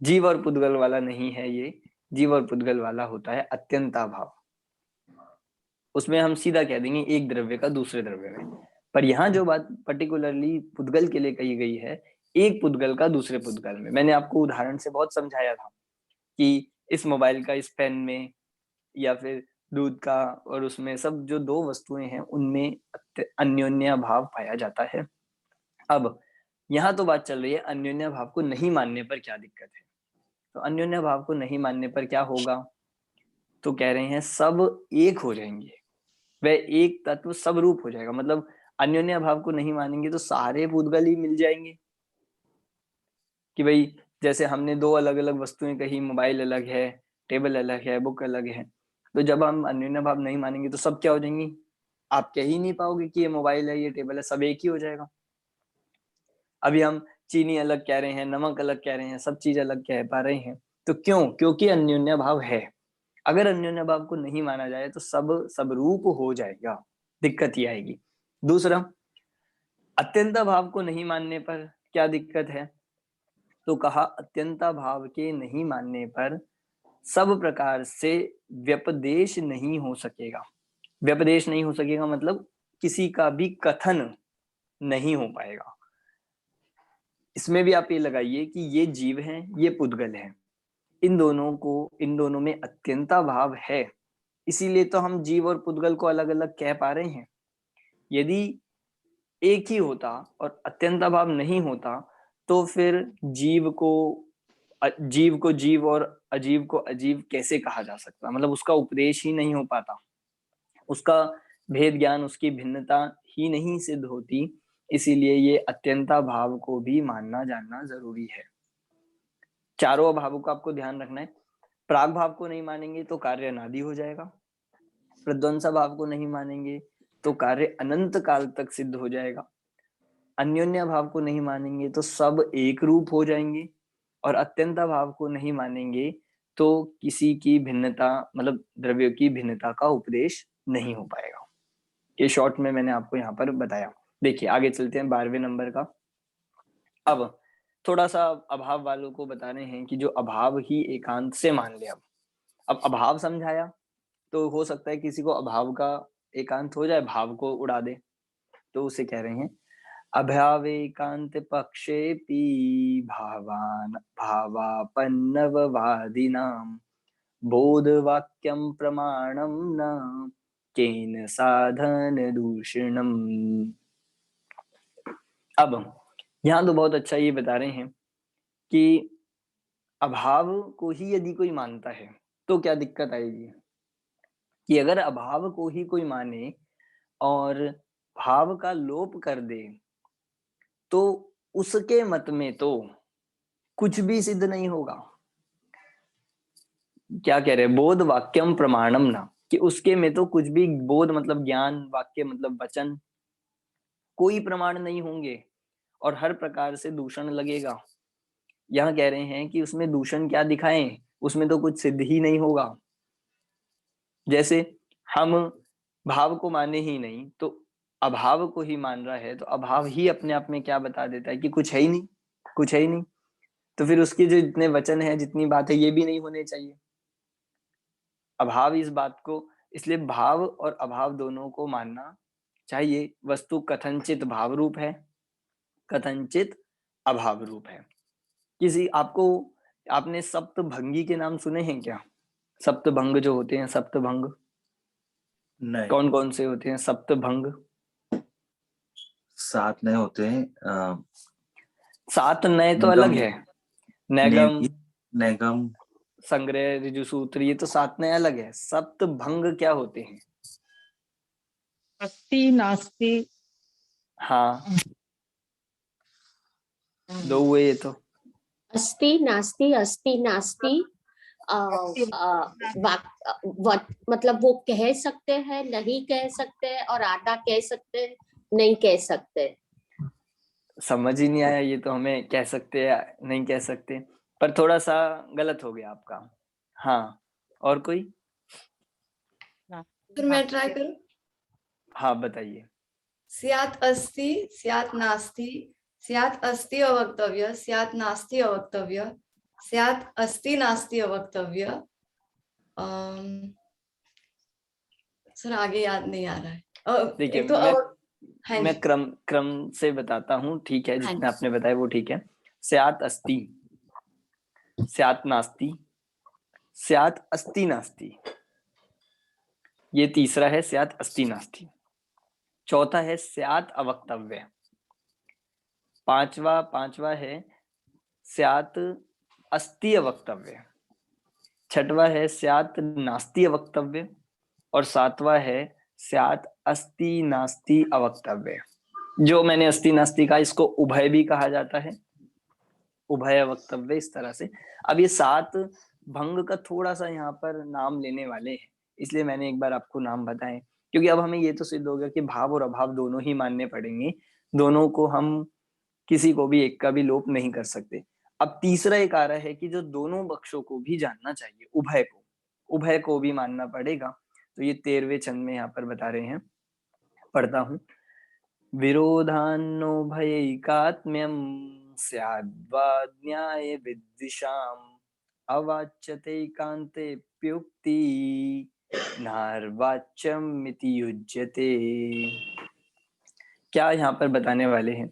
[SPEAKER 1] जीव और पुद्गल वाला नहीं है ये, जीव और पुद्गल वाला होता है अत्यंता भाव। उसमें हम सीधा कह देंगे एक द्रव्य का दूसरे द्रव्य में। पर यहाँ जो बात पर्टिकुलरली पुद्गल के लिए कही गई है, एक पुद्गल का दूसरे पुद्गल में। मैंने आपको उदाहरण से बहुत समझाया था कि इस मोबाइल का इस पेन में, या फिर दूध का और उसमें, सब जो दो वस्तुएं हैं उनमें अन्योन्य भाव पाया जाता है। अब यहाँ तो बात चल रही है अन्योन्य भाव को नहीं मानने पर क्या दिक्कत है। तो अन्योन्य भाव को नहीं मानने पर क्या होगा, तो कह रहे हैं सब एक हो जाएंगे, वह एक तत्व सब रूप हो जाएगा। मतलब अन्योन्य भाव को नहीं मानेंगे तो सारे पुद्गल ही मिल जाएंगे कि भाई जैसे हमने दो अलग अलग वस्तुएं कही, मोबाइल अलग है, टेबल अलग है, बुक अलग है। तो जब हम अन्योन्य भाव नहीं मानेंगे तो सब क्या हो जाएंगी, आप कह ही नहीं पाओगे कि ये मोबाइल है, ये टेबल है, सब एक ही हो जाएगा। अभी हम चीनी अलग कह रहे हैं, नमक अलग कह रहे हैं, सब चीज अलग कह पा रहे हैं। तो क्यों? क्योंकि अन्योन्य भाव है। अगर अन्योन्य भाव को नहीं माना जाए तो सब रूप हो जाएगा, दिक्कत ही आएगी। दूसरा, अत्यंत भाव को नहीं मानने पर क्या दिक्कत है? तो कहा अत्यंता भाव के नहीं मानने पर सब प्रकार से व्यपदेश नहीं हो सकेगा। व्यपदेश नहीं हो सकेगा मतलब किसी का भी कथन नहीं हो पाएगा। इसमें भी आप ये लगाइए कि ये जीव हैं, ये पुद्गल हैं, इन दोनों में अत्यंता भाव है, इसीलिए तो हम जीव और पुद्गल को अलग अलग कह पा रहे हैं। यदि एक ही होता और अत्यंता भाव नहीं होता तो फिर जीव को जीव और अजीव को अजीव कैसे कहा जा सकता, मतलब उसका उपदेश ही नहीं हो पाता, उसका भेद ज्ञान, उसकी भिन्नता ही नहीं सिद्ध होती। इसीलिए ये अत्यंता भाव को भी मानना जानना जरूरी है। चारों अभावों का आपको ध्यान रखना है। प्राग भाव को नहीं मानेंगे तो कार्य अनादि हो जाएगा, प्रध्वंसा भाव को नहीं मानेंगे तो कार्य अनंत काल तक सिद्ध हो जाएगा, अन्योन्या भाव को नहीं मानेंगे तो सब एक रूप हो जाएंगे, और अत्यंता भाव को नहीं मानेंगे तो किसी की भिन्नता, मतलब द्रव्यों की भिन्नता का उपदेश नहीं हो पाएगा। ये शॉर्ट में मैंने आपको यहाँ पर बताया। देखिए आगे चलते हैं 12वें नंबर का। अब थोड़ा सा अभाव वालों को बता रहे हैं कि जो अभाव ही एकांत से मान ले। अब अभाव समझाया तो हो सकता है किसी को अभाव का एकांत हो जाए, भाव को उड़ा दे, तो उसे कह रहे हैं अभाव एकांत पक्षेपि भावान भावापन्नववादिनाम बोधवाक्यम प्रमाणम न केन साधन दूषणम। अब यहाँ तो बहुत अच्छा ये बता रहे हैं कि अभाव को ही यदि कोई मानता है तो क्या दिक्कत आएगी, कि अगर अभाव को ही कोई माने और भाव का लोप कर दे तो उसके मत में तो कुछ भी सिद्ध नहीं होगा। क्या कह रहे हैं, बोध वाक्यम प्रमाणम ना, कि उसके में तो कुछ भी, बोध मतलब ज्ञान, वाक्य मतलब वचन, कोई प्रमाण नहीं होंगे और हर प्रकार से दूषण लगेगा। यहाँ कह रहे हैं कि उसमें दूषण क्या दिखाएं, उसमें तो कुछ सिद्ध ही नहीं होगा। जैसे हम भाव को माने ही नहीं तो अभाव को ही मान रहा है, तो अभाव ही अपने आप में क्या बता देता है कि कुछ है ही नहीं, कुछ है ही नहीं, तो फिर उसके जो जितने वचन है, जितनी बात है, ये भी नहीं होने चाहिए। अभाव इस बात को, इसलिए भाव और अभाव दोनों को मानना चाहिए। वस्तु कथनचित भाव रूप है, कथनचित अभाव रूप है। किसी आपने सप्तभंगी के नाम सुने हैं क्या? सप्तभंग जो होते हैं, सप्तभंग
[SPEAKER 2] नहीं।
[SPEAKER 1] कौन कौन से होते हैं सप्तभंग?
[SPEAKER 2] 7 नए होते हैं।
[SPEAKER 1] 7 नए तो अलग है, नैगम,
[SPEAKER 2] नैगम,
[SPEAKER 1] संग्रह, ऋजुसूत्र, ये तो 7 नए अलग है। सप्तभंग क्या होते हैं?
[SPEAKER 6] अस्ति नास्ति।
[SPEAKER 1] हाँ, 2 हुए ये तो।
[SPEAKER 4] अस्ति नास्ति, अस्ति नास्ति, मतलब वो कह सकते हैं, नहीं कह सकते, और आधा कह सकते, नहीं कह सकते।
[SPEAKER 1] समझ ही नहीं आया, ये तो हमें कह सकते हैं, नहीं कह सकते, पर थोड़ा सा गलत हो गया आपका। हाँ, और कोई?
[SPEAKER 7] फिर मैं ट्राई करूं।
[SPEAKER 1] हाँ बताइए।
[SPEAKER 7] स्यात् अस्ति, स्यात् नास्ति, स्यात् अस्ति अवक्तव्य, स्यात् नास्ति अवक्तव्य, स्यात् अस्ति नास्ति अवक्तव्य। सर आगे याद नहीं आ रहा है।
[SPEAKER 1] देखिए
[SPEAKER 7] एक तो
[SPEAKER 1] मैं क्रम से बताता हूँ, ठीक है? जितना आपने बताया वो ठीक है। स्यात् अस्ति, स्यात् नास्ति, स्यात् अस्ति नास्ति, ये तीसरा है स्यात् अस्ति नास्ति। चौथा है स्यात् अवक्तव्य। पांचवा है स्यात् अस्ति अवक्तव्य। छठवा है स्यात् नास्ति अवक्तव्य, और 7वां है स्यात् अस्ति नास्ति अवक्तव्य। जो मैंने अस्ति नास्ति का, इसको उभय भी कहा जाता है, उभय अवक्तव्य, इस तरह से। अब ये 7 भंग का थोड़ा सा यहाँ पर नाम लेने वाले हैं, इसलिए मैंने एक बार आपको नाम बताए, क्योंकि अब हमें ये तो सिद्ध हो गया कि भाव और अभाव दोनों ही मानने पड़ेंगे, दोनों को हम किसी को भी एक का भी लोप नहीं कर सकते। अब तीसरा एक आ रहा है कि जो दोनों पक्षों को भी जानना चाहिए, उभय को भी मानना पड़ेगा। तो ये 13वें छंद में यहाँ पर बता रहे हैं, पढ़ता हूं। विरोधान्नो भयैकात्म्यम स्याद्वा न्याय विद्विषाम् अवाच्यते कांते प्युक्ति नार्वाच्यम इति युज्यते। क्या यहाँ पर बताने वाले हैं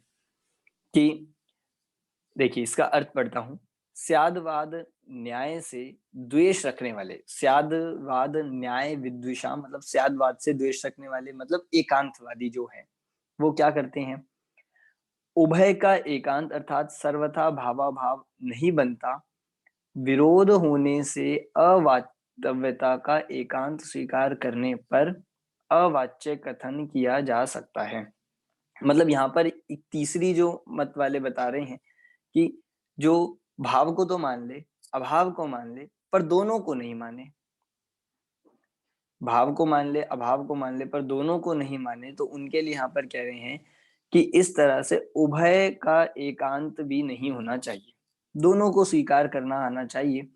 [SPEAKER 1] कि देखिए इसका अर्थ पढ़ता हूं। स्यादवाद न्याय से द्वेष रखने वाले, स्यादवाद न्याय विद्विषा मतलब स्यादवाद से द्वेष रखने वाले मतलब एकांतवादी जो है वो क्या करते हैं, उभय का एकांत अर्थात सर्वथा भावाभाव नहीं बनता, विरोध होने से अवाच्यता का एकांत स्वीकार करने पर अवाच्य कथन किया जा सकता है। मतलब यहाँ पर एक तीसरी जो मत वाले बता रहे हैं कि जो भाव को तो मान ले, अभाव को मान ले, पर दोनों को नहीं माने। भाव को मान ले, अभाव को मान ले, पर दोनों को नहीं माने, तो उनके लिए यहाँ पर कह रहे हैं कि इस तरह से उभय का एकांत भी नहीं होना चाहिए, दोनों को स्वीकार करना आना चाहिए।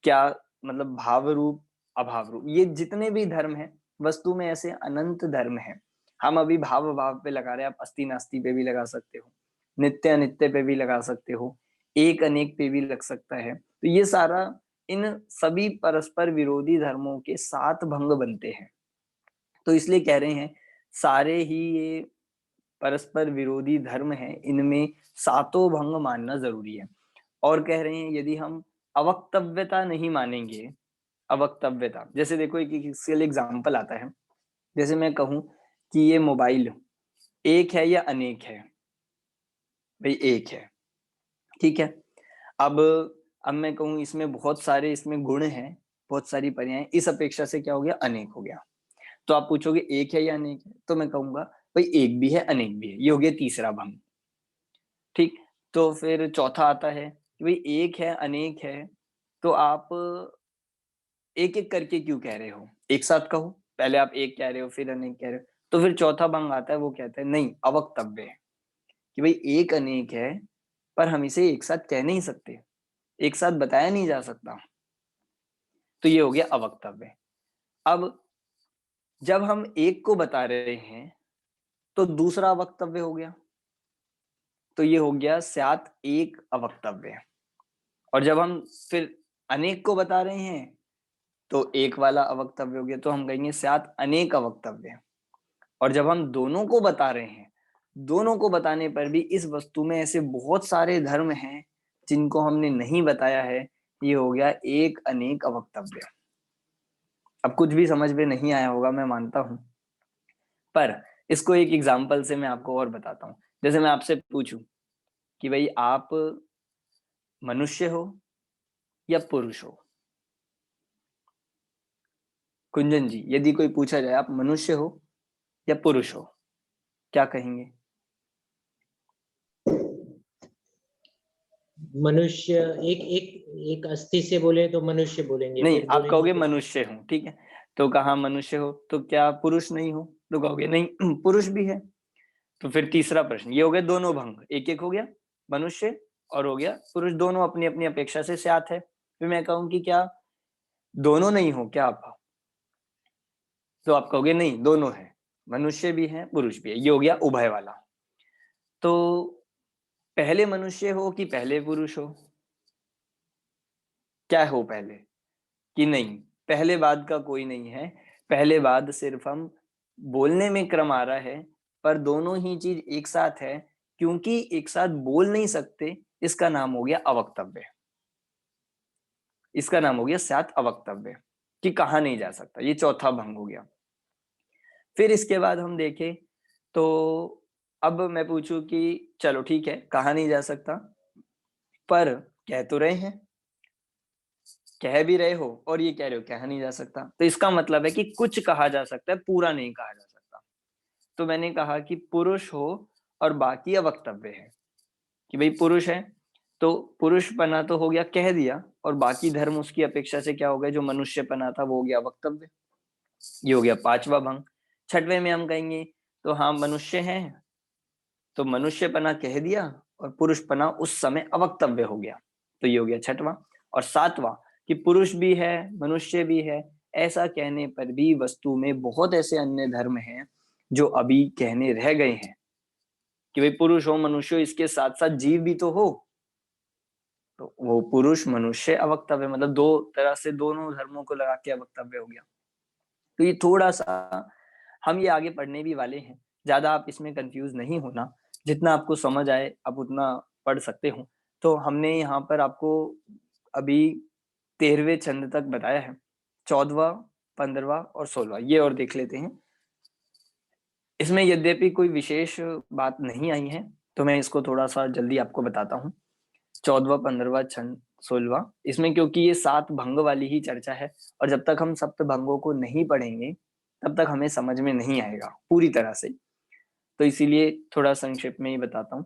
[SPEAKER 1] क्या मतलब भाव रूप अभाव रूप, ये जितने भी धर्म हैं वस्तु में ऐसे अनंत धर्म हैं। हम अभी भाव भाव पे लगा रहे हैं, आप अस्ति नास्ति पे भी लगा सकते हो, नित्य अनित्य पे भी लगा सकते हो, एक अनेक पे भी लग सकता है। तो ये सारा इन सभी परस्पर विरोधी धर्मों के 7 भंग बनते हैं। तो इसलिए कह रहे हैं सारे ही ये परस्पर विरोधी धर्म हैं, इनमें 7 भंग मानना जरूरी है। और कह रहे हैं यदि हम अवक्तव्यता नहीं मानेंगे, अवक्तव्यता जैसे देखो एक इसके लिए एग्जाम्पल आता है, जैसे मैं कहूं कि ये मोबाइल एक है या अनेक है, भाई एक है, ठीक है। अब मैं कहूं इसमें बहुत सारे इसमें गुण हैं, बहुत सारी पर्याय, इस अपेक्षा से क्या हो गया, अनेक हो गया। तो आप पूछोगे एक है या अनेक है, तो मैं कहूंगा भाई एक भी है अनेक भी है, ये हो गया तीसरा भंग, ठीक। तो फिर चौथा आता है कि भाई एक है अनेक है, तो आप एक एक करके क्यों कह रहे हो, एक साथ कहो, पहले आप एक कह रहे हो फिर अनेक कह रहे हो। तो फिर चौथा भंग आता है, वो कहता है नहीं, अवक्तव्य है कि भाई एक अनेक है पर हम इसे एक साथ कह नहीं सकते, एक साथ बताया नहीं जा सकता, तो ये हो गया अवक्तव्य। अब जब हम एक को बता रहे हैं तो दूसरा अवक्तव्य हो गया, तो ये हो गया स्यात् एक अवक्तव्य। और जब हम फिर अनेक को बता रहे हैं तो एक वाला अवक्तव्य हो गया, तो हम कहेंगे स्यात् अनेक अवक्तव्य। और जब हम दोनों को बता रहे हैं, दोनों को बताने पर भी इस वस्तु में ऐसे बहुत सारे धर्म हैं जिनको हमने नहीं बताया है, ये हो गया एक अनेक अवक्तव्य। अब कुछ भी समझ में नहीं आया होगा मैं मानता हूं, पर इसको एक एग्जाम्पल से मैं आपको और बताता हूं। जैसे मैं आपसे पूछूं कि भाई आप मनुष्य हो या पुरुष हो, कुंजन जी, यदि कोई पूछा जाए आप मनुष्य हो या पुरुष हो, क्या कहेंगे?
[SPEAKER 11] मनुष्य, एक अस्थि से बोले तो मनुष्य बोलेंगे,
[SPEAKER 1] नहीं,
[SPEAKER 11] फिर
[SPEAKER 1] आप
[SPEAKER 11] बोलेंगे
[SPEAKER 1] कहोगे मनुष्य हूं, ठीक है। तो कहा मनुष्य हो, तो क्या पुरुष नहीं हो? तो कहोगे नहीं पुरुष भी है। तो फिर तीसरा प्रश्न, ये हो गया दोनों भंग, एक एक हो गया, मनुष्य और हो गया पुरुष, दोनों अपनी अपनी अपेक्षा से स्यात् है। फिर मैं कहूं कि क्या दोनों नहीं हो क्या आप? तो आप कहोगे नहीं, दोनों है, मनुष्य भी है पुरुष भी है, ये हो गया उभय वाला। तो पहले मनुष्य हो कि पहले पुरुष हो, क्या हो पहले? कि नहीं, पहले बाद का कोई नहीं है, पहले बाद सिर्फ हम बोलने में क्रम आ रहा है, पर दोनों ही चीज एक साथ है, क्योंकि एक साथ बोल नहीं सकते, इसका नाम हो गया अवक्तव्य, इसका नाम हो गया स्यात् अवक्तव्य, कि कहा नहीं जा सकता, ये चौथा भंग हो गया। फिर इसके बाद हम देखें तो अब मैं पूछूं कि चलो ठीक है कहा नहीं जा सकता, पर कह तो रहे हैं, कह भी रहे हो और ये कह रहे हो कहा नहीं जा सकता, तो इसका मतलब है कि कुछ कहा जा सकता है, पूरा नहीं कहा जा सकता। तो मैंने कहा कि पुरुष हो और बाकी अवक्तव्य है, कि भाई पुरुष है तो पुरुषपना तो हो गया, कह दिया, और बाकी धर्म उसकी अपेक्षा से क्या हो गया, जो मनुष्यपना था वो हो गया अवक्तव्य, ये हो गया पांचवा भंग। छठवें में हम कहेंगे तो हाँ मनुष्य है, तो मनुष्यपना कह दिया और पुरुषपना उस समय अवक्तव्य हो गया, तो ये हो गया छठवां। और सातवां कि पुरुष भी है मनुष्य भी है, ऐसा कहने पर भी वस्तु में बहुत ऐसे अन्य धर्म हैं जो अभी कहने रह गए हैं, कि भाई पुरुष हो, मनुष्य हो, इसके साथ साथ जीव भी तो हो, तो वो पुरुष मनुष्य अवक्तव्य, मतलब दो तरह से दोनों धर्मों को लगा के अवक्तव्य हो गया। तो ये थोड़ा सा हम ये आगे पढ़ने भी वाले हैं, ज्यादा आप इसमें कंफ्यूज नहीं होना, जितना आपको समझ आए आप उतना पढ़ सकते हो। तो हमने यहाँ पर आपको अभी 13वें छंद तक बताया है, 14वां, 15वां और 16वां, ये और देख लेते हैं। इसमें यद्यपि कोई विशेष बात नहीं आई है, तो मैं इसको थोड़ा सा जल्दी आपको बताता हूँ। 14वां, 15वां छंद, 16वां, इसमें क्योंकि ये 7 भंग वाली ही चर्चा है, और जब तक हम सप्त भंगों को नहीं पढ़ेंगे तब तक हमें समझ में नहीं आएगा पूरी तरह से, तो इसीलिए थोड़ा संक्षेप में ही बताता हूँ।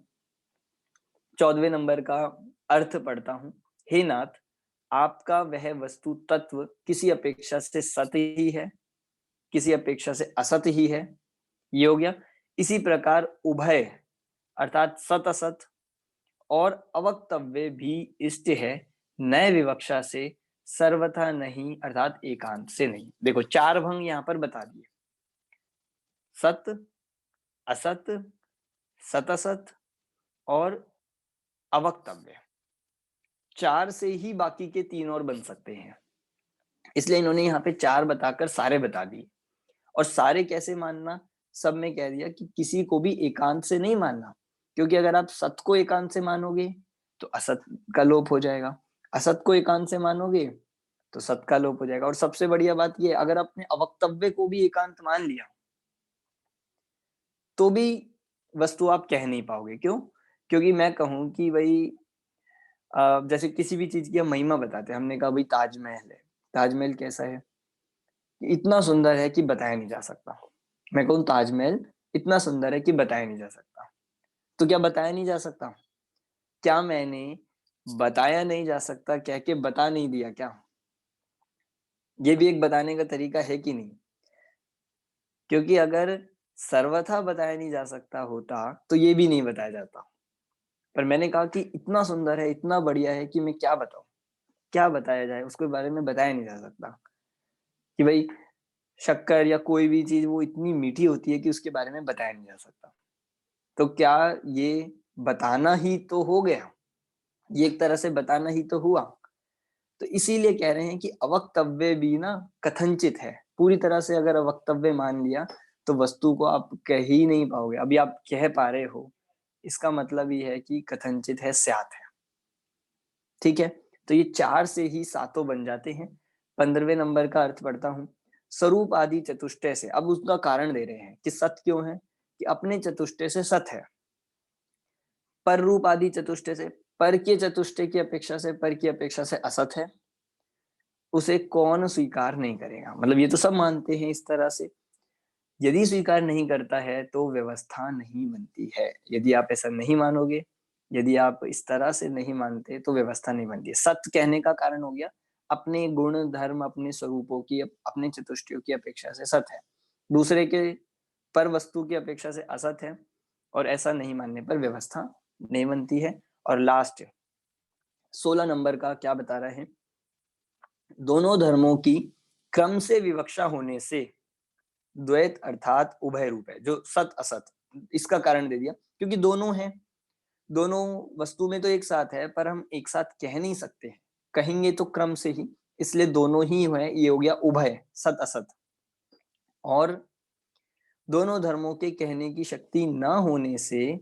[SPEAKER 1] 14वें नंबर का अर्थ पढ़ता हूँ। हे नाथ, आपका वह वस्तु तत्व किसी अपेक्षा से सत्य ही है, किसी अपेक्षा से असत्य ही है, ये हो गया। इसी प्रकार उभय अर्थात सत असत और अवक्तव्य भी इष्ट है, नए विवक्षा से, सर्वथा नहीं अर्थात एकांत से नहीं। देखो 4 भंग यहाँ पर बता दिए, सत, असत, सतसत और अवक्तव्य। 4 से ही बाकी के 3 और बन सकते हैं, इसलिए इन्होंने यहाँ पे 4 बताकर सारे बता दिए। और सारे कैसे मानना, सब में कह दिया कि किसी को भी एकांत से नहीं मानना, क्योंकि अगर आप सत को एकांत से मानोगे तो असत का लोप हो जाएगा, असत को एकांत से मानोगे तो सत का लोप हो जाएगा। और सबसे बढ़िया बात ये, अगर आपने अवक्तव्य को भी एकांत मान लिया तो भी वस्तु आप कह नहीं पाओगे। क्यों? क्योंकि मैं कहूं कि भाई जैसे किसी भी चीज की हम महिमा बताते हैं, हमने कहा भाई ताजमहल है, ताजमहल कैसा है, इतना सुंदर है कि बताया नहीं जा सकता। मैं कहूँ ताजमहल इतना सुंदर है कि बताया नहीं जा सकता, तो क्या बताया नहीं जा सकता? क्या मैंने बताया नहीं जा सकता कह के बता नहीं दिया क्या? ये भी एक बताने का तरीका है कि नहीं? क्योंकि अगर सर्वथा बताया नहीं जा सकता होता तो ये भी नहीं बताया जाता, पर मैंने कहा कि इतना सुंदर है, इतना बढ़िया है कि मैं क्या बताऊं, क्या बताया जाए, उसके बारे में बताया नहीं जा सकता। कि भाई शक्कर या कोई भी चीज वो इतनी मीठी होती है कि उसके बारे में बताया नहीं जा सकता, तो क्या ये बताना ही तो हो गया, ये एक तरह से बताना ही तो हुआ। तो इसीलिए कह रहे हैं कि अवक्तव्य भी ना कथनचित है, पूरी तरह से अगर अवक्तव्य मान लिया तो वस्तु को आप कह ही नहीं पाओगे। अभी आप कह पा रहे हो, इसका मतलब ये है कि कथनचित है, स्यात है। ठीक है, तो ये 4 से ही सातों बन जाते हैं। 15वें नंबर का अर्थ पढ़ता हूं। स्वरूप आदि चतुष्टय से, अब उसका कारण दे रहे हैं कि सत क्यों है, कि अपने चतुष्टय से सत है। पर रूप आदि चतुष्टय से, पर के चतुष्टय की अपेक्षा से, पर की अपेक्षा से असत है, उसे कौन स्वीकार नहीं करेगा। मतलब ये तो सब मानते हैं इस तरह से, यदि स्वीकार नहीं करता है तो व्यवस्था नहीं बनती है। यदि आप ऐसा नहीं मानोगे, यदि आप इस तरह से नहीं मानते तो व्यवस्था नहीं बनती है। सत्य कहने का कारण हो गया अपने गुण धर्म, अपने स्वरूपों की, अपने चतुष्टयों की अपेक्षा से सत्य है, दूसरे के पर वस्तु की अपेक्षा से असत है, और ऐसा नहीं मानने पर व्यवस्था नहीं बनती है। और लास्ट 16 नंबर का क्या बता रहे हैं, दोनों धर्मों की क्रम से विवक्षा होने से द्वैत अर्थात उभय रूप है, जो सत असत, इसका कारण दे दिया क्योंकि दोनों हैं, दोनों वस्तु में तो एक साथ है, पर हम एक साथ कह नहीं सकते, कहेंगे तो क्रम से ही, इसलिए दोनों ही है, ये हो गया उभय, सत असत। और दोनों धर्मों के कहने की शक्ति न होने से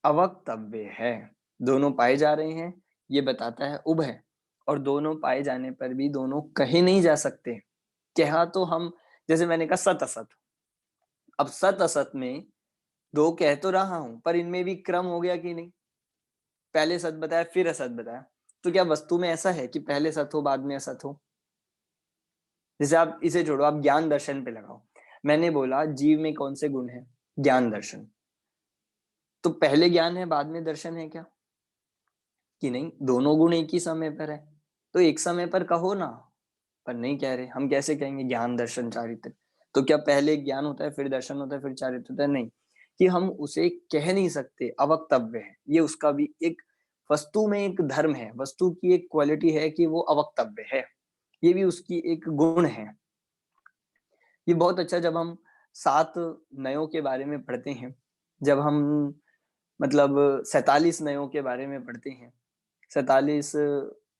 [SPEAKER 1] अवक्तव्य है, दोनों पाए जा रहे हैं, ये बताता है उभय। और दोनों पाए जाने पर भी दोनों कहे नहीं जा सकते, कहा तो हम, जैसे मैंने कहा सत असत, अब सत असत में दो कह तो रहा हूं, पर इनमें भी क्रम हो गया कि नहीं, पहले सत बताया फिर असत बताया, तो क्या वस्तु में ऐसा है कि पहले सत हो बाद में असत हो? जैसे आप इसे छोड़ो, आप ज्ञान दर्शन पे लगाओ, मैंने बोला जीव में कौन से गुण है, ज्ञान दर्शन, तो पहले ज्ञान है बाद में दर्शन है क्या? कि नहीं, दोनों गुण एक ही समय पर है, तो एक समय पर कहो ना, पर नहीं कह रहे, हम कैसे कहेंगे ज्ञान दर्शन चारित्र? तो क्या पहले ज्ञान होता है फिर दर्शन होता है फिर चारित्र होता है? नहीं, कि हम उसे कह नहीं सकते, अवक्तव्य है, ये उसका भी एक वस्तु में एक धर्म है, वस्तु की एक क्वालिटी है कि वो अवक्तव्य है, ये भी उसकी एक गुण है। ये बहुत अच्छा, जब हम 7 नयों के बारे में पढ़ते हैं, जब हम मतलब 47 नयों के बारे में पढ़ते हैं। 47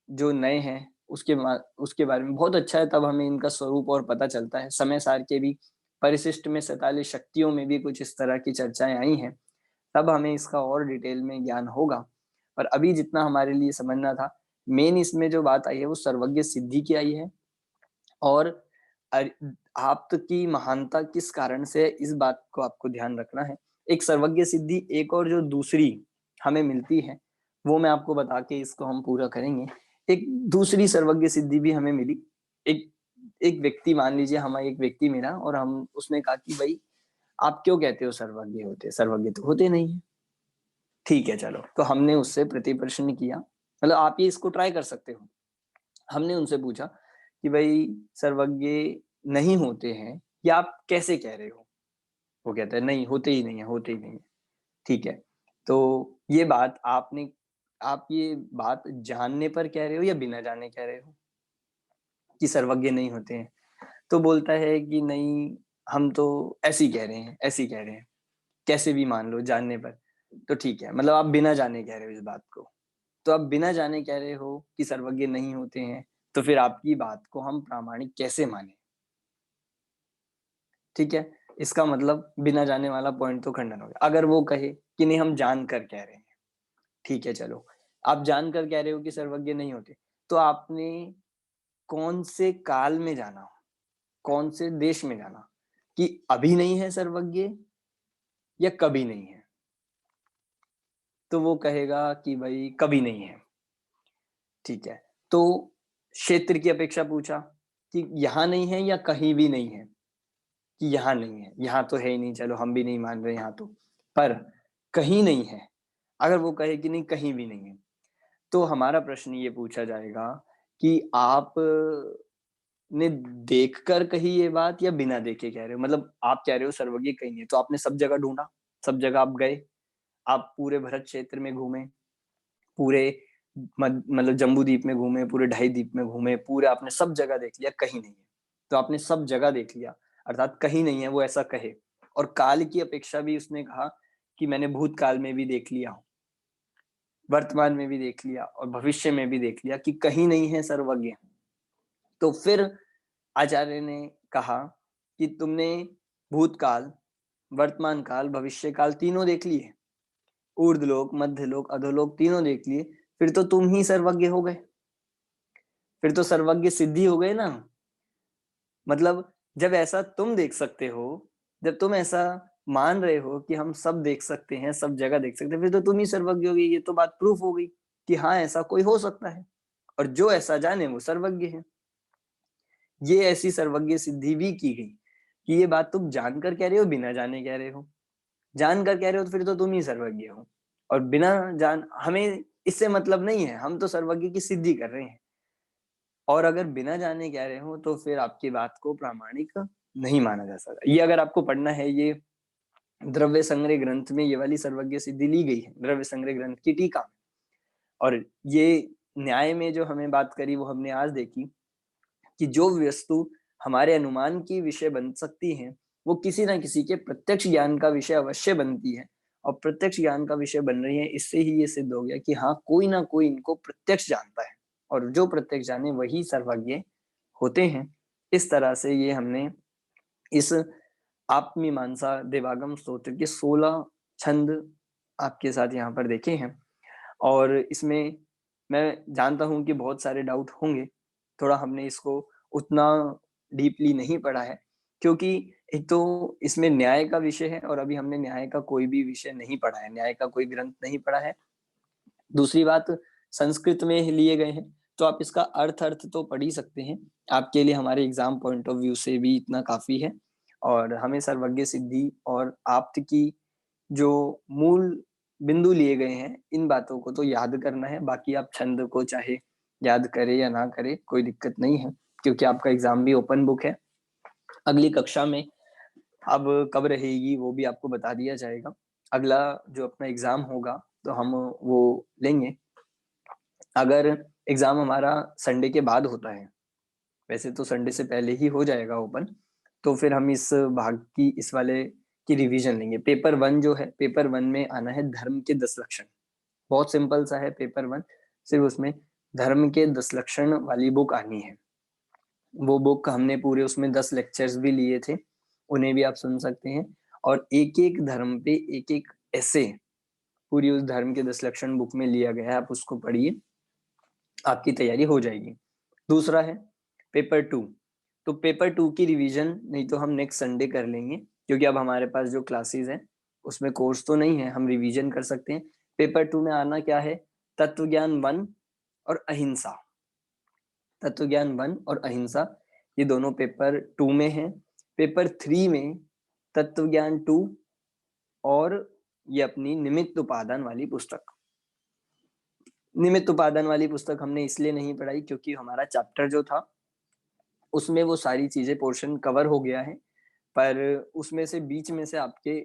[SPEAKER 1] जो नए हैं उसके बारे में बहुत अच्छा है, तब हमें इनका स्वरूप और पता चलता है। समय सार के भी परिशिष्ट में 47 शक्तियों में भी कुछ इस तरह की चर्चाएं आई हैं, तब हमें इसका और डिटेल में ज्ञान होगा। पर अभी जितना हमारे लिए समझना था, मेन इसमें जो बात आई है वो सर्वज्ञ सिद्धि की आई है, और आप्त की महानता किस कारण से, इस बात को आपको ध्यान रखना है। एक सर्वज्ञ सिद्धि, एक और जो दूसरी हमें मिलती है वो मैं आपको बता के इसको हम पूरा करेंगे। एक दूसरी सर्वज्ञ सिद्धि भी हमें मिली। एक व्यक्ति, मान लीजिए हमारा एक व्यक्ति मिला और हम उसने कहा कि भाई आप क्यों कहते हो सर्वज्ञ होते, सर्वज्ञ तो होते नहीं है। ठीक है चलो, तो हमने उससे प्रति प्रश्न किया, मतलब आप ये इसको ट्राई कर सकते हो। हमने उनसे पूछा कि भाई सर्वज्ञ नहीं होते हैं, या आप कैसे कह रहे हो? वो कहता है नहीं, होते ही नहीं है, होते ही नहीं है। ठीक है, तो ये बात आप ये बात जानने पर कह रहे हो या बिना जाने कह रहे हो कि सर्वज्ञ नहीं होते हैं? तो बोलता है कि नहीं, हम तो ऐसे ही कह रहे हैं, ऐसे ही कह रहे हैं, कैसे भी मान लो जानने पर। तो ठीक है, मतलब आप बिना जाने कह रहे हो इस बात को। तो आप बिना जाने कह रहे हो कि सर्वज्ञ नहीं होते हैं, तो फिर आपकी बात को हम प्रामाणिक कैसे माने? ठीक है, इसका मतलब बिना जाने वाला पॉइंट तो खंडन हो गया। अगर वो कहे कि नहीं हम जानकर कह रहे हैं, ठीक है चलो, आप जानकर कह रहे हो कि सर्वज्ञ नहीं होते, तो आपने कौन से काल में जाना, कौन से देश में जाना कि अभी नहीं है सर्वज्ञ या कभी नहीं है? तो वो कहेगा कि भाई कभी नहीं है। ठीक है, तो क्षेत्र की अपेक्षा पूछा कि यहाँ नहीं है या कहीं भी नहीं है, कि यहाँ नहीं है, यहाँ तो है ही नहीं, चलो हम भी नहीं मान रहे यहाँ तो, पर कहीं नहीं है। अगर वो कहे कि नहीं कहीं भी नहीं है, तो हमारा प्रश्न ये पूछा जाएगा कि आप ने देखकर कही ये बात या बिना देखे कह रहे हो? मतलब आप कह रहे हो सर्वज्ञ कहीं है, तो आपने सब जगह ढूंढा, सब जगह आप गए, आप पूरे भरत क्षेत्र में घूमे, पूरे मतलब जम्बू द्वीप में घूमे, पूरे ढाई द्वीप में घूमे, पूरे आपने सब जगह देख लिया, कहीं नहीं है। तो आपने सब जगह देख लिया, अर्थात कहीं नहीं है, वो ऐसा कहे। और काल की अपेक्षा भी उसने कहा कि मैंने भूतकाल में भी देख लिया, वर्तमान में भी देख लिया और भविष्य में भी देख लिया कि कहीं नहीं है सर्वज्ञ। तो फिर आचार्य ने कहा कि तुमने भूतकाल, वर्तमान काल, भविष्य काल तीनों देख लिए, ऊर्ध्वलोक, मध्यलोक, अधोलोक तीनों देख लिए, फिर तो तुम ही सर्वज्ञ हो गए, फिर तो सर्वज्ञ सिद्धि हो गए ना। मतलब जब ऐसा तुम देख सकते हो, जब तुम ऐसा मान रहे हो कि हम सब देख सकते हैं, सब जगह देख सकते हैं, फिर तो तुम ही सर्वज्ञ हो गई। ये तो बात प्रूफ हो गई कि हाँ ऐसा कोई हो सकता है, और जो ऐसा जाने वो सर्वज्ञ है। ये ऐसी सर्वज्ञ सिद्धि भी की गई कि ये बात तुम जानकर कह रहे हो, बिना जाने कह रहे हो। जानकर कह रहे हो तो फिर तो तुम ही सर्वज्ञ हो, और बिना जान, हमें इससे मतलब नहीं है, हम तो सर्वज्ञ की सिद्धि कर रहे हैं। और अगर बिना जाने कह रहे हो तो फिर आपकी बात को प्रामाणिक नहीं माना जा सकता। ये अगर आपको पढ़ना है, ये द्रव्य संग्रह ग्रंथ में ये वाली सर्वज्ञ सिद्धि ली गई है, द्रव्य संग्रह ग्रंथ की टीका में। और ये न्याय में जो हमें बात करी वो हमने आज देखी कि जो वस्तु हमारे अनुमान की विषय बन सकती है, वो किसी ना किसी के प्रत्यक्ष ज्ञान का विषय अवश्य बनती है, और प्रत्यक्ष ज्ञान का विषय बन रही है। इससे ही ये सिद्ध हो गया कि हाँ कोई ना कोई इनको प्रत्यक्ष जानता है, और जो प्रत्यक्ष जाने वही सर्वज्ञ होते हैं। इस तरह से ये हमने इस आत्मीमांसा देवागम स्तोत्र के 16 छंद आपके साथ यहाँ पर देखे हैं। और इसमें मैं जानता हूं कि बहुत सारे डाउट होंगे, थोड़ा हमने इसको उतना डीपली नहीं पढ़ा है, क्योंकि एक तो इसमें न्याय का विषय है और अभी हमने न्याय का कोई भी विषय नहीं पढ़ा है, न्याय का कोई ग्रंथ नहीं पढ़ा है। दूसरी बात, संस्कृत में लिए गए हैं, तो आप इसका अर्थ तो पढ़ ही सकते हैं, आपके लिए हमारे एग्जाम पॉइंट ऑफ व्यू से भी इतना काफी है। और हमें सर्वज्ञ सिद्धि और आप्त की जो मूल बिंदु लिए गए हैं, इन बातों को तो याद करना है। बाकी आप छंद को चाहे याद करे या ना करे, कोई दिक्कत नहीं है, क्योंकि आपका एग्जाम भी ओपन बुक है। अगली कक्षा में अब कब रहेगी वो भी आपको बता दिया जाएगा। अगला जो अपना एग्जाम होगा तो हम वो लेंगे। अगर एग्जाम हमारा संडे के बाद होता है, वैसे तो संडे से पहले ही हो जाएगा ओपन, तो फिर हम इस भाग की, इस वाले की रिवीजन लेंगे। पेपर 1 जो है, पेपर 1 में आना है धर्म के 10 लक्षण। बहुत सिंपल सा है पेपर 1, सिर्फ उसमें धर्म के 10 लक्षण वाली बुक आनी है। वो बुक हमने पूरे उसमें 10 लेक्चर्स भी लिए थे, उन्हें भी आप सुन सकते हैं। और एक एक धर्म पे एक एक ऐसे पूरी उस धर्म के 10 लक्षण बुक में लिया गया है, आप उसको पढ़िए, आपकी तैयारी हो जाएगी। दूसरा है पेपर 2। तो पेपर 2 की रिवीजन नहीं तो हम नेक्स्ट संडे कर लेंगे, क्योंकि अब हमारे पास जो क्लासेस है उसमें कोर्स तो नहीं है, हम रिवीजन कर सकते हैं। पेपर 2 में आना क्या है, तत्व ज्ञान 1 और अहिंसा। तत्व ज्ञान 1 और अहिंसा ये दोनों पेपर 2 में है। पेपर 3 में तत्व ज्ञान 2 और ये अपनी निमित्त उपादान वाली पुस्तक। निमित्त उपादान वाली पुस्तक हमने इसलिए नहीं पढ़ाई क्योंकि हमारा चैप्टर जो था उसमें वो सारी चीजें पोर्शन कवर हो गया है, पर उसमें से बीच में से आपके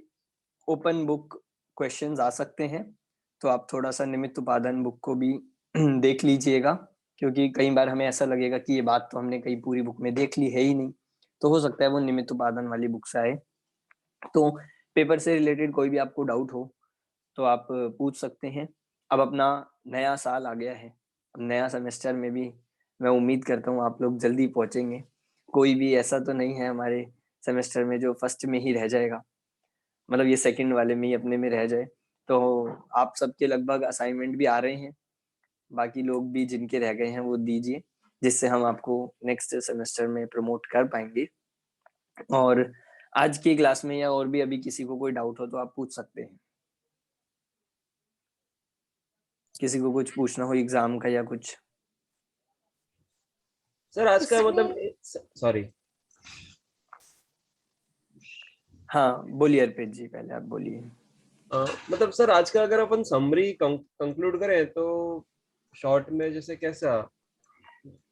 [SPEAKER 1] ओपन बुक क्वेश्चंस आ सकते हैं, तो आप थोड़ा सा निमित्त उपादान बुक को भी देख लीजिएगा, क्योंकि कई बार हमें ऐसा लगेगा कि ये बात तो हमने कहीं पूरी बुक में देख ली है ही नहीं, तो हो सकता है वो निमित्त उपादान वाली बुक से आए। तो पेपर से रिलेटेड कोई भी आपको डाउट हो तो आप पूछ सकते हैं। अब अपना नया साल आ गया है, नया सेमेस्टर में भी मैं उम्मीद करता हूँ आप लोग जल्दी पहुंचेंगे। कोई भी ऐसा तो नहीं है हमारे सेमेस्टर में जो फर्स्ट में ही रह जाएगा, मतलब ये सेकंड वाले में ही अपने में रह जाए। तो आप सबके लगभग असाइनमेंट भी आ रहे हैं, बाकी लोग भी जिनके रह गए हैं वो दीजिए, जिससे हम आपको नेक्स्ट सेमेस्टर में प्रमोट कर पाएंगे। और आज की क्लास में या और भी अभी किसी को कोई डाउट हो तो आप पूछ सकते हैं। किसी को कुछ पूछना हो एग्जाम का या कुछ?
[SPEAKER 10] सर आज का मतलब, सॉरी,
[SPEAKER 1] हाँ बोलिए अर्पित जी, पहले आप बोलिए।
[SPEAKER 10] मतलब सर आज का अगर अपन समरी कंक्लूड करें तो शॉर्ट में जैसे कैसा,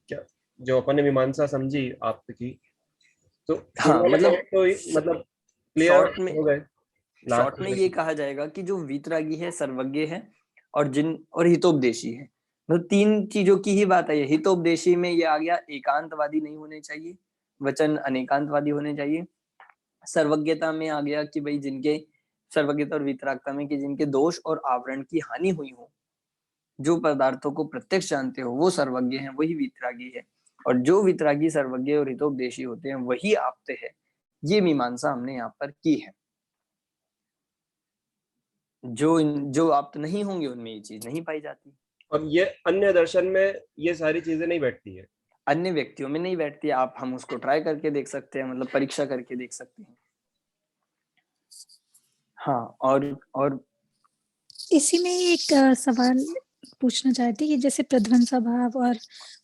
[SPEAKER 10] क्या जो अपन ने मीमांसा समझी आपकी, तो
[SPEAKER 1] हाँ मतलब
[SPEAKER 10] तो मतलब क्लियर
[SPEAKER 1] शॉर्ट में,
[SPEAKER 10] हो गए।
[SPEAKER 1] शॉर्ट में ये कहा जाएगा कि जो वीतरागी है, सर्वज्ञ है और हितोपदेशी है। मतलब 3 चीजों की ही बात है। हितोपदेशी में ये आ गया एकांतवादी नहीं होने चाहिए, वचन अनेकांतवादी होने चाहिए। सर्वज्ञता में आ गया कि भाई जिनके, सर्वज्ञता और वीतरागता में कि जिनके दोष और आवरण की हानि हुई हो, जो पदार्थों को प्रत्यक्ष जानते हो वो सर्वज्ञ हैं, वही वीतरागी है। और जो वीतरागी सर्वज्ञ और हितोपदेशी होते हैं वही आप्त है। ये मीमांसा हमने यहाँ पर की है। जो आप्त नहीं होंगे उनमें ये चीज नहीं पाई जाती।
[SPEAKER 10] और ये अन्य दर्शन में ये सारी चीजें नहीं बैठती है,
[SPEAKER 1] अन्य व्यक्तियों में नहीं बैठती है। हम उसको ट्राई करके देख सकते हैं, मतलब परीक्षा करके देख सकते हैं। हाँ और
[SPEAKER 5] इसी में ही एक सवाल पूछना चाहती कि जैसे प्रध्वंसा भाव और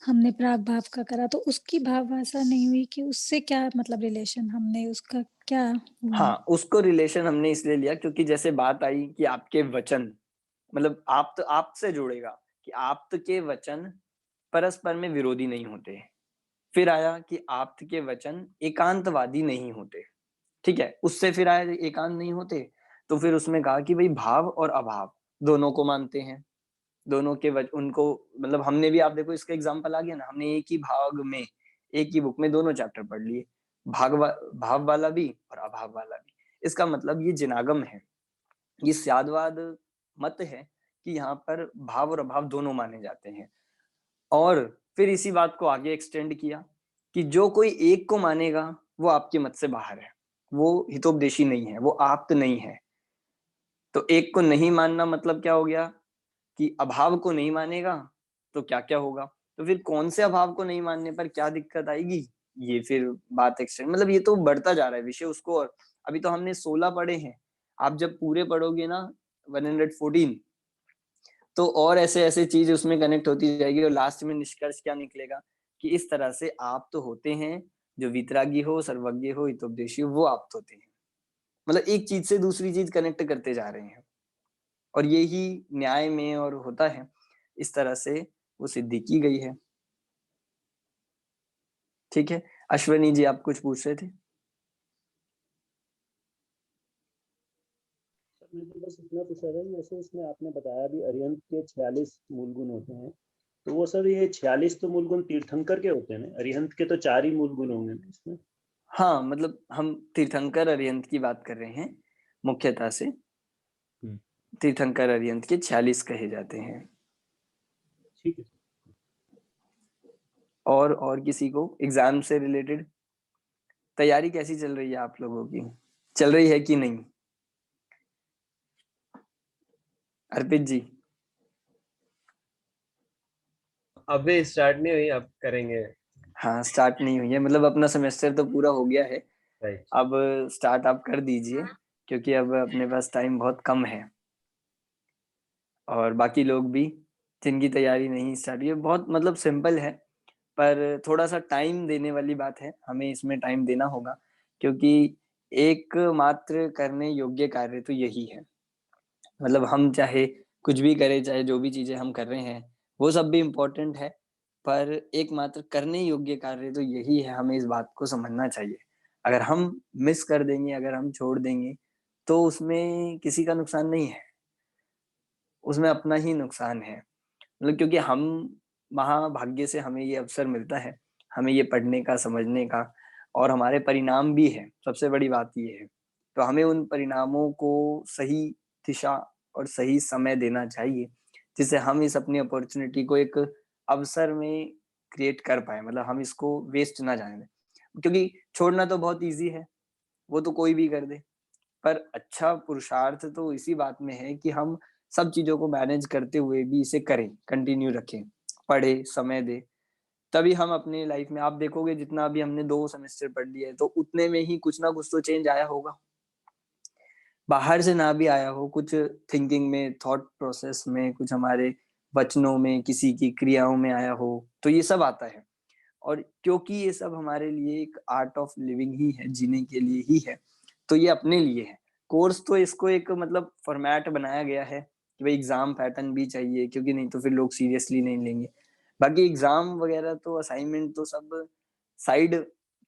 [SPEAKER 5] हमने प्राग भाव का करा, तो उसकी भावभाषा नहीं हुई कि उससे क्या मतलब रिलेशन, हमने उसका क्या हुआ?
[SPEAKER 1] हाँ उसको रिलेशन हमने इसलिए लिया क्योंकि जैसे बात आई कि आपके वचन, मतलब आप से जुड़ेगा कि आप्त के वचन परस्पर में विरोधी नहीं होते। फिर आया कि आप्त के वचन एकांतवादी नहीं होते। ठीक है, उससे फिर आया एकांत नहीं होते, तो फिर उसमें कहा कि भाई भाव और अभाव दोनों को मानते हैं, दोनों के उनको, मतलब हमने भी, आप देखो इसका एग्जांपल आ गया ना, हमने एक ही भाग में एक ही बुक में दोनों चैप्टर पढ़ लिए, भाव वाला भी और अभाव वाला भी। इसका मतलब ये जिनागम है, ये स्यादवाद मत है कि यहाँ पर भाव और अभाव दोनों माने जाते हैं। और फिर इसी बात को आगे एक्सटेंड किया कि जो कोई एक को मानेगा वो आपके मत से बाहर है, वो हितोपदेशी नहीं है, वो आप्त नहीं है। तो एक को नहीं मानना मतलब क्या हो गया कि अभाव को नहीं मानेगा तो क्या क्या होगा। तो फिर कौन से अभाव को नहीं मानने पर क्या दिक्कत आएगी, ये फिर बात एक्सटेंड, मतलब ये तो बढ़ता जा रहा है विषय उसको। और अभी तो हमने 16 पढ़े हैं, आप जब पूरे पढ़ोगे ना 114, तो और ऐसे ऐसे चीज उसमें कनेक्ट होती जाएगी। और लास्ट में निष्कर्ष क्या निकलेगा कि इस तरह से आप तो होते हैं, जो वितरागी हो, सर्वज्ञ हो, हितोपदेशी हो, वो आप तो होते हैं। मतलब एक चीज से दूसरी चीज कनेक्ट करते जा रहे हैं, और यही न्याय में और होता है, इस तरह से वो सिद्धि की गई है। ठीक है, अश्वनी जी आप कुछ पूछ रहे थे?
[SPEAKER 14] मैं तो बस इतना पूछ रहा था, जैसे इसमें आपने बताया भी अरिहंत के 46 मूल गुण होते हैं, तो वो सर ये 46 तो मूल गुण तीर्थंकर के होते हैं ना, अरिहंत के तो 4 ही मूल गुण होंगे इसमें।
[SPEAKER 1] हाँ, मतलब हम तीर्थंकर अरिहंत की बात कर रहे हैं मुख्यतः से। तीर्थंकर अरिहंत के 46 कहे जाते हैं।
[SPEAKER 14] ठीक है।
[SPEAKER 1] और किसी को एग्जाम से रिलेटेड तैयारी कैसी चल रही है आप लोगों की? चल रही है कि नहीं? अर्पित जी।
[SPEAKER 10] अभी स्टार्ट नहीं हुई, अब करेंगे।
[SPEAKER 1] हाँ, स्टार्ट नहीं हुई है, मतलब अपना सेमेस्टर तो पूरा हो गया है।
[SPEAKER 10] राइट।
[SPEAKER 1] अब स्टार्ट आप कर दीजिए, क्योंकि अब अपने पास टाइम बहुत कम है। और बाकी लोग भी जिनकी तैयारी नहीं स्टार्ट हुई है, बहुत मतलब सिंपल है, पर थोड़ा सा टाइम देने वाली बात है, हमें इसमें टाइम देना होगा, क्योंकि एकमात्र करने योग्य कार्य तो यही है। मतलब हम चाहे कुछ भी करें, चाहे जो भी चीजें हम कर रहे हैं वो सब भी इम्पोर्टेंट है, पर एकमात्र करने योग्य कार्य तो यही है, हमें इस बात को समझना चाहिए। अगर हम मिस कर देंगे, अगर हम छोड़ देंगे, तो उसमें किसी का नुकसान नहीं है, उसमें अपना ही नुकसान है। मतलब क्योंकि हम महाभाग्य से हमें ये अवसर मिलता है, हमें ये पढ़ने का, समझने का, और हमारे परिणाम भी है, सबसे बड़ी बात ये है। तो हमें उन परिणामों को सही दिशा और सही समय देना चाहिए, जिससे हम इस अपनी अपॉर्चुनिटी को एक अवसर में क्रिएट कर पाए, मतलब हम इसको वेस्ट ना जाने दें। क्योंकि छोड़ना तो बहुत ईजी है, वो तो कोई भी कर दे, पर अच्छा पुरुषार्थ तो इसी बात में है कि हम सब चीजों को मैनेज करते हुए भी इसे करें, कंटिन्यू रखें, पढ़े, समय दे। तभी हम अपनी लाइफ में, आप देखोगे जितना अभी हमने 2 सेमेस्टर पढ़ लिए, तो उतने में ही कुछ ना कुछ तो चेंज आया होगा। बाहर से ना भी आया हो, कुछ थिंकिंग में, थॉट प्रोसेस में, कुछ हमारे वचनों में, किसी की क्रियाओं में आया हो, तो ये सब आता है। और क्योंकि ये सब हमारे लिए एक आर्ट ऑफ लिविंग ही है, जीने के लिए ही है, तो ये अपने लिए है। कोर्स तो इसको एक मतलब फॉर्मेट बनाया गया है कि भाई एग्जाम पैटर्न भी चाहिए, क्योंकि नहीं तो फिर लोग सीरियसली नहीं लेंगे। बाकी एग्जाम वगैरह तो, असाइनमेंट तो सब साइड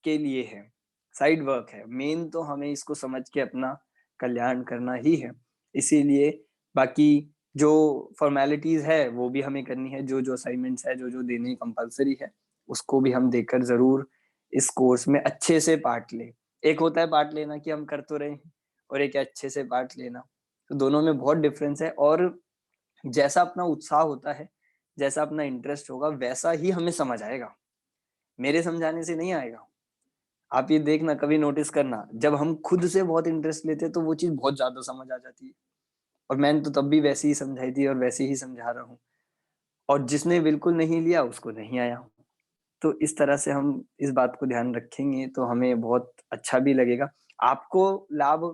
[SPEAKER 1] के लिए है, साइड वर्क है। मेन तो हमें इसको समझ के अपना कल्याण करना ही है। इसीलिए बाकी जो फॉर्मेलिटीज है वो भी हमें करनी है, जो जो असाइनमेंट्स है, जो जो देने कंपलसरी है, उसको भी हम देकर जरूर इस कोर्स में अच्छे से पार्ट ले। एक होता है पार्ट लेना कि हम कर तो रहे हैं, और एक अच्छे से पार्ट लेना, तो दोनों में बहुत डिफरेंस है। और जैसा अपना उत्साह होता है, जैसा अपना इंटरेस्ट होगा, वैसा ही हमें समझ आएगा, मेरे समझाने से नहीं आएगा। आप ये देखना, कभी नोटिस करना, जब हम खुद से बहुत इंटरेस्ट लेते हैं तो वो चीज बहुत ज्यादा समझ आ जाती है। और मैंने तो तब भी वैसे ही समझाई थी और वैसे ही समझा रहा हूँ, और जिसने बिल्कुल नहीं लिया उसको नहीं आया। तो इस तरह से हम इस बात को ध्यान रखेंगे तो हमें बहुत अच्छा भी लगेगा। आपको लाभ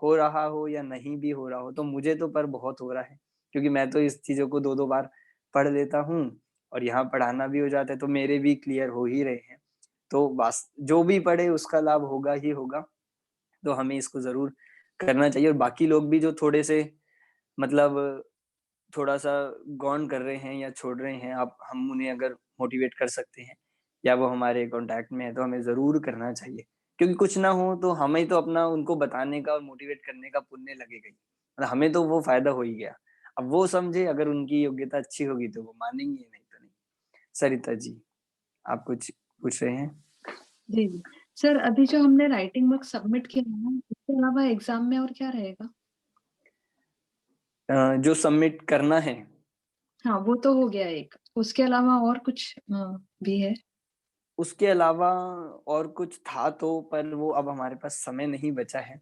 [SPEAKER 1] हो रहा हो या नहीं भी हो रहा हो, तो मुझे तो पर बहुत हो रहा है, क्योंकि मैं तो इस चीजों को 2-2 बार पढ़ लेता हूँ, और यहाँ पढ़ाना भी हो जाता है, तो मेरे भी क्लियर हो ही रहे हैं। तो बस जो भी पढ़े उसका लाभ होगा ही होगा, तो हमें इसको जरूर करना चाहिए। और बाकी लोग भी जो थोड़े से मतलब थोड़ा सा गौन कर रहे हैं या छोड़ रहे हैं, आप हम उन्हें अगर मोटिवेट कर सकते हैं या वो हमारे कांटेक्ट में है, तो हमें जरूर करना चाहिए। क्योंकि कुछ ना हो तो हमें तो अपना उनको बताने का और मोटिवेट करने का पुण्य लगेगा ही, मतलब हमें तो वो फायदा हो ही गया। अब वो समझे, अगर उनकी योग्यता अच्छी होगी तो वो मानेंगे, नहीं तो नहीं। सरिता जी, आप कुछ पूछ रहे हैं?
[SPEAKER 15] जी जी सर, अभी जो हमने राइटिंग वर्क सबमिट किया है ना, इसके अलावा एग्जाम में और क्या रहेगा?
[SPEAKER 1] जो सबमिट करना है,
[SPEAKER 15] हाँ वो तो हो गया एक, उसके अलावा और कुछ भी है?
[SPEAKER 1] उसके अलावा और कुछ था तो, पर वो अब हमारे पास समय नहीं बचा है,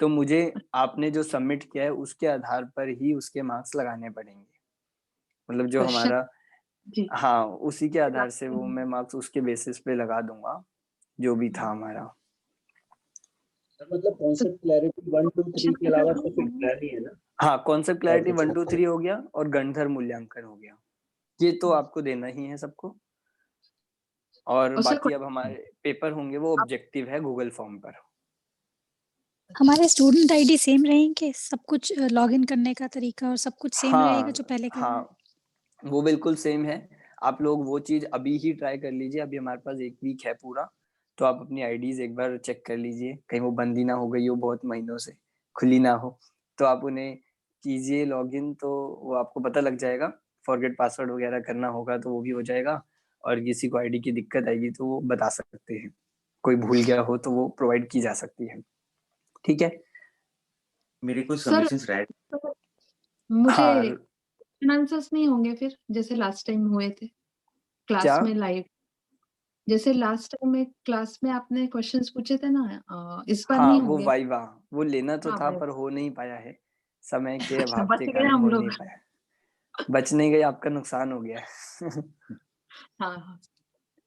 [SPEAKER 1] तो मुझे आपने जो सबमिट किया है उसके आधार पर ही उसके मार्क्स लगाने पड़ेंगे। मतलब जो
[SPEAKER 15] क्वेश्चन?
[SPEAKER 1] हमारा,
[SPEAKER 15] जी
[SPEAKER 1] हाँ, उसी के आधार से वो मैं मार्क्स उसके बेसिस पे लगा दूंगा, जो भी था हमारा।
[SPEAKER 14] मतलब कॉन्सेप्ट क्लैरिटी 1 2 3 के अलावा तो फिर क्लियर ही है ना?
[SPEAKER 1] हाँ, कॉन्सेप्ट
[SPEAKER 14] और
[SPEAKER 1] क्लैरिटी
[SPEAKER 14] कुछ
[SPEAKER 1] 1 2 3 हो गया, और गणधर मूल्यांकन हो गया, ये तो आपको देना ही है सबको। और
[SPEAKER 15] और सर
[SPEAKER 1] बाकी अब हमारे पेपर होंगे वो ऑब्जेक्टिव है गूगल फॉर्म पर।
[SPEAKER 5] हमारे स्टूडेंट आईडी सेम रहेंगे, सब कुछ लॉगिन करने का तरीका और सब कुछ सेम रहेगा जो पहले कर रहे हैं?
[SPEAKER 1] हाँ, वो बिल्कुल सेम है। आप लोग वो चीज अभी ही ट्राई कर लीजिए, अभी हमारे पास 1 वीक है पूरा, तो आप अपनी आईडीज एक बार चेक कर लीजिए, कहीं वो बंद ही ना हो गई हो बहुत महीनों से, खुली ना हो, तो आप उन्हें कीजिए लॉगिन, तो वो आपको पता लग जाएगा। फॉरगेट पासवर्ड वगैरह करना होगा तो वो भी हो जाएगा, और किसी को आईडी की दिक्कत आएगी तो वो बता सकते हैं। कोई भूल गया हो तो वो प्रोवाइड की जा सकती है। ठीक है,
[SPEAKER 2] मेरे कुछ
[SPEAKER 15] सर
[SPEAKER 2] सबमिशंस रह
[SPEAKER 15] मुझे
[SPEAKER 1] हाँ
[SPEAKER 15] क्वेश्चन आंसर्स नहीं होंगे फिर जैसे लास्ट टाइम हुए थे क्लास
[SPEAKER 1] क्या
[SPEAKER 15] में लाइव, जैसे लास्ट टाइम में क्लास में आपने क्वेश्चंस पूछे थे ना इस बार
[SPEAKER 1] हाँ
[SPEAKER 15] नहीं
[SPEAKER 1] वो
[SPEAKER 15] होंगे?
[SPEAKER 1] वाइवा वो लेना तो
[SPEAKER 15] हाँ
[SPEAKER 1] था
[SPEAKER 15] भाई
[SPEAKER 1] पर हो नहीं पाया है, समय के
[SPEAKER 15] अच्छा
[SPEAKER 1] अभाव
[SPEAKER 15] बच
[SPEAKER 1] के
[SPEAKER 15] गए
[SPEAKER 1] कारण
[SPEAKER 15] हम
[SPEAKER 1] हो
[SPEAKER 15] लोग।
[SPEAKER 1] नहीं पाया। बच नहीं गए, आपका नुकसान हो गया है।
[SPEAKER 15] हाँ हाँ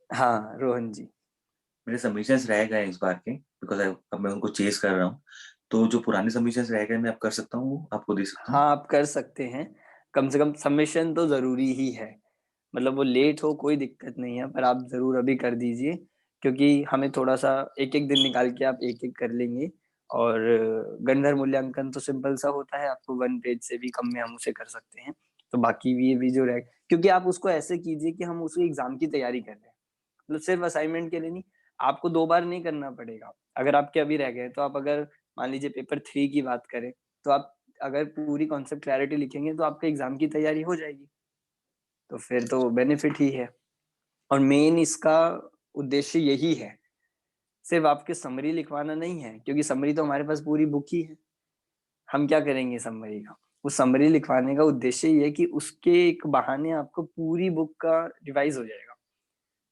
[SPEAKER 1] हाँ रोहन जी।
[SPEAKER 2] मेरे सबमिशंस रह गए इस बार के, बिकॉज अब मैं उनको चेस कर रहा हूँ। तो जो पुराने सबमिशंस रह गए मैं अब कर सकता हूँ, वो आपको दे सकता हूँ।
[SPEAKER 1] हाँ आप कर सकते हैं, कम से कम सबमिशन तो जरूरी ही है, मतलब वो लेट हो कोई दिक्कत नहीं है, पर आप जरूर अभी कर दीजिए, क्योंकि हमें थोड़ा सा एक एक दिन निकाल के आप एक एक कर लेंगे। और गंधर्व मूल्यांकन तो सिंपल सा होता है, आपको 1 पेज से भी कम में हम उसे कर सकते हैं। तो बाकी भी जो रह, क्योंकि आप उसको ऐसे कीजिए कि हम उसी एग्जाम की तैयारी कर रहे हैं, मतलब सिर्फ असाइनमेंट के लिए नहीं, आपको 2 बार नहीं करना पड़ेगा। अगर आपके अभी रह गए तो आप अगर मान लीजिए पेपर 3 की बात करें, तो आप अगर पूरी कॉन्सेप्ट क्लैरिटी लिखेंगे तो आपके एग्जाम की तैयारी हो जाएगी, तो फिर तो बेनिफिट ही है। और मेन इसका उद्देश्य यही है, सिर्फ आपके समरी लिखवाना नहीं है, क्योंकि समरी तो हमारे पास पूरी बुक ही है। हम क्या करेंगे समरी का, उस समरी लिखवाने का उद्देश्य ये है कि उसके एक बहाने आपको पूरी बुक का रिवाइज हो जाएगा।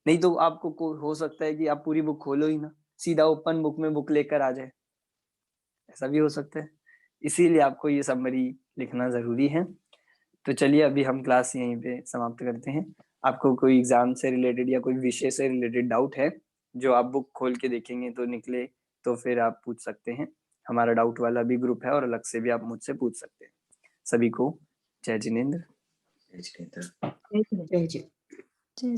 [SPEAKER 1] नहीं तो आपको हो सकता है कि आप पूरी बुक खोलो ही ना, सीधा ओपन बुक में बुक लेकर आ जाए, ऐसा भी हो सकता है। इसीलिए आपको ये समरी लिखना जरूरी है। तो चलिए अभी हम क्लास यहीं पे समाप्त करते हैं। आपको कोई एग्जाम से रिलेटेड या कोई विषय से रिलेटेड डाउट है जो आप बुक खोल के देखेंगे तो निकले, तो फिर आप पूछ सकते हैं। हमारा डाउट वाला भी ग्रुप है और अलग से भी आप मुझसे पूछ सकते हैं। सभी को जय जिनेंद्र।
[SPEAKER 2] जय जिनेंद्र।
[SPEAKER 12] जय जय।